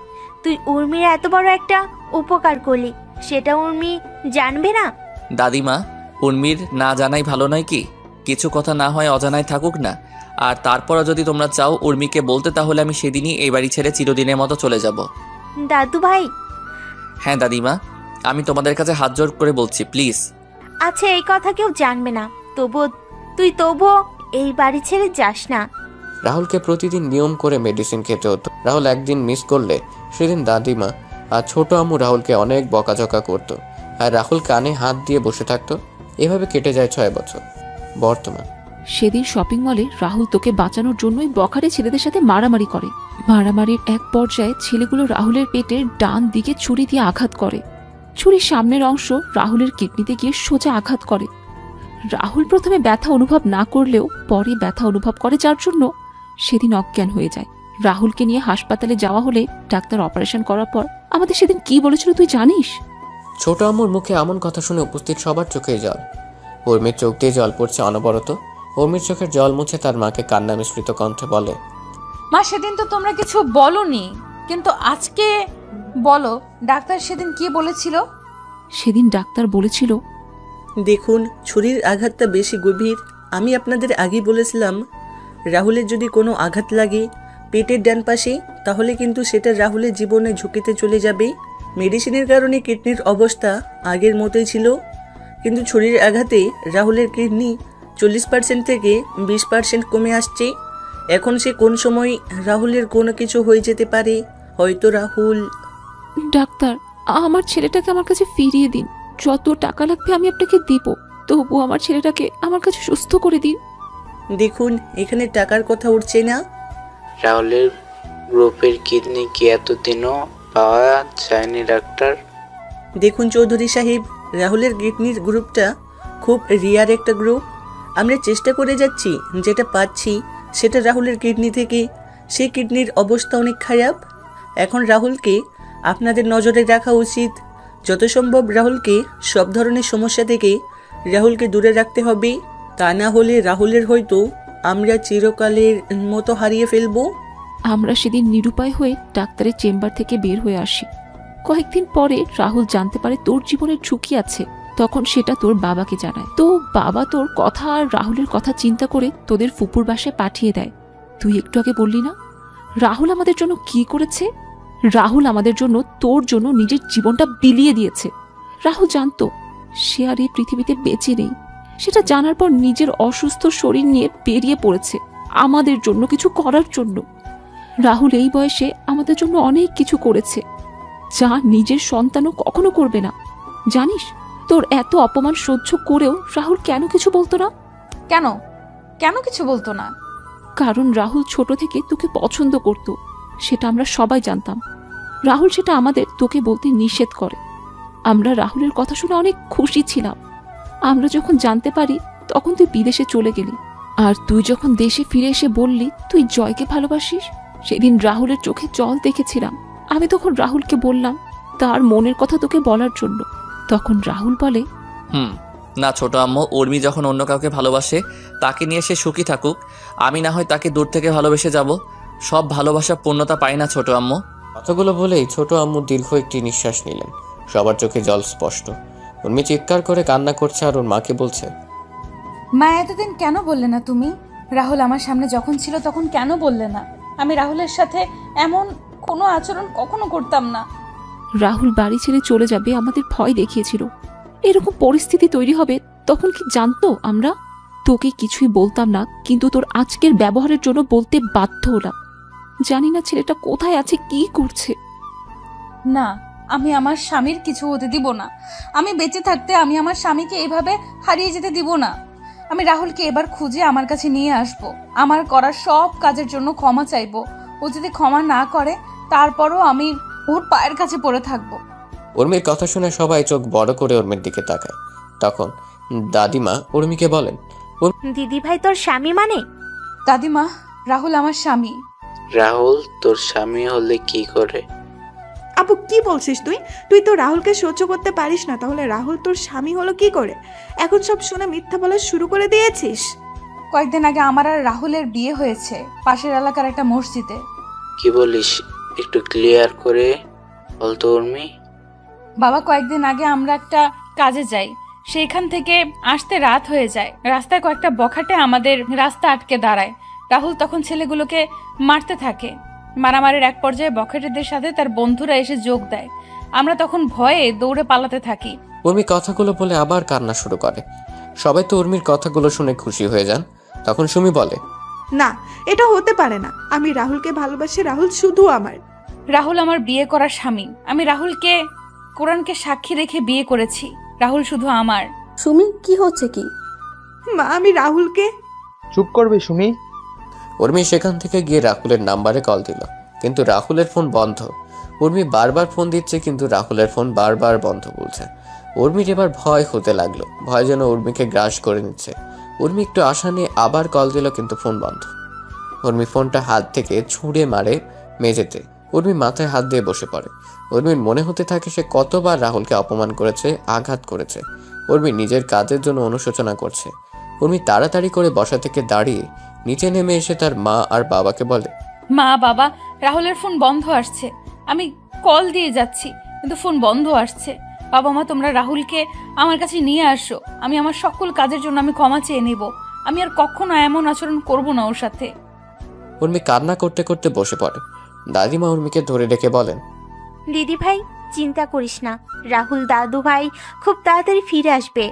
তুই উর্মির এত বড় একটা উপকার করলি, সেটা উর্মি জানবে না? দাদিমা, উর্মির না জানাই ভালো নয় কি? কিছু কথা না হয় অজানায় থাকুক না। আর তারপরও যদি তোমরা চাও উর্মিকে বলতে, তাহলে আমি সেদিনই এই বাড়ি ছেড়ে চিরদিনের মতো চলে যাব। দাদু ভাই। হ্যাঁ দাদিমা, আমি তোমাদের কাছে হাত জোড় করে বলছি, প্লিজ। আচ্ছা, এই কথা কেউ জানবে না, তবুও এই বাড়ি ছেড়ে যাস না। রাহুলকে প্রতিদিন নিয়ম করে মেডিসিন খেতে হতো। রাহুল একদিন মিস করলে সেদিন দাদিমা আর ছোট আম্মু রাহুলকে অনেক বকাঝকা করতো আর রাহুল কানে হাত দিয়ে বসে থাকতো। এভাবে কেটে যায় 6 বছর। বর্তমান সেদিন শপিং মলে রাহুল তোকে বাঁচানোর জন্যই বখারে ছেলেদের সাথে মারামারি করে। মারামারির এক পর্যায়ে ছেলেগুলো রাহুলের পেটের ডান দিকে ছুরি দিয়ে আঘাত করে। ছুরির সামনের অংশ রাহুলের কিডনিতে গিয়ে সোজা আঘাত করে। রাহুল প্রথমে ব্যথা অনুভব না করলেও পরে ব্যথা অনুভব করে, যার জন্য সেদিন অজ্ঞান হয়ে যায়। রাহুলকে নিয়ে হাসপাতালে যাওয়া হলে ডাক্তার অপারেশন করার পর আমাদের সেদিন কি বলেছিল তুই জানিস? ছোট আম্মুর মুখে এমন কথা শুনে উপস্থিত সবার চোখে জল। উর্মির চোখ দিয়ে জল পড়ছে অনবরত। উর্মির চোখের জল মুছে তার মাকে কান্না মিশ্রিত কণ্ঠে বলে, মা সেদিন তো তোমরা কিছু বলনি, কিন্তু আজকে বলো ডাক্তার সেদিন কি বলেছিল? সেদিন ডাক্তার বলেছিল, দেখুন ছুরির আঘাতটা বেশি গভীর। আমি আপনাদের আগেই বলেছিলাম রাহুলের যদি কোনো আঘাত লাগে পেটের ডান পাশে, তাহলে কিন্তু সেটা রাহুলের জীবনে ঝুঁকিতে চলে যাবে। মেডিসিনের কারণে কিডনির অবস্থা আগের মতোই ছিল, কিন্তু ছুরির আঘাতে রাহুলের কিডনি 40% থেকে 20% কমে আসছে। এখন সে কোন সময় রাহুলের কোনো কিছু হয়ে যেতে পারে। হয়তো রাহুল। ডাক্তার, আমার ছেলেটাকে আমার কাছে ফিরিয়ে দিন। যত টাকা লাগবে আমি আপনাকে দিব, তবু আমার ছেলেটাকে আমার কাছে সুস্থ করে দিন। দেখুন এখানে টাকার কথা উঠছে না। রাহুলের গ্রুপের কিডনি কি এতদিনও পাওয়া যায়নি ডাক্তার? দেখুন চৌধুরী সাহেব, রাহুলের কিডনির গ্রুপটা খুব রিয়ার একটা গ্রুপ। আমরা চেষ্টা করে যাচ্ছি, যেটা পাচ্ছি সেটা রাহুলের কিডনি থেকে। সেই কিডনির অবস্থা অনেক খারাপ। এখন রাহুলকে আপনাদের নজরে রাখা উচিত। যত সম্ভব রাহুলকে সব ধরনের সমস্যা থেকে রাহুলকে দূরে রাখতে হবে। তা না হলে রাহুলের হয়তো আমরা চিরকালের মতো হারিয়ে ফেলবো। আমরা সেদিন নিরুপায় হয়ে ডাক্তারের চেম্বার থেকে বের হয়ে আসি। কয়েকদিন পরে রাহুল জানতে পারে তোর জীবনের ঝুঁকি আছে। তখন সেটা তোর বাবাকে জানায়। তো বাবা তোর কথা আর রাহুলের কথা চিন্তা করে তোদের ফুপুর বাসায় পাঠিয়ে দেয়। তুই একটু আগে বললি না রাহুল আমাদের জন্য কি করেছে? রাহুল আমাদের জন্য তোর জন্য নিজের জীবনটা বিলিয়ে দিয়েছে। রাহুল জানতো সে আর এই পৃথিবীতে বেঁচে নেই। সেটা জানার পর নিজের অসুস্থ শরীর নিয়ে বেরিয়ে পড়েছে আমাদের জন্য কিছু করার জন্য। রাহুল এই বয়সে আমাদের জন্য অনেক কিছু করেছে, যা নিজের সন্তানও কখনো করবে না। জানিস তোর এত অপমান সহ্য করেও রাহুল কেন কিছু বলতো না? কেন কেন কিছু বলতো না? কারণ রাহুল ছোট থেকে তোকে পছন্দ করত, সেটা আমরা সবাই জানতাম। রাহুল সেটা আমাদের তোকে বলতে নিষেধ করে। আমরা রাহুলের কথা শুনে অনেক খুশি ছিলাম। আমরা যখন জানতে পারি তখন তুই বিদেশে চলে গেলি, আর তুই যখন দেশে ফিরে এসে বললি তুই জয়কে ভালোবাসিস, সেদিন রাহুলের চোখে জল দেখেছিলাম। আমি তখন রাহুলকে বললাম তার মনের কথা তোকে বলার জন্য। তখন রাহুল বলে, না ছোট আম্মু, উর্মি যখন অন্য কাউকে ভালোবাসে তাকে নিয়ে সে সুখী থাকুক, আমি না হয় তাকে দূর থেকে ভালোবেসে যাব। সব ভালোবাসা পূর্ণতা পায় না ছোট আম্মু। কথাগুলো বলেই ছোট আম্মু দীর্ঘ একটি নিঃশ্বাস নিলেন। সবার চোখে জল স্পষ্ট। উর্মি চিৎকার করে কান্না করছে আর ওর মাকে বলছে, মা এতদিন কেন বললে না তুমি? রাহুল আমার সামনে যখন ছিল তখন কেন বললে না? আমি রাহুলের সাথে এমন কোনো আচরণ কখনো করতাম না। রাহুল বাড়ি ছেড়ে চলে যাবে আমাদের ভয় দেখিয়েছিল। এরকম পরিস্থিতি তৈরি হবে তখন কি জানতো আমরা? তোকে কিছুই বলতাম না, কিন্তু তোর আজকের ব্যবহারের জন্য বলতে বাধ্য হলাম। জানি না ছেলেটা কোথায় আছে, কি করছে। না, আমি আমার স্বামীর কিছু হতে দিব না। আমি বেঁচে থাকতে আমি আমার স্বামীকে এভাবে হারিয়ে যেতে দিব না। আমি রাহুলকে এবার খুঁজে আমার কাছে নিয়ে আসব। আমার করা সব কাজের জন্য ক্ষমা চাইবো। ও যদি ক্ষমা না করে তারপরও আমি ওর পায়ের কাছে পড়ে থাকবো। উর্মির কথা শুনে সবাই চোখ বড় করে উর্মির দিকে তাকায়। তখন দাদিমা উর্মিকে বলেন, দিদি ভাই তোর স্বামী মানে? দাদিমা, রাহুল আমার স্বামী। রাহুল তোর স্বামী হলে কি করে? আপু কি বলছিস তুই? তুই তো রাহুলকে সহ্য করতে পারিস না, তাহলে রাহুল তোর স্বামী হলো কি করে? এখন সব শুনে মিথ্যা বলা শুরু করে দিয়েছিস। কয়েকদিন আগে আমার আর রাহুলের বিয়ে হয়েছে পাশের এলাকার একটা মসজিদে। কি বলিস, একটু ক্লিয়ার করে বলতো উর্মি। বাবা, কয়েকদিন আগে আমরা একটা কাজে যাই, সেইখান থেকে আসতে রাত হয়ে যায়। রাস্তায় কয়েকটা বখাটে আমাদের রাস্তা আটকে দাঁড়ায়। রাহুল তখন ছেলেগুলোকে মারতে থাকে। মারামারির এক পর্যায়ে বখাটেদের সাথে তার বন্ধুরা এসে যোগ দেয়। আমরা তখন ভয়ে দৌড়ে পালাতে থাকি। উর্মি কথাগুলো বলে আবার কান্না শুরু করে। সবাই তো উর্মির কথাগুলো শুনে খুশি হয়ে যান। তখন সুমি বলে, না, এটা হতে পারে না। আমি রাহুলকে ভালোবাসি, রাহুল শুধু আমার। রাহুল আমার বিয়ে করা স্বামী। আমি রাহুলকে কোরআনকে সাক্ষী রেখে বিয়ে করেছি। রাহুল শুধু আমার। সুমি, কি হচ্ছে কি? মা, আমি রাহুলকে। চুপ করবে সুমি। উর্মি সেখান থেকে গিয়ে রাহুলের নাম্বারে কল দিল, কিন্তু রাহুলের ফোন বন্ধ। উর্মি বারবার ফোন দিচ্ছে, কিন্তু রাহুলের ফোন বারবার বন্ধ বলছে। উর্মির এবার ভয় হতে লাগলো। ভয় যেন উর্মিকে গ্রাস করে নিচ্ছে। উর্মি একটু আশা নিয়ে আবার কল দিল, কিন্তু ফোন বন্ধ। উর্মি ফোনটা হাত থেকে ছুঁড়ে মারে মেঝেতে। উর্মি মাথায় হাত দিয়ে বসে পড়ে। উর্মির মনে হতে থাকে সে কতবার রাহুলকে অপমান করেছে, আঘাত করেছে। উর্মি নিজের কাজের জন্য অনুশোচনা করছে। উর্মি তাড়াতাড়ি করে বসা থেকে দাঁড়িয়ে নিচে নেমে এসে তার মা আর বাবাকে বলে, মা বাবা, রাহুলের ফোন বন্ধ আসছে। আমি কল দিয়ে যাচ্ছি কিন্তু ফোন বন্ধ আসছে। বাবা মা, তোমরা রাহুলকে আমার কাছে নিয়ে আসো। আমি আমার সকল কাজের জন্য আমি ক্ষমা চেয়ে নেব। আমি আর কখনো এমন আচরণ করব না ওর সাথে। উর্মি কান্না করতে করতে বসে পড়ে। দাদিমা উর্মিকে ধরে রেখে বলেন, দিদি ভাই, চিন্তা করিস না। রাহুল দাদু ভাই খুব তাড়াতাড়ি ফিরে আসবে।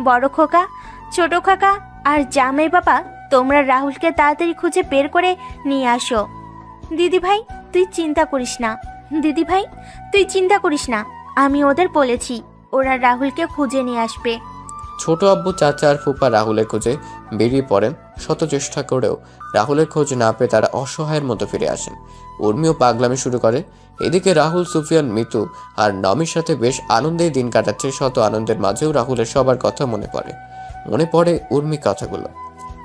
বড় খোকা, ছোট খোকা আর জামাই বাবা, তোমরা রাহুলকে তাড়াতাড়ি খুঁজে বের করে নিয়ে আসো। দিদি ভাই তুই চিন্তা করিস না। দিদি ভাই তুই চিন্তা করিস না, আমি ওদের বলেছি, ওরা রাহুলকে খুঁজে নিয়ে আসবে। ছোট আব্বু, চাচা আর ফুপা রাহুলের খোঁজে বেরিয়ে পড়েন। শত চেষ্টা করেও রাহুলের খোঁজ না পেয়ে তারা অসহায়ের মতো ফিরে আসেন। উর্মিও পাগলামি শুরু করে। এদিকে রাহুল, সুফিয়ান, মিতু আর নমির সাথে বেশ আনন্দেই দিন কাটাচ্ছে। শত আনন্দের মাঝেও রাহুলের সবার কথা মনে পড়ে উর্মি কথাগুলো।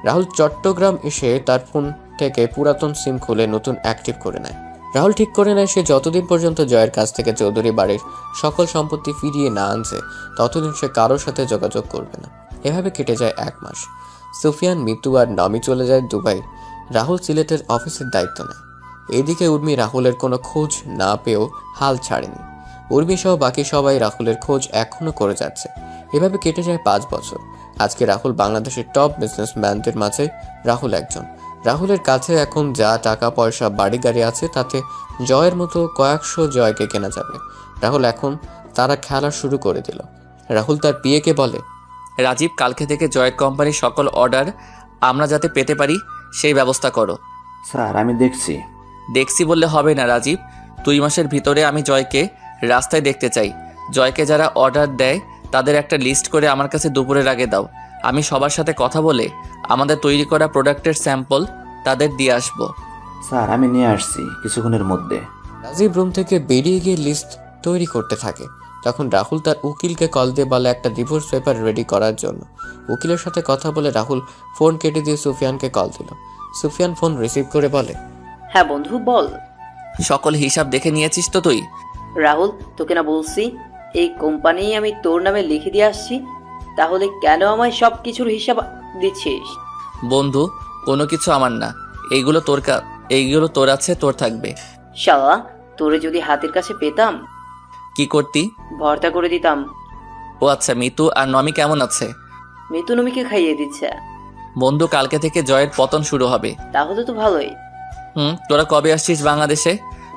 রাহুল চট্টগ্রাম এসে তার ফোন থেকে পুরাতন সিম খুলে নতুন অ্যাক্টিভ করে নেয়। রাহুল ঠিক করে নেয় সে যতদিন পর্যন্ত জয়ের কাছ থেকে চৌধুরী বাড়ির সকল সম্পত্তি ফিরিয়ে না আনছে ততদিন সে কারোর সাথে যোগাযোগ করবে না। এভাবে কেটে যায় 1 মাস। সুফিয়ান, মিতু আর নমি চলে যায় দুবাই। রাহুল সিলেটের অফিসের দায়িত্ব নেয়। এদিকে উর্মি রাহুলের কোনো খোঁজ না পেয়েও হাল ছাড়েনি। উর্মি সহ বাকি সবাই রাহুলের খোঁজ এখনো করে যাচ্ছে। এভাবে কেটে যায় 5 বছর। আজকে রাহুল বাংলাদেশের টপ বিজনেসম্যানদের মাঝে রাহুল একজন। রাহুলের কাছে এখন যা টাকা পয়সা, বাড়ি গাড়ি আছে তাতে জয়ের মতো কয়েকশো জয়কে কেনা যাবে। রাহুল এখন তারা খেলা শুরু করে দিল। রাহুল তার পিএকে বলে, রাজীব, কালকে থেকে জয়ের কোম্পানির সকল অর্ডার আমরা যাতে পেতে পারি সেই ব্যবস্থা করো। স্যার আমি দেখছি বললে হবে না রাজীব, 2 মাসের ভিতরে আমি জয়কে রাস্তায় দেখতে চাই। জয়কে যারা অর্ডার দেয় তাদের একটা লিস্ট করে আমার কাছে দুপুরের আগে দাও। আমি সবার সাথে কথা বলে আমাদের তৈরি করা প্রোডাক্টের স্যাম্পল তাদের দিয়ে আসবো। স্যার আমি নিয়ে আসছি কিছুক্ষণের মধ্যে। রাজীব রুম থেকে বেরিয়ে গিয়ে লিস্ট তৈরি করতে থাকে। তখন রাহুল তার উকিলকে কল দিয়ে বলে একটা ডিভোর্স পেপার রেডি করার জন্য। উকিলের সাথে কথা বলে রাহুল ফোন কেটে দিয়ে সুফিয়ানকে কল দিল। সুফিয়ান ফোন রিসিভ করে বলে, হ্যাঁ বন্ধু বল। সকল হিসাব দেখে নিয়েছিস তো তুই? রাহুল, তোকে না বলছি এই কোম্পানি আমি তোর নামে লিখে দিয়ে আসছি, তাহলে কেন আমায় সব কিছুর হিসাব দিচ্ছিস? বন্ধু, কোনো কিছু আমার না, এইগুলো তোর আছে, তোর থাকবে। শালা, তোরে যদি হাতের কাছে পেতাম কি করতি? ভর্তা করে দিতাম। ও আচ্ছা, মিতু আর নমি কেমন আছে? মিতু নমিকে খাইয়ে দিচ্ছে। বন্ধু, কালকে থেকে জয়ের পতন শুরু হবে। তাহলে তো ভালোই। তোরা কবে আসছিস বাংলাদেশে?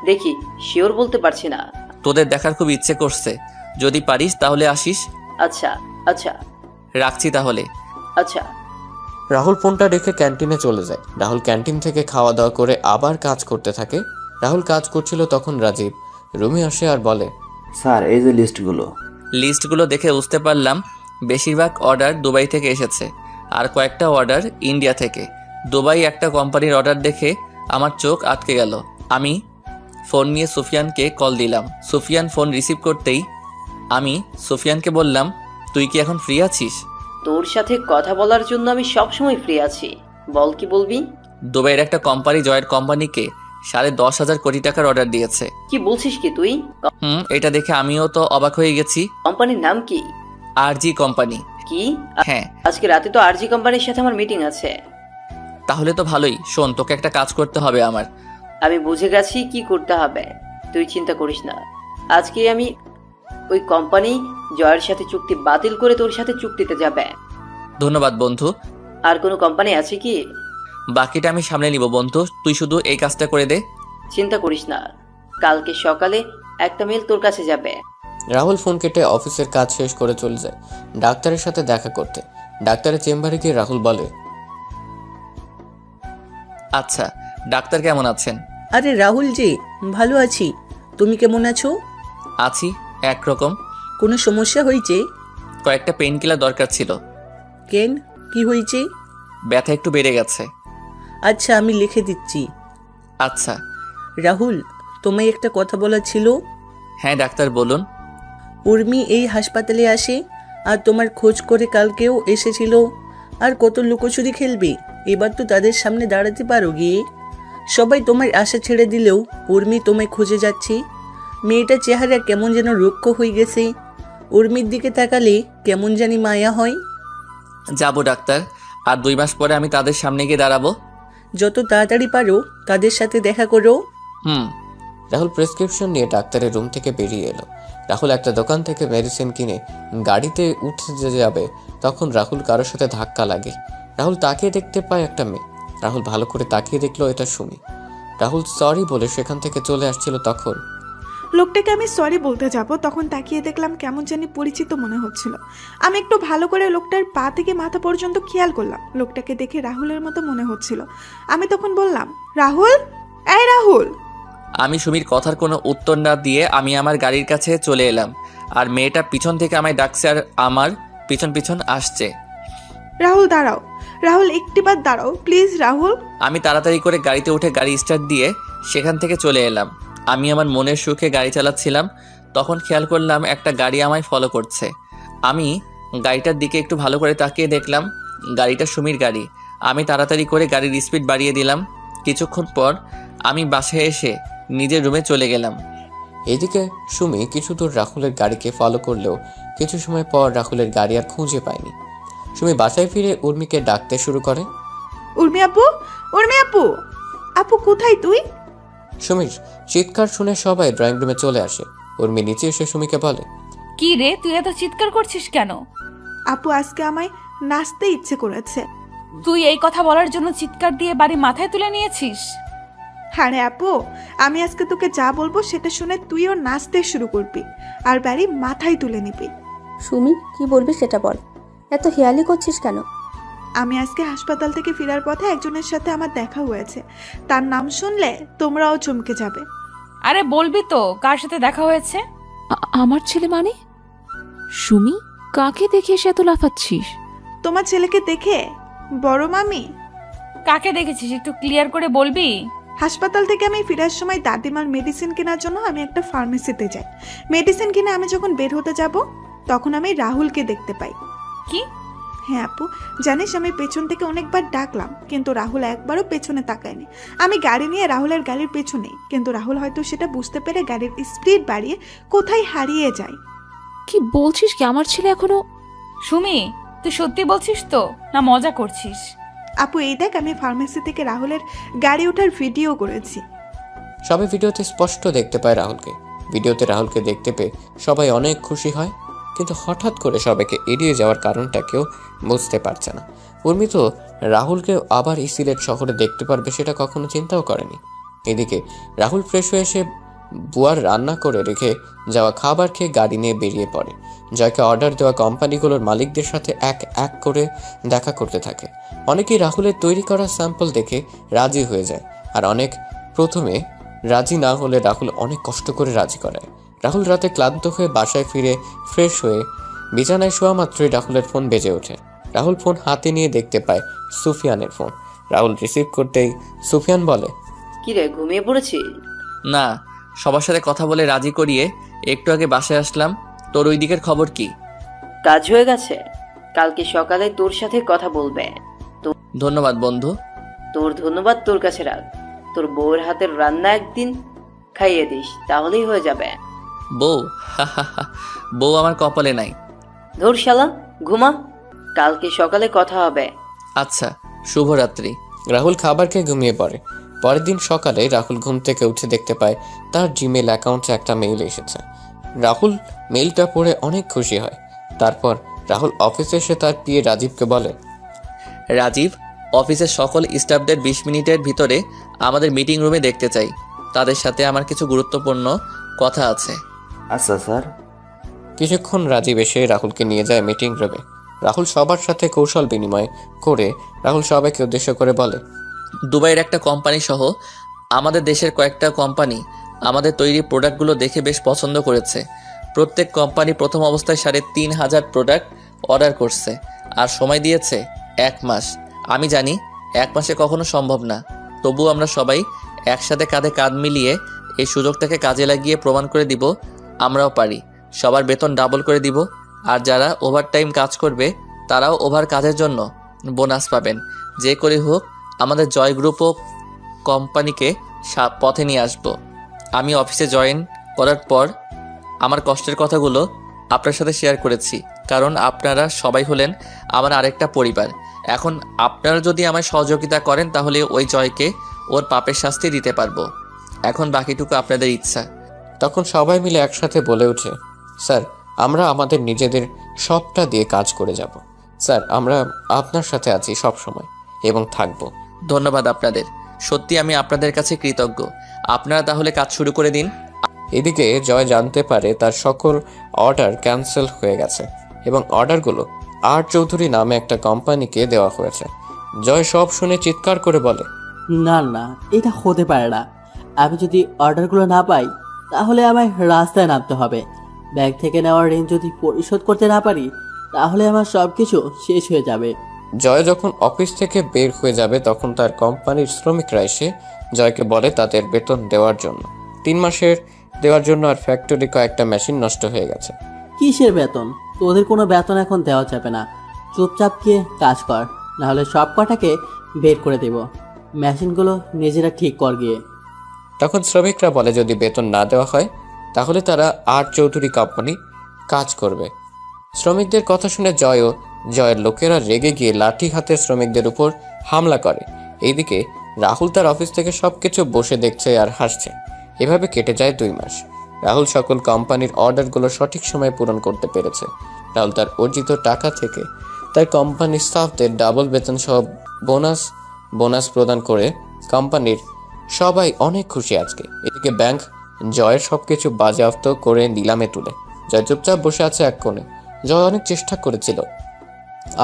দেখি, শিওর বলতে পারছি না। তোদের দেখার খুব ইচ্ছে করছে, যদি পারিস তাহলে আসিস। আচ্ছা আচ্ছা, রাখছি তাহলে। আচ্ছা। রাহুল ফোনটা রেখে ক্যান্টিনে চলে যায়। রাহুল ক্যান্টিন থেকে খাওয়া দাওয়া করে আবার কাজ করতে থাকে। রাহুল কাজ করছিল তখন রাজীব রুমে আসে আর বলে, স্যার এই যে লিস্টগুলো দেখে বুঝতে পারলাম বেশিরভাগ অর্ডার দুবাই থেকে এসেছে, আর কয়েকটা অর্ডার ইন্ডিয়া থেকে। দুবাই একটা কোম্পানির অর্ডার দেখে আমার চোখ আটকে গেল। আমি ফোন নিয়ে সুফিয়ানকে কল দিলাম। সুফিয়ান ফোন রিসিভ করতেই আমি সুফিয়ানকে বললাম, তুই কি এখন ফ্রি আছিস? তোর সাথে কথা বলার জন্য আমি সবসময় ফ্রি আছি, বল কি বলবি? দুবাইয়ের একটা কোম্পানি জয়ের কোম্পানিকে 10,500 কোটি টাকার অর্ডার দিয়েছে। কি বলছিস কি তুই? এটা দেখে আমিও তো অবাক হয়ে গেছি। কোম্পানির নাম কি? আরজি কোম্পানি। কি? হ্যাঁ, আজকে রাতে তো আরজি কোম্পানির সাথে আমার মিটিং আছে। তাহলে তো ভালোই। শোন, তোকে একটা কাজ করতে হবে আমার। আমি বুঝে গেছি কি করতে হবে, তুই চিন্তা করিস না। আজকে আমি ওই কোম্পানি জয়ের সাথে চুক্তি বাতিল করে তোর সাথে চুক্তিতে যাবে। ধন্যবাদ বন্ধু। আর কোনো কোম্পানি আছে কি? বাকিটা আমি সামলে নিব বন্ধু, তুই শুধু এই কাজটা করে দে। চিন্তা করিস না, কালকে সকালে একটা মেল তোর কাছে যাবে। রাহুল ফোন কেটে অফিসের কাজ শেষ করে চলে যায় ডাক্তারের সাথে দেখা করতে। ডাক্তারের চেম্বারে গিয়ে রাহুল বলে, আচ্ছা, ডাক্তার কেমন আছেন? আরে রাহুল জি, ভালো আছি। তুমি কেমন আছো? আছি একরকম। কোনো সমস্যা হয়েছে? কয়েকটা পেইন কিলার দরকার ছিল। কেন, কি হয়েছে? ব্যথা একটু বেড়ে গেছে। আচ্ছা, আমি লিখে দিচ্ছি। আচ্ছা। রাহুল, তোমায় একটা কথা বলার ছিল। হ্যাঁ ডাক্তার, বলুন। উর্মি এই হাসপাতালে আসে আর তোমার খোঁজ করে কালকেও এসেছিল। আর কত লুকোচুরি খেলবে? এবার তো তাদের সামনে দাঁড়াতে পারো গিয়ে। সবাই তোমার আশা ছেড়ে দিলেও উর্মি তোমায় খুঁজে যাচ্ছে। মেয়েটার চেহারা কেমন যেন রুক্ষ হয়ে গেছে। উর্মির দিকে তাকালে কেমন জানি মায়া হয়। যাব ডাক্তার, আর 2 মাস পরে আমি তাদের সামনে গিয়ে দাঁড়াবো। যত তাড়াতাড়ি পারো তাদের সাথে দেখা করো। রাহুল প্রেসক্রিপশন নিয়ে ডাক্তারের রুম থেকে বেরিয়ে এলো। রাহুল একটা দোকান থেকে মেডিসিন কিনে গাড়িতে উঠতে যাবে, তখন রাহুল কারোর সাথে ধাক্কা লাগে। রাহুল তাকিয়ে দেখতে পায় একটা মেয়ে। রাহুল ভালো করে তাকিয়ে দেখলো এটা সুমি। রাহুল সরি বলে সেখান থেকে চলে আসছিল, তখন লোকটাকে আমি সরি বলতে যাব, তখন তাকিয়ে দেখলাম কেমন জানি পরিচিত মনে হচ্ছিল। আমি একটু ভালো করে লোকটার পা থেকে মাথা পর্যন্ত খেয়াল করলাম। লোকটাকে দেখে রাহুলের মতো মনে হচ্ছিল। আমি তখন বললাম, রাহুল, এই রাহুল। আমি সুমির কথার কোনো উত্তর না দিয়ে আমি আমার গাড়ির কাছে চলে এলাম, আর মেয়েটা পিছন থেকে আমায় ডাকছে আর আমার পিছন পিছন আসছে। রাহুল দাঁড়াও, রাহুল একটিবার দাঁড়াও প্লিজ রাহুল। আমি তাড়াতাড়ি করে গাড়িতে উঠে গাড়ি স্টার্ট দিয়ে সেখান থেকে চলে এলাম। আমি আমার মনের সুখে গাড়ি চালাচ্ছিলাম, তখন খেয়াল করলাম একটা গাড়ি আমায় ফলো করছে। আমি গাড়িটার দিকে একটু ভালো করে তাকিয়ে দেখলাম গাড়িটা সুমির গাড়ি। আমি তাড়াতাড়ি করে গাড়ির স্পিড বাড়িয়ে দিলাম। কিছুক্ষণ পর আমি বাসায় এসে নিজের রুমে চলে গেলাম। এদিকে সুমি কিছু দূর রাহুলের গাড়িকে ফলো করলেও কিছু সময় পর রাহুলের গাড়ি আর খুঁজে পায়নি। সুমি বাসায় ফিরে উর্মিকে ডাকতে শুরু করে, উর্মি আপু, উর্মি আপু, আপু কোথায় তুই? সুমির চিৎকার শুনে সবাই ড্রয়িং রুমে চলে আসে। উর্মি নিচে এসে সুমিকে বলে, কি রে, তুই এত চিৎকার করছিস কেন? আপু আজকে আমায় নাচতে ইচ্ছে করেছে। তুই এই কথা বলার জন্য চিৎকার দিয়ে বাড়ি মাথায় তুলে নিয়েছিস? আরে আপু, আমি আজকে তোকে যা বলবো সেটা শুনে তুইও নাচতে শুরু করবি আর বাড়ি মাথায় তুলে নিবি। সুমি, কি বলবি সেটা বল, এত হেয়ালি করছিস কেন? আমি আজকে হাসপাতাল থেকে ফেরার পথে একজনের সাথে আমার দেখা হয়েছে। তার নাম শুনলে তোমরাও চমকে যাবে। আরে বলবি তো কার সাথে দেখা হয়েছে? আমার ছেলে মানে? সুমি, কাকে দেখে এসে এত লাফাচ্ছিস? তোমার ছেলেকে দেখে বড় মামি। কাকে দেখেছিস একটু ক্লিয়ার করে বলবি? হাসপাতাল থেকে আমি ফেরার সময় দাদিমার মেডিসিন কেনার জন্য আমি একটা ফার্মেসিতে যাই। মেডিসিন কিনে আমি যখন বের হতে যাব তখন আমি রাহুলকে দেখতে পাই। কি? হ্যাঁ আপু, জানিস আমি পেছন থেকে অনেকবার ডাকলাম কিন্তু রাহুল একবারও পেছনে তাকায়নি। আমি গাড়ি নিয়ে রাহুলের গাড়ির পেছনেই, কিন্তু রাহুল হয়তো সেটা বুঝতে পেরে গাড়ির স্পিড বাড়িয়ে কোথায় হারিয়ে যায়। কি বলছিস কি? আমার ছেলে এখনো? সুমি, তুই সত্যি বলছিস তো না মজা করছিস? আপু এই দেখ, আমি ফার্মেসি থেকে রাহুলের গাড়ি ওঠার ভিডিও করেছি। সবাই ভিডিওতে স্পষ্ট দেখতে পায় রাহুলকে। ভিডিওতে রাহুলকে দেখতে পেয়ে সবাই অনেক খুশি হয়, কিন্তু হঠাৎ করে সবাইকে এড়িয়ে যাওয়ার কারণটা কেউ বুঝতে পারছে না। উর্মি তো রাহুলকে আবার এই সিলেট শহরে দেখতে পারবে সেটা কখনো চিন্তাও করেনি। এদিকে রাহুল ফ্রেশ হয়ে এসে বুয়ার রান্না করে রেখে যাওয়া খাবার খেয়ে গাড়ি নিয়ে বেরিয়ে পড়ে। জয়কে অর্ডার দেওয়া কোম্পানিগুলোর মালিকদের সাথে এক এক করে দেখা করতে থাকে। অনেকেই রাহুলের তৈরি করা স্যাম্পল দেখে রাজি হয়ে যায়, আর অনেক প্রথমে রাজি না হলে রাহুল অনেক কষ্ট করে রাজি করায়। রাহুল রাতে ক্লান্ত হয়ে বাসায় ফিরে ফ্রেশ হয়ে বিছানায় শোয়া মাত্রই রাহুলের ফোন বেজে ওঠে। রাহুল ফোন হাতে নিয়ে দেখতে পায় সুফিয়ানের ফোন। রাহুল রিসিভ করতেই সুফিয়ান বলে, কি রে, ঘুমিয়ে পড়েছিস? না, সবার সাথে কথা বলে রাজি করিয়ে একটু আগে বাসায় আসলাম। তোর ওই দিকের খবর কি? কাজ হয়ে গেছে, কালকে সকালে তোর সাথে কথা বলবে। ধন্যবাদ বন্ধু। তোর ধন্যবাদ তোর কাছে রাখ। তোর বউয়ের হাতের রান্না একদিন খাইয়ে দিস, তাহলেই হয়ে যাবে। বউ? বউ আমার কপালে নাই। ধুর শালা, ঘুমা, কালকে সকালে কথা হবে। আচ্ছা, শুভরাত্রি। রাহুল খাবার খেয়ে ঘুমিয়ে পড়ে। পরের দিন সকালে রাহুল ঘুম থেকে উঠে দেখতে পায় তার জিমেল অ্যাকাউন্টে একটা মেইল এসেছে। রাহুল মেইলটা পড়ে অনেক খুশি হয়। তারপর রাহুল অফিসে এসে তার পিএ রাজীবকে বলে, রাজীব, অফিসের সকল স্টাফদের 20 মিনিটের ভিতরে আমাদের মিটিং রুমে দেখতে চাই। তাদের সাথে আমার কিছু গুরুত্বপূর্ণ কথা আছে। আচ্ছা স্যার। কিছুক্ষণ রাজীব এসে রাহুলকে নিয়ে যায় মিটিং রুমে। রাহুল সবার সাথে কৌশল বিনিময় করে রাহুল সবাইকে উদ্দেশ্য করে বলে, দুবাইয়ের একটা কোম্পানি সহ আমাদের দেশের কয়েকটা কোম্পানি আমাদের তৈরি প্রোডাক্টগুলো দেখে বেশ পছন্দ করেছে। প্রত্যেক কোম্পানি প্রথম অবস্থায় 3,500 প্রোডাক্ট অর্ডার করছে আর সময় দিয়েছে 1 মাস। আমি জানি 1 মাসে কখনো সম্ভব না, তবুও আমরা সবাই একসাথে কাঁধে কাঁধ মিলিয়ে এই সুযোগটাকে কাজে লাগিয়ে প্রমাণ করে দিব আমরাও পারি। সবার বেতন ডাবল করে দিব, আর যারা ওভারটাইম কাজ করবে তারাও ওভার কাজের জন্য বোনাস পাবেন। যে করে হোক আমাদের জয় গ্রুপ ও কোম্পানিকে পথে নিয়ে আসব। আমি অফিসে জয়েন করার পর আমার কষ্টের কথাগুলো আপনার সাথে শেয়ার করেছি, কারণ আপনারা সবাই হলেন আমার আরেকটা পরিবার। এখন আপনারা যদি আমায় সহযোগিতা করেন তাহলে ওই জয়কে ওর পাপের শাস্তি দিতে পারবো। এখন বাকিটুকু আপনাদের ইচ্ছা। তখন সবাই মিলে একসাথে বলে ওঠে, স্যার আমরা আমাদের নিজেদের সবটা দিয়ে কাজ করে যাব। স্যার আমরা আপনার সাথে আছি সব সময় এবং থাকবো। ধন্যবাদ আপনাদের, সত্যি আমি আপনাদের কাছে কৃতজ্ঞ। আপনারা তাহলে কাজ শুরু করে দিন। এদিকে জয় জানতে পারে তার সকল অর্ডার ক্যান্সেল হয়ে গেছে এবং অর্ডারগুলো আর চৌধুরী নামে একটা কোম্পানিকে দেওয়া হয়েছে। জয় সব শুনে চিৎকার করে বলে, না না, এটা হতে পারে না। আমি যদি অর্ডারগুলো না পাই তাহলে আমায় রাস্তায় নামতে হবে। ব্যাংক থেকে নেওয়ার ঋণ যদি পরিশোধ করতে না পারি তাহলে আমার সব কিছু শেষ হয়ে যাবে। জয় যখন অফিস থেকে বের হয়ে যাবে তখন তার কোম্পানির শ্রমিকরা এসে জয়কে বলে তাদের বেতন দেওয়ার জন্য। 3 মাসের দেওয়ার জন্য আর ফ্যাক্টরি কয়েকটা মেশিন নষ্ট হয়ে গেছে। কিসের বেতন? তোদের কোনো বেতন এখন দেওয়া যাবে না। চুপচাপ গিয়ে কাজ কর, নাহলে সব কটাকে বের করে দেব। মেশিনগুলো নিজেরা ঠিক কর গিয়ে। তখন শ্রমিকরা বলে যদি বেতন না দেওয়া হয় তাহলে তারা আর চৌধুরী কোম্পানি কাজ করবে। শ্রমিকদের কথা শুনে জয়ের লোকেরা রেগে গিয়ে লাঠি হাতে শ্রমিকদের উপর হামলা করে। এইদিকে রাহুল তার অফিস থেকে সবকিছু বসে দেখছে আর হাসছে। এভাবে কেটে যায় 2 মাস। রাহুল সকল কোম্পানির অর্ডারগুলো সঠিক সময়ে পূরণ করতে পেরেছে। রাহুল তার অর্জিত টাকা থেকে তার কোম্পানির স্টাফদের ডাবল বেতন সহ বোনাস প্রদান করে কোম্পানির সবাই অনেক খুশি আজকে। এদিকে ব্যাংক জয়ের সবকিছু বাজেয়াপ্ত করে নিলামে তুলে। জয় চুপচাপ বসে আছে এক কোণে। জয় অনেক চেষ্টা করেছিল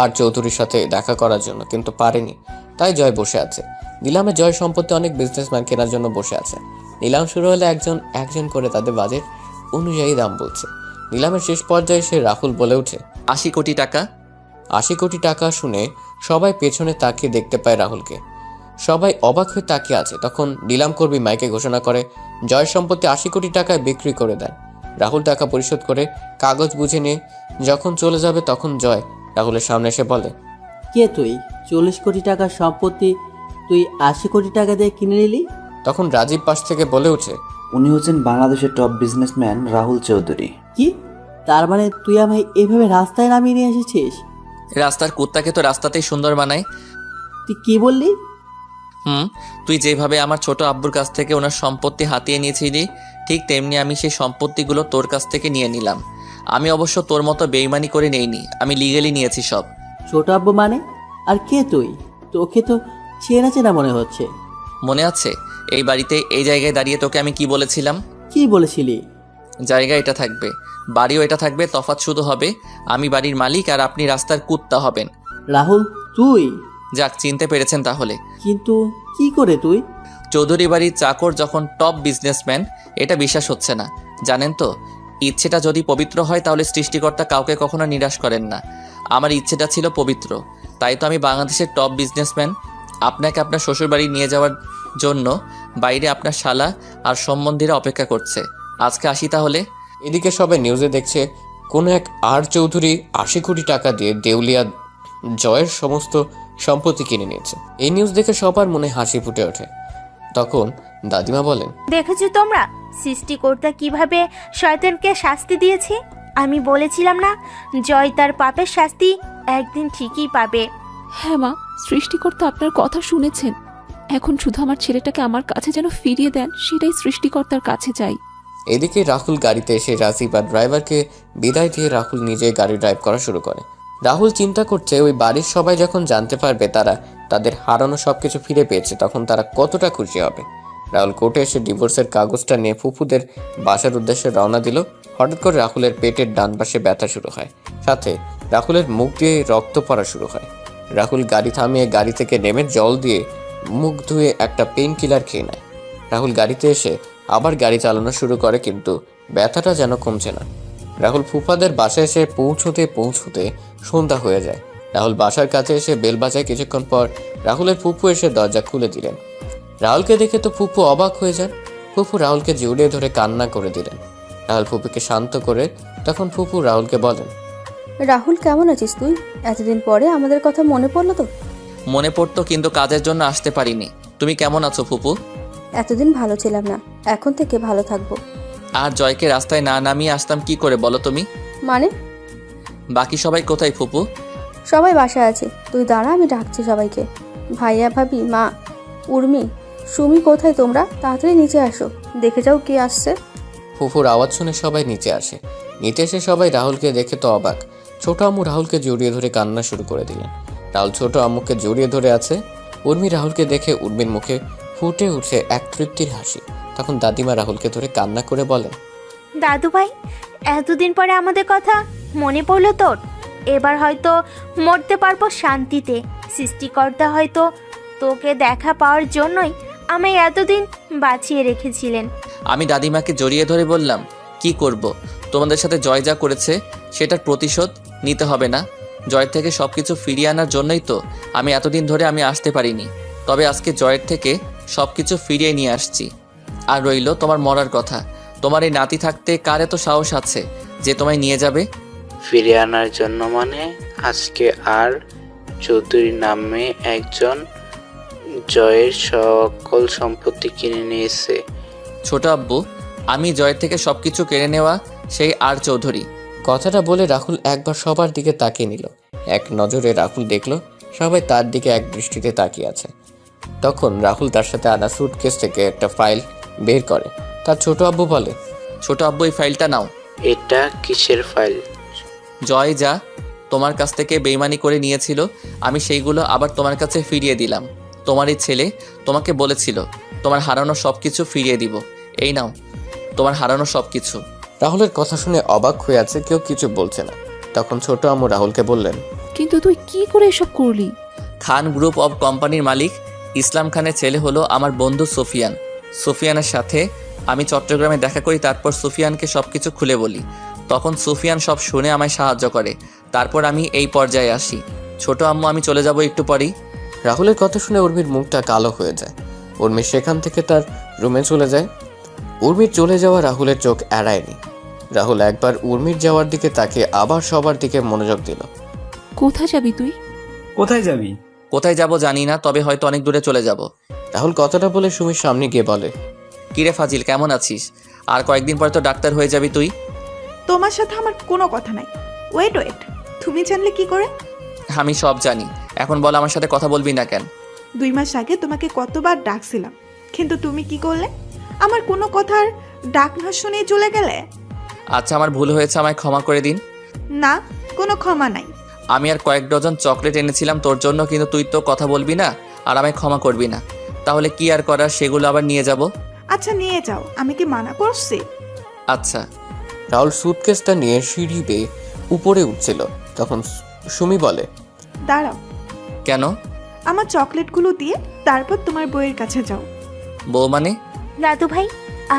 আর চৌধুরীর সাথে দেখা করার জন্য, কিন্তু পারেনি, তাই জয় বসে আছে। নিলামে জয় সম্পত্তি অনেক বিজনেসম্যান কেনার জন্য বসে আছে। নিলাম শুরু হলে একজন করে তাদের বাজেট অনুযায়ী দাম বলছে। নিলামের শেষ পর্যায়ে এসে রাহুল বলে ওঠে, 80 কোটি টাকা। 80 কোটি টাকা শুনে সবাই পেছনে তাকিয়ে দেখতে পায় রাহুলকে। সবাই অবাক হয়ে তাকিয়ে আছে। তখন নিলাম কর্মী মাইকে ঘোষণা করে জয়ের সম্পত্তি 80 কোটি টাকায় বিক্রি করে দেন। রাহুল টাকা পরিশোধ করে কাগজ বুঝে নিয়ে যখন চলে যাবে তখন জয় রাহুলের সামনে এসে বলে, কে তুই? 40 কোটি টাকার সম্পত্তি তুই 80 কোটি টাকা দিয়ে কিনে নিলি? তখন রাজীব পাশ থেকে বলে ওঠে, উনি হচ্ছেন বাংলাদেশের টপ বিজনেসম্যান রাহুল চৌধুরী। কি? তার মানে তুই আমায় এভাবে রাস্তায় নামিয়ে নিয়ে এসেছিস? রাস্তার কুত্তাকে তো রাস্তাতেই সুন্দর বানায়। তুই কি বললি? তুই যেভাবে আমার ছোট আব্বুর কাছ থেকে ওনার সম্পত্তি হাতিয়ে নিয়েছিলি ঠিক তেমনি আমি সেই সম্পত্তিগুলো তোর কাছ থেকে নিয়ে নিলাম। আমি অবশ্য তোর মতো বেইমানি করে নেইনি, আমি লিগ্যালি নিয়েছি সব। ছোট আব্বু মানে? আর কে তুই? তোকে তো চেনা চেনা মনে হচ্ছে। মনে আছে এই বাড়িতে এই জায়গায় দাঁড়িয়ে তোকে আমি কি বলেছিলাম? কি বলেছিলি? জায়গা এটা থাকবে, বাড়িও এটা থাকবে, তফাৎ শুধু হবে আমি বাড়ির মালিক আর আপনি রাস্তার কুত্তা হবেন। রাহুল তুই? যাক, চিনতে পেরেছেন তাহলে। কিন্তু কি করে তুই? চৌধুরী বাড়ির চাকর যখন টপ বিজনেসম্যান, এটা বিশ্বাস হচ্ছে না। জানেন তো, ইচ্ছেটা যদি পবিত্র হয় তাহলে সৃষ্টিকর্তা কাউকে কখনো নিরাশ করেন না। আমার ইচ্ছেটা ছিল পবিত্র, তাই তো আমি বাংলাদেশের টপ বিজনেসম্যান। আপনাকে আপনার শ্বশুরবাড়ি নিয়ে যাওয়ার জন্য বাইরে আপনার শালা আর সম্বন্ধীরা অপেক্ষা করছে। আজকে আসি তাহলে। এদিকে সবাই নিউজে দেখছে কোনো এক আর চৌধুরী 80 কোটি টাকা দিয়ে দেউলিয়া জয়ের সমস্ত সম্পত্তি কিনে নিয়েছে। এই নিউজ দেখে সবার মনে হাসি ফুটে ওঠে। তখন দাদিমা বলেন, দেখেছো তোমরা সৃষ্টিকর্তা কিভাবে শয়তানকে শাস্তি দিয়েছে? আমি বলেছিলাম না, জয় তার পাপের শাস্তি একদিন ঠিকই পাবে। হ্যাঁ মা, সৃষ্টিকর্তা আপনার কথা শুনেছেন। এখন শুধু আমার ছেলেটাকে আমার কাছে যেন ফিরিয়ে দেন, সেটাই সৃষ্টিকর্তার কাছে চাই। এদিকে রাহুল গাড়িতে এসে রাজীব আর ড্রাইভারকে বিদায় দিয়ে রাহুল নিজে গাড়ি ড্রাইভ করা শুরু করে। রাহুল চিন্তা করছে ওই বাড়ির সবাই যখন জানতে পারবে তারা তাদের হারানো সবকিছু ফিরে পেয়েছে তখন তারা কতটা খুশি হবে। রাহুল কোর্টে এসে ডিভোর্সের কাগজটা নিয়ে ফুফুদের বাসার উদ্দেশ্যে রওনা দিল। হঠাৎ করে রাহুলের পেটের ডান পাশে ব্যথা শুরু হয়, সাথে রাহুলের মুখ দিয়ে রক্ত পড়া শুরু হয়। রাহুল গাড়ি থামিয়ে গাড়ি থেকে নেমে জল দিয়ে মুখ ধুয়ে একটা পেইন কিলার খেয়ে নেয়। রাহুল গাড়িতে এসে আবার গাড়ি চালানো শুরু করে, কিন্তু ব্যথাটা যেন কমছে না। রাহুল ফুফাদের বাসায় এসে পৌঁছতে সন্ধ্যা হয়ে যায়। রাহুল বাসার কাছে এসে বেল বাজায়। কিছুক্ষণ পর রাহুলের ফুফু এসে দরজা খুলে দিলেন। রাহুলকে দেখে তো ফুফু অবাক হয়ে যান। ফুফু রাহুলকে জড়িয়ে ধরে কান্না করে দিলেন। রাহুল ফুফুকে শান্ত করে তখন ফুফু রাহুলকে বলেন, রাহুল কেমন আছিস তুই? এতদিন পরে আমাদের কথা মনে পড়লো তো? মনে পড়তো, কিন্তু কাজের জন্য আসতে পারিনি। তুমি কেমন আছো ফুপু? এতদিন ভালো ছিলাম না, এখন থেকে ভালো থাকবো। আর জয়কে রাস্তায় না নামিয়ে আসতাম কি করে বলো তুমি? মানে? বাকি সবাই কোথায় ফুপু? সবাই বাসায় আছে, তুই দাঁড়া, আমি ডাকছি সবাইকে। ভাইয়া, ভাবি, মা, উর্মি, সুমি কোথায় তোমরা? তাড়াতাড়ি নিচে আসো, দেখে যাও কে আসছে। ফুফুর আওয়াজ শুনে সবাই নিচে আসে। নিচে এসে সবাই রাহুলকে দেখে তো অবাক। ছোট আম্মু রাহুলকে জড়িয়ে ধরে কান্না শুরু করে দিলেন। রাহুল ছোট আম্মুকে জড়িয়ে ধরে আছে। উর্মি রাহুলকে দেখে উর্মির মুখে ফুটে উঠে এক তৃপ্তির হাসি। তখন দাদিমা রাহুলকে ধরে কান্না করে বলেন, দাদু ভাই, এতদিন পরে আমাদের কথা মনে পড়লো তোর? এবার হয়তো মরতে পারবো শান্তিতে। সৃষ্টিকর্তা হয়তো তোকে দেখা পাওয়ার জন্যই আমায় এতদিন বাঁচিয়ে রেখেছিলেন। আমি দাদিমাকে জড়িয়ে ধরে বললাম, কি করব? তোমাদের সাথে জয় যা করেছে সেটার প্রতিশোধ নিতে হবে না? জয়ের থেকে সব কিছু ফিরিয়ে আনার জন্যই তো আমি এতদিন ধরে আমি আসতে পারিনি। তবে আজকে জয়ের থেকে সব কিছু ফিরিয়ে নিয়ে আসছি। আর রইল তোমার মরার কথা। তোমার এই নাতি থাকতে কার এত সাহস আছে যে তোমায় নিয়ে যাবে? ফিরিয়ে আনার জন্য মানে? আজকে আর চৌধুরী নামে একজন জয়ের সকল সম্পত্তি কিনে নিয়েছে। ছোট আব্বু, আমি জয়ের থেকে সবকিছু কেড়ে নেওয়া সেই আর চৌধুরী। কথাটা বলে রাহুল একবার সবার দিকে তাকিয়ে নিল। এক নজরে রাহুল দেখল সবাই তার দিকে এক দৃষ্টিতে তাকিয়ে আছে। তখন রাহুল তার সাথে আনা সুটকেস থেকে একটা ফাইল বের করে। তার ছোট আব্বু বলে, ছোট আব্বু, এই ফাইলটা নাও। এটা কিসের ফাইল? জয় যা তোমার কাছ থেকে বেইমানি করে নিয়েছিল, আমি সেইগুলো আবার তোমার কাছে ফিরিয়ে দিলাম। তোমারই ছেলে তোমাকে বলেছিল তোমার হারানো সব কিছু ফিরিয়ে দিব। এই নাও তোমার হারানো সব কিছু। রাহুলের কথা শুনে অবাক হয়ে আছে, কেউ কিছু বলছে না। তখন ছোট আম্মু রাহুলকে বললেন, কিন্তু তুই কি করে এসব করলি? খান গ্রুপ অফ কোম্পানির মালিক ইসলাম খানের ছেলে হলো আমার বন্ধু সুফিয়ান। সুফিয়ানের সাথে আমি চট্টগ্রামে দেখা করি, তারপর সুফিয়ানকে সব কিছু খুলে বলি। তখন সুফিয়ান সব শুনে আমায় সাহায্য করে। তারপর আমি এই পর্যায়ে আসি। ছোট আম্মু, আমি চলে যাব একটু পরেই। রাহুলের কথা শুনে উর্মির মুখটা কালো হয়ে যায়। উর্মি সেখান থেকে তার রুমে চলে যায়। উর্মির চলে যাওয়া রাহুলের চোখ এড়ায়নি। রাহুল একবার উর্মির যাওয়ার দিকে তাকিয়ে আবার সবার দিকে মনোযোগ দিল। কোথায় যাবি তুই? কোথায় যাবি? কোথায় যাব জানি না, তবে হয়তো অনেক দূরে চলে যাব। রাহুল কথাটা বলে সুমির সামনে গিয়ে বলে, কিরে ফাজিল, কেমন আছিস? আর কয়েকদিন পর তো ডাক্তার হয়ে যাবি তুই। তোমার সাথে আমার কোনো কথা নাই। ওয়েট, তুমি জানলে কি করে? আমি সব জানি। এখন বল, আমার সাথে কথা বলবি না কেন? 2 মাস আগে তোমাকে কতবার ডাকছিলাম, কিন্তু তুমি কি করলে? আমার কোনো কথার ডাক না শুনে চলে গেলে। আচ্ছা, আমার ভুল হয়েছে, আমায় ক্ষমা করে দিন। না, কোনো ক্ষমা নাই। আমি আর কয়েক ডজন চকলেট এনেছিলাম তোর জন্য, কিন্তু তুই তো কথা বলবি না আর আমায় ক্ষমা করবি না। তাহলে কি আর করার, সেগুলো আবার নিয়ে যাব। আচ্ছা, নিয়ে যাও, আমি কি মানা করছি? আচ্ছা। রাহুল সুটকেসটা নিয়ে সিঁড়ি বেয়ে উপরে উঠছিল। তখন সুমি বলে, দাঁড়াও। কেন? আমার চকলেটগুলো দিয়ে তারপর তোমার বউয়ের কাছে যাও। বউ মানে? দাদু ভাই,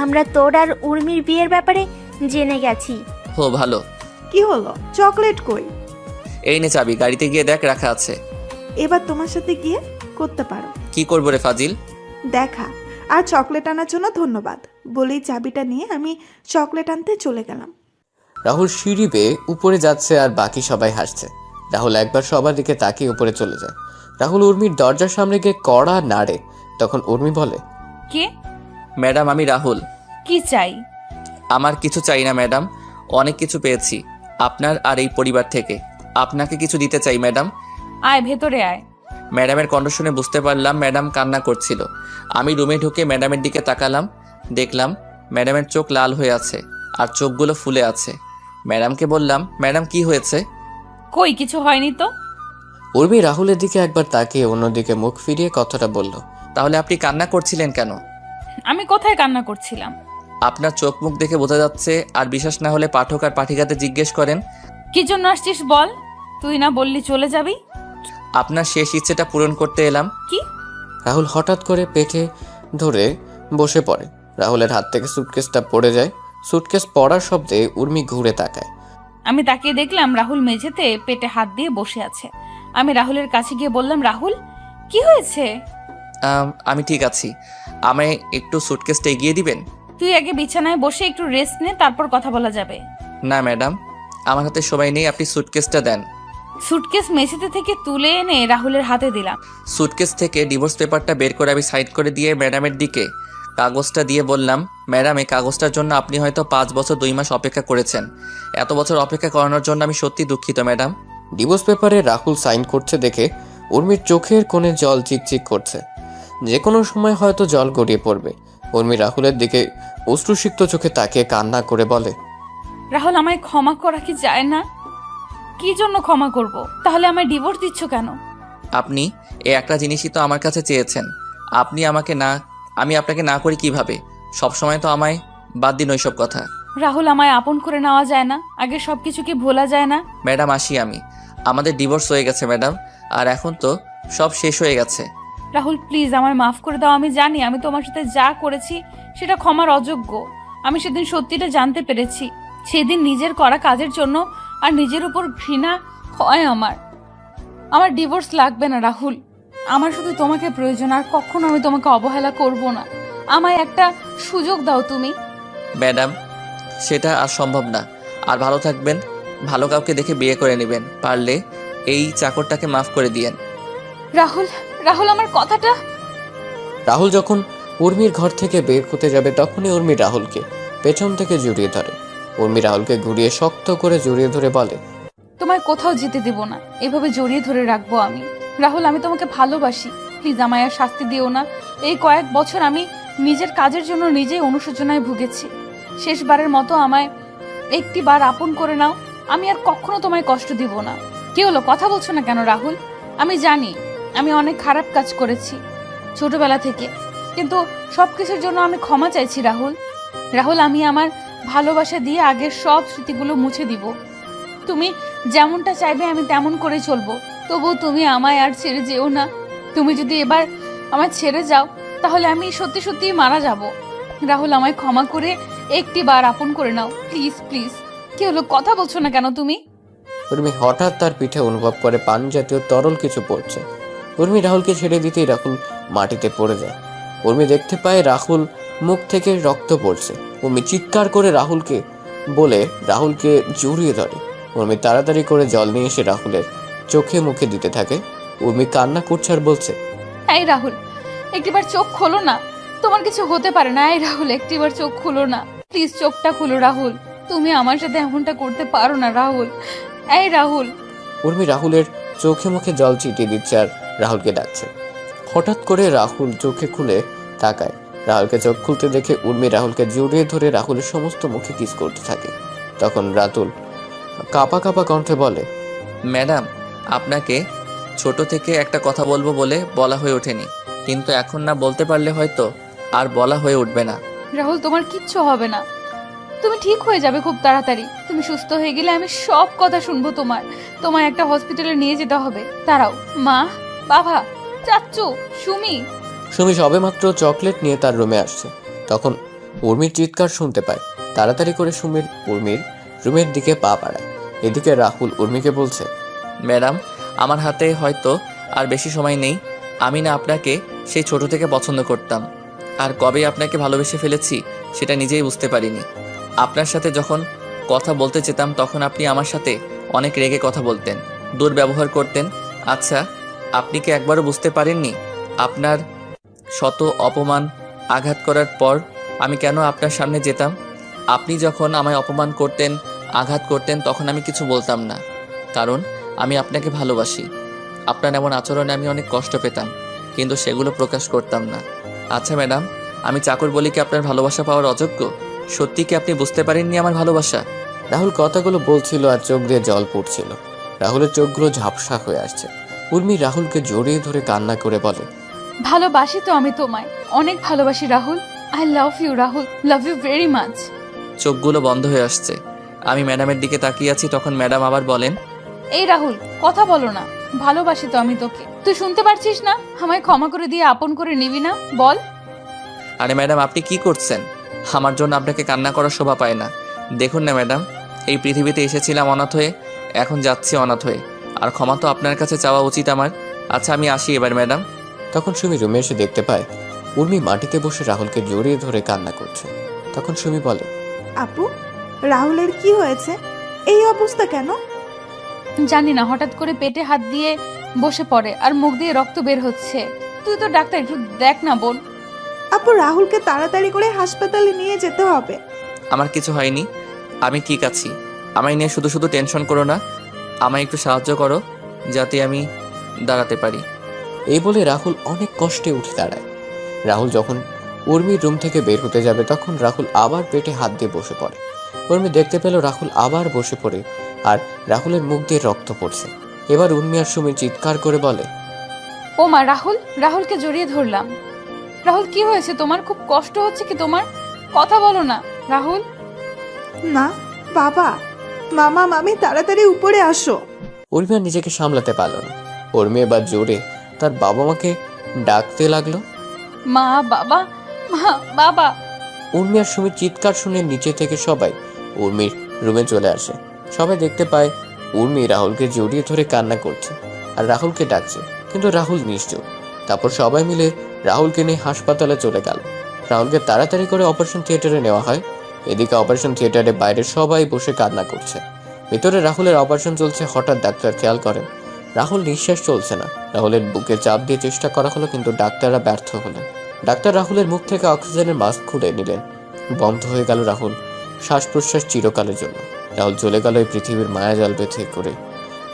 আমরা তোর আর উর্মির বিয়ের ব্যাপারে জেনে গেছি। হো, ভালো। কি হলো? চকলেট কই? এই নে চাবি, গাড়িতে গিয়ে দেখ রাখা আছে। এবার তোমার সাথে গিয়ে করতে পারো। কি করবো রে ফাজিল? দেখা। আর চকলেট আনার জন্য ধন্যবাদ বলেই চাবিটা নিয়ে আমি চকলেট আনতে চলে গেলাম। রাহুল সিঁড়ি বেয়ে উপরে যাচ্ছে আর বাকি সবাই হাসছে। রাহুল একবার সবার দিকে তাকিয়ে উপরে চলে যায়। রাহুল উর্মির দরজার সামনে গিয়ে কড়া নাড়ে। তখন উর্মি বলে, কে? ম্যাডাম, আমি রাহুল। কি চাই? আমার কিছু চাই না ম্যাডাম, অনেক কিছু পেয়েছি আপনার আর এই পরিবার থেকে। আপনাকে কিছু দিতে চাই ম্যাডাম। আয়, ভেতরে আয়। ম্যাডামের কণ্ঠ শুনে বুঝতে পারলাম ম্যাডাম কান্না করছিল। আমি রুমে ঢুকে ম্যাডামের দিকে তাকালাম, দেখলাম ম্যাডামের চোখ লাল হয়ে আছে আর চোখগুলো ফুলে আছে। ম্যাডামকে বললাম, ম্যাডাম কি হয়েছে? কই, কিছু হয়নি তো। উর্মি রাহুলের দিকে একবার তাকিয়ে অন্যদিকে মুখ ফিরিয়ে কথাটা বলল, তাহলে আপনি কান্না করছিলেন কেন? আমি কোথায় কান্না করছিলাম? আপনার চোখ মুখ দেখে বোঝা যাচ্ছে। আর বিশ্বাস না হলে পাঠক আর পাঠিকাতে জিজ্ঞেস করেন। কি জন্য আসছিস বল? তুই না বললি চলে যাবি? আপনার শেষ ইচ্ছেটা পূরণ করতে এলাম। কি? রাহুল হঠাৎ করে পেটে ধরে বসে পড়ে। রাহুলের হাত থেকে সুটকেসটা পড়ে যায়। সুটকেস পড়ার শব্দে উর্মি ঘুরে তাকায়। আমি তাকিয়ে দেখলাম রাহুল মেঝেতে পেটে হাত দিয়ে বসে আছে। আমি রাহুলের কাছে গিয়ে বললাম, রাহুল কি হয়েছে? আমি ঠিক আছি, আমায় একটু সুটকেসটা এগিয়ে দিবেন? তুই আগে বিছানায় বসে একটু রেস্ট নে, তারপর কথা বলা যাবে। না ম্যাডাম, আমার হাতে সময় নেই, আপনি সুটকেসটা দেন। সুটকেস মেঝেতে থেকে তুলে এনে রাহুলের হাতে দিলাম। সুটকেস থেকে ডিভোর্স পেপারটা বের করে আমি সাইড করে দিয়ে ম্যাডামের দিকে কাগজটা দিয়ে বললাম, ম্যাডাম, এই কাগজটার জন্য আপনি হয়তো 5 বছর 2 মাস অপেক্ষা করেছেন। এত বছর অপেক্ষা করানোর জন্য আমি সত্যি দুঃখিত ম্যাডাম। ডিভোর্স পেপারে রাহুল সাইন করছে দেখে উর্মির চোখের কোণে জল চিকচিক করছে। যে কোনো সময় হয়তো জল গড়িয়ে পড়বে। উর্মি রাহুলের দিকে অশ্রুসিক্ত চোখে তাকিয়ে কান্না করে বলে, রাহুল, আমায় ক্ষমা করা কি যায় না? কি জন্য ক্ষমা করব? তাহলে আমায় ডিভোর্স দিচ্ছ কেন? আপনি এই একটা জিনিসই তো আমার কাছে চেয়েছেন। আমি আপনাকে না করি কিভাবে? সবসময় তো আমায় বাদ দিন ওইসব কথা। রাহুল, আমায় আপন করে নেওয়া যায় না? আগে সবকিছু কি ভোলা যায় না? ম্যাডাম, আসি আমি। আমাদের ডিভোর্স হয়ে গেছে ম্যাডাম, আর এখন তো সব শেষ হয়ে গেছে। রাহুল, প্লিজ আমায় মাফ করে দাও। আমি জানি আমি তোমার সাথে যা করেছি সেটা ক্ষমার অযোগ্য। আমি সেদিন সত্যিটা জানতে পেরেছি। সেদিন নিজের করা কাজের জন্য আর নিজের উপর ঘৃণা হয় আমার ডিভোর্স লাগবে না রাহুল। আমার শুধু তোমাকে প্রয়োজন, আর কখনো আমি তোমাকে অবহেলা করব না। আমায় একটা সুযোগ দাও তুমি। ম্যাডাম, সেটা আর সম্ভব না। আর ভালো থাকবেন, ভালো কাউকে দেখে বিয়ে করে নেবেন। পারলে এই চাকরটাকে মাফ করে দিয়েন। রাহুল, রাহুল, আমার কথাটা। রাহুল যখন উর্মির ঘর থেকে বের হতে যাবে তখনই উর্মি রাহুলকে পেছন থেকে জড়িয়ে ধরে। উর্মি রাহুলকে ঘুরিয়ে শক্ত করে জড়িয়ে ধরে বলে, তোমায় কোথাও যেতে দেব না। এভাবে জড়িয়ে ধরে রাখবো আমি। রাহুল, আমি তোমাকে ভালোবাসি। প্লিজ আমায় আর শাস্তি দিও না। এই কয়েক বছর আমি নিজের কাজের জন্য নিজেই অনুশোচনায় ভুগেছি। শেষবারের মতো আমায় একটি বার আপন করে নাও। আমি আর কখনো তোমায় কষ্ট দিব না। কি হলো, কথা বলছো না কেন রাহুল? আমি জানি আমি অনেক খারাপ কাজ করেছি ছোটবেলা থেকে, কিন্তু সবকিছুর জন্য আমি ক্ষমা চাইছি রাহুল। রাহুল, আমি আমার ভালোবাসা দিয়ে আগের সব স্মৃতিগুলো মুছে দিব। তুমি যেমনটা চাইবে আমি তেমন করে চলবো। তবু তুমি আমায় আর ছেড়ে যেও না। তুমি যদি এবার আমায় ছেড়ে যাও তাহলে আমি সত্যি সত্যি মারা যাব। রাহুল, আমায় ক্ষমা করে একটি বার আপন করে নাও, প্লিজ প্লিজ। কি হলো, কথা বলছো না কেন তুমি? উর্মি হঠাৎ তার পিঠে অনুভব করে পান জাতীয় তরল কিছু পড়ছে। উর্মি রাহুলকে ছেড়ে দিতেই রাহুল মাটিতে পড়ে যায়। উর্মি দেখতে পায় রাহুল মুখ থেকে রক্ত পড়ছে। উর্মি চিৎকার করে রাহুলকে জড়িয়ে ধরে। উর্মি তাড়াতাড়ি করে জল নিয়ে এসে রাহুলের চোখে মুখে দিতে থাকে। উর্মি কান্না করছে আর বলছে, এই রাহুল, একটিবার চোখ খোলো না। তোমার কিছু হতে পারে না। এই রাহুল, একটিবার চোখ খুলো না, প্লিজ চোখটা খুলো রাহুল। তুমি আমার সাথে এমনটা করতে পারো না রাহুল। এই রাহুল। উর্মি রাহুলের চোখে মুখে জল ছিটিয়ে দিচ্ছে আর রাহুলকে ডাকছে। হঠাৎ করে রাহুল চোখে খুলে তাকায়। রাহুলকে চোখ খুলতে দেখে উর্মি রাহুলকে জড়িয়ে ধরে রাহুলের সমস্ত মুখে কিস করতে থাকে। তখন রাতুল কাঁপা কাঁপা কণ্ঠে বলে, ম্যাডাম, আপনাকে ছোট থেকে একটা কথা বলবো বলে বলা হয়ে ওঠেনি, কিন্তু এখন না বলতে পারলে হয়তো আর বলা হয়ে উঠবে না। রাহুল, তোমার কিচ্ছু হবে না। তুমি ঠিক হয়ে যাবে খুব তাড়াতাড়ি। তুমি সুস্থ হয়ে গেলে আমি সব কথা শুনবো তোমার। তোমায় একটা হসপিটালে নিয়ে যেতে হবে। দাঁড়াও, মা, বাবা, চাচ্চু, সুমি। সুমি সবেমাত্র চকলেট নিয়ে তার রুমে আসছে। তখন উর্মির চিৎকার শুনতে পায়। তাড়াতাড়ি করে উর্মির রুমের দিকে পা বাড়ায়। এদিকে রাহুল উর্মিকে বলছে, ম্যাডাম, আমার হাতে হয়তো আর বেশি সময় নেই। আমি না আপনাকে সেই ছোট থেকে পছন্দ করতাম, আর কবে আপনাকে ভালোবেসে ফেলেছি সেটা নিজেই বুঝতে পারিনি। আপনার সাথে যখন কথা বলতে চেতাম তখন আপনি আমার সাথে অনেক রেগে কথা বলতেন, দুর্ব্যবহার করতেন। আচ্ছা, আপনি কি একবারও বুঝতে পারেননি আপনার শত অপমান আঘাত করার পর আমি কেন আপনার সামনে যেতাম? আপনি যখন আমায় অপমান করতেন, আঘাত করতেন, তখন আমি কিছু বলতাম না, কারণ আমি আপনাকে ভালোবাসি। আপনার এমন আচরণে আমি অনেক কষ্ট পেতাম, কিন্তু সেগুলো প্রকাশ করতাম না। আচ্ছা ম্যাডাম, আমি চাকর বলি কি আপনার ভালোবাসা পাওয়ার অযোগ্য? সত্যি কি আপনি বুঝতে পারেননি আমার ভালোবাসা? রাহুল কথাগুলো বলছিল আর চোখ দিয়ে জল পড়ছিল। রাহুলের চোখগুলো ঝাপসা হয়ে আসছে। উর্মি রাহুলকে জড়িয়ে ধরে কান্না করে বলে, ভালোবাসি তো আমি তোমায়, অনেক ভালোবাসি Rahul. I love you Rahul, love you very much. চোখগুলো বন্ধ হয়ে আসছে। আমি ম্যাডামের দিকে তাকিয়ে আছি, তখন ম্যাডাম আবার বলেন, এই রাহুল, কথা বলো না। ভালোবাসি তো আমি তোকে। তুই শুনতে পারছিস না? আমায় ক্ষমা করে দিয়ে আপন করে নিবি না? বল। আরে ম্যাডাম, আপনি কি করছেন? আমার জন্য আপনাকে কান্না করার শোভা পায় না। দেখুন না ম্যাডাম, এই পৃথিবীতে এসেছিলাম অনাথ হয়ে, এখন যাচ্ছি অনাথ হয়ে, আর ক্ষমা তো আপনার কাছে চাওয়া উচিত আমার। আচ্ছা, আমি আসি এবার ম্যাডাম। তখন সুমি রুমে এসে দেখতে পায় উর্মি মাটিতে বসে রাহুলকে জড়িয়ে ধরে কান্না করছে। তখন সুমি বলে, আপু, রাহুলের কি হয়েছে? এই অবস্থা কেন? জানি না, হঠাৎ করে পেটে হাত দিয়ে বসে পড়ে আর মুখ দিয়ে রক্ত বের হচ্ছে। তুই তো ডাক্তার, একটু দেখ না বোন। আপু, রাহুলকে তাড়াতাড়ি করে হাসপাতালে নিয়ে যেতে হবে। আমার কিছু হয়নি, আমি ঠিক আছি। আমায় নিয়ে শুধু শুধু টেনশন করো না। আমায় একটু সাহায্য করো যাতে আমি দাঁড়াতে পারি। এই বলে রাহুল অনেক কষ্টে উঠে দাঁড়ায়। রাহুল যখন উর্মির রুম থেকে বের হতে যাবে তখন রাহুল আবার পেটে হাত দিয়ে বসে পড়ে। উর্মি দেখতে পেল রাহুল আবার বসে পড়ে আর রাহুলের মুখ দিয়ে রক্ত পড়ছে। এবার উর্মি আর সুমি চিৎকার করে বলে, ও মা, রাহুল! রাহুলকে জড়িয়ে ধরলাম। রাহুল, কি হয়েছে তোমার? খুব কষ্ট হচ্ছে কি তোমার? কথা বলো না রাহুল। না বাবা, মামা মামি তাড়াতাড়ি উপরে আসো। উর্মি আর নিজেকে সামলাতে পারল না। উর্মি এবার জোরে তার বাবা মাকে ডাকতে লাগলো, মা, বাবা, মা, বাবা। উর্মি আর সুমির চিৎকার শুনে নিচে থেকে সবাই উর্মির রুমে চলে আসে। সবাই দেখতে পায় উর্মি রাহুলকে জড়িয়ে ধরে কান্না করছে আর রাহুলকে ডাকছে, কিন্তু রাহুল নিশ্চুপ। তারপর সবাই মিলে রাহুলকে নিয়ে হাসপাতালে চলে গেল। রাহুলকে তাড়াতাড়ি করে অপারেশন থিয়েটারে নেওয়া হয়। এদিকে অপারেশন থিয়েটারে বাইরে সবাই বসে কান্না করছে। ভিতরে রাহুলের অপারেশন চলছে। হঠাৎ ডাক্তার খেয়াল করেন রাহুল নিঃশ্বাস চলছে না। রাহুলের বুকে চাপ দিয়ে চেষ্টা করা হলো, কিন্তু ডাক্তাররা ব্যর্থ হলেন। ডাক্তার রাহুলের মুখ থেকে অক্সিজেনের মাস্ক খুলে নিলেন। বন্ধ হয়ে গেল রাহুল শ্বাস প্রশ্বাস চিরকালের জন্য। রাহুল চলে গেল এই পৃথিবীর মায়াজাল বেঁধে করে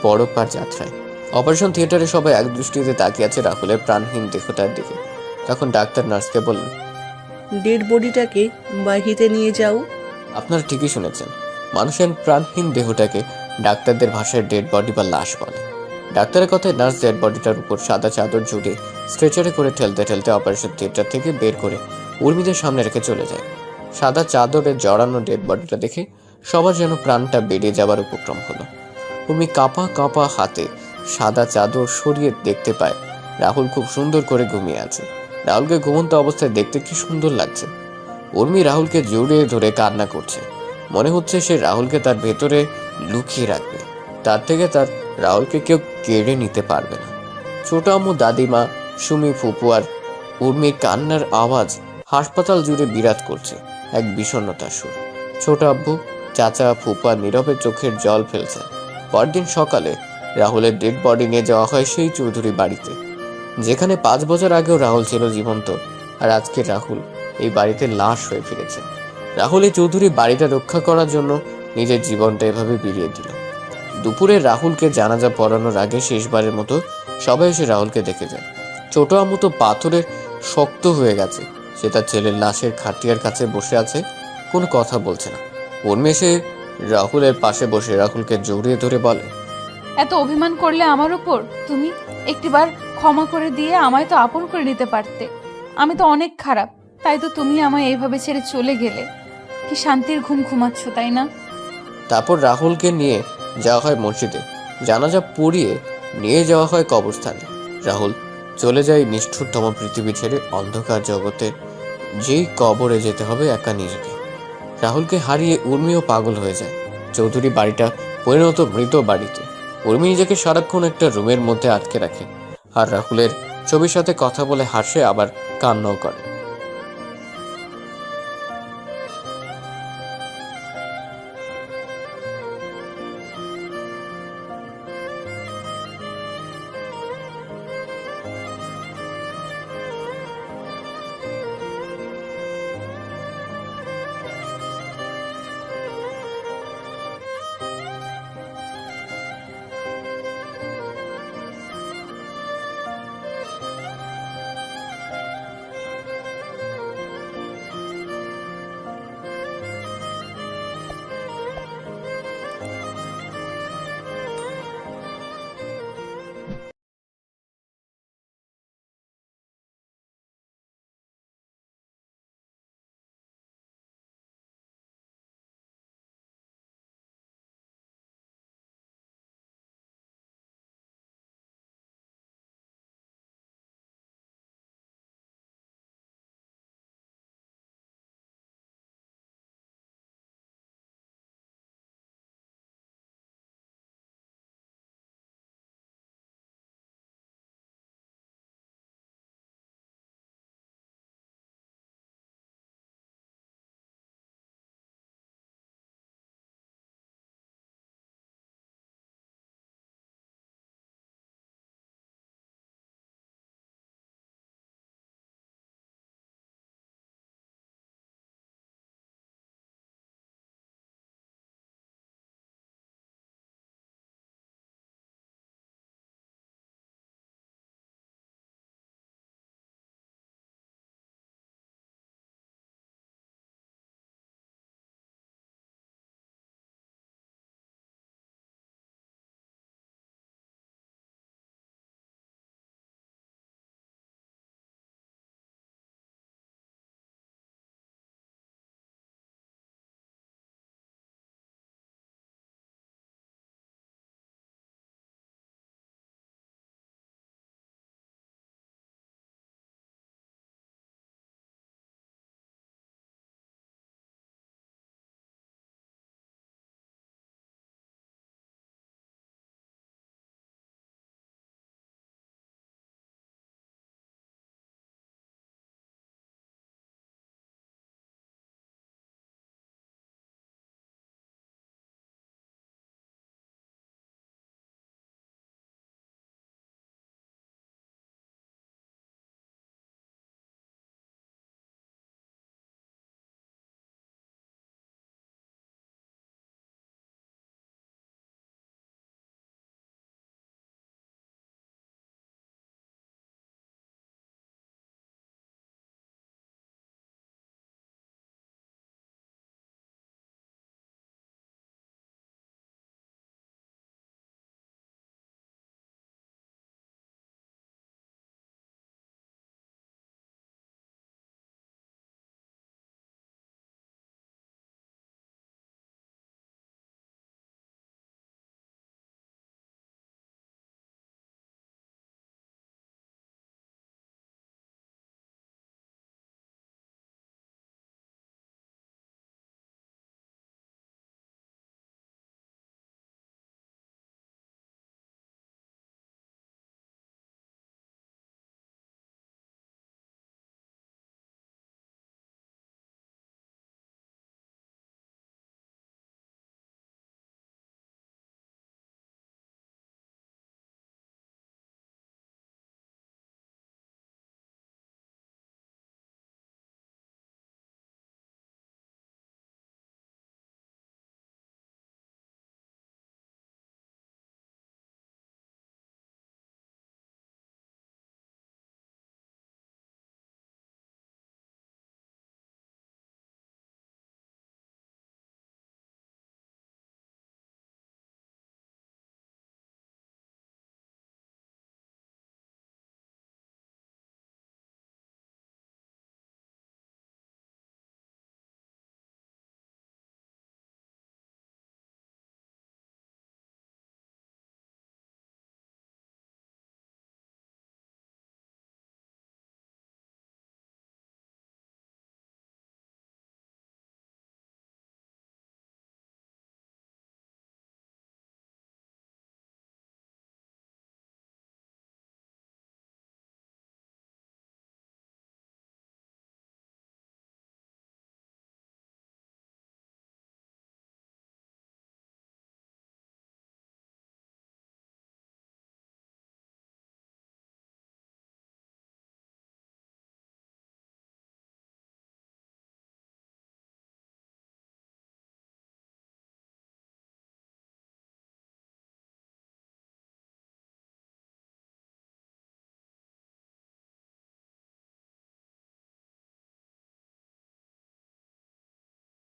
পরপার যাত্রায়। অপারেশন থিয়েটারে সবাই এক দৃষ্টিতে তাকিয়ে আছে রাহুলের প্রাণহীন দেহটার দিকে। তখন ডাক্তার নার্সকে বললেন, ডেড বডিটাকে বাহিতে নিয়ে যাও। আপনারা ঠিকই শুনেছেন, মানুষের প্রাণহীন দেহটাকে ডাক্তারদের ভাষায় ডেড বডি বা লাশ বলে। ডাক্তারের কথায় নার্স ডেড বডিটার উপর সাদা চাদর জুড়ে স্ট্রেচারে করে ঠেলতে ঠেলতে অপারেশন থিয়েটার থেকে বের করে উর্মিদের সামনে রেখে চলে যায়। সাদা চাদরে জড়ানো ডেড বডিটা দেখে সবার যেন প্রাণটা বেরিয়ে যাবার উপক্রম হলো। উর্মি কাঁপা কাঁপা হাতে সাদা চাদর সরিয়ে দেখতে পায় রাহুল খুব সুন্দর করে ঘুমিয়ে আছে। রাহুলকে ঘুমন্ত অবস্থায় দেখতে কি সুন্দর লাগছে। উর্মি রাহুলকে জড়িয়ে ধরে কান্না করছে। মনে হচ্ছে সে রাহুলকে তার ভেতরে লুকিয়ে রাখবে, তার থেকে তার রাহুলকে কেউ কেড়ে নিতে পারবে না। ছোট আম্মু, দাদিমা, সুমি, ফুপু আর উর্মির কান্নার আওয়াজ হাসপাতাল জুড়ে বিরাজ করছে এক বিষণ্ণতার সুর। ছোট আব্বু, চাচা, ফুপা নীরবে চোখের জল ফেলছে। পরদিন সকালে রাহুলের ডেড বডি নিয়ে যাওয়া হয় সেই চৌধুরী বাড়িতে, যেখানে 5 বছর আগেও রাহুল ছিল জীবন্ত। আর আজকে রাহুল এই বাড়িতে লাশ হয়ে ফিরেছে। রাহুল এই চৌধুরী বাড়িটা রক্ষা করার জন্য নিজের জীবনটা এভাবে বিলিয়ে দিল। দুপুরে রাহুলকে জানাজা পড়ানোর আগে শেষবারের মতো সবাই এসে রাহুলকে দেখে যায়। ছোট আম্মু তো পাথরের শক্ত হয়ে গেছে। সে তার ছেলের লাশের খাটিয়ার কাছে বসে আছে, কোনো কথা বলছে না। উর্মি এসে রাহুলের পাশে বসে রাহুলকে জড়িয়ে ধরে বলে, এত অভিমান করলে আমার উপর তুমি? একটিবার ক্ষমা করে দিয়ে আমায় তো আপন করে নিতে পারতে। আমি তো অনেক খারাপ, তাই তো তুমি আমায় এইভাবে ছেড়ে চলে গেলে। কি শান্তির ঘুম ঘুমাচ্ছ, তাই না? তারপর রাহুলকে নিয়ে যাওয়া হয় মসজিদে। জানাজা পড়িয়ে নিয়ে যাওয়া হয় কবরস্থানে। রাহুল চলে যায় নিষ্ঠুরতম পৃথিবী ছেড়ে অন্ধকার জগতে, যেই কবরে যেতে হবে একা নিজেকে। রাহুলকে হারিয়ে উর্মিও পাগল হয়ে যায়। চৌধুরী বাড়িটা পরিণত মৃত বাড়িতে। উর্মি নিজেকে সারাক্ষণ একটা রুমের মধ্যে আটকে রাখে আর রাহুলের ছবির সাথে কথা বলে হাসে, আবার কান্নাও করে।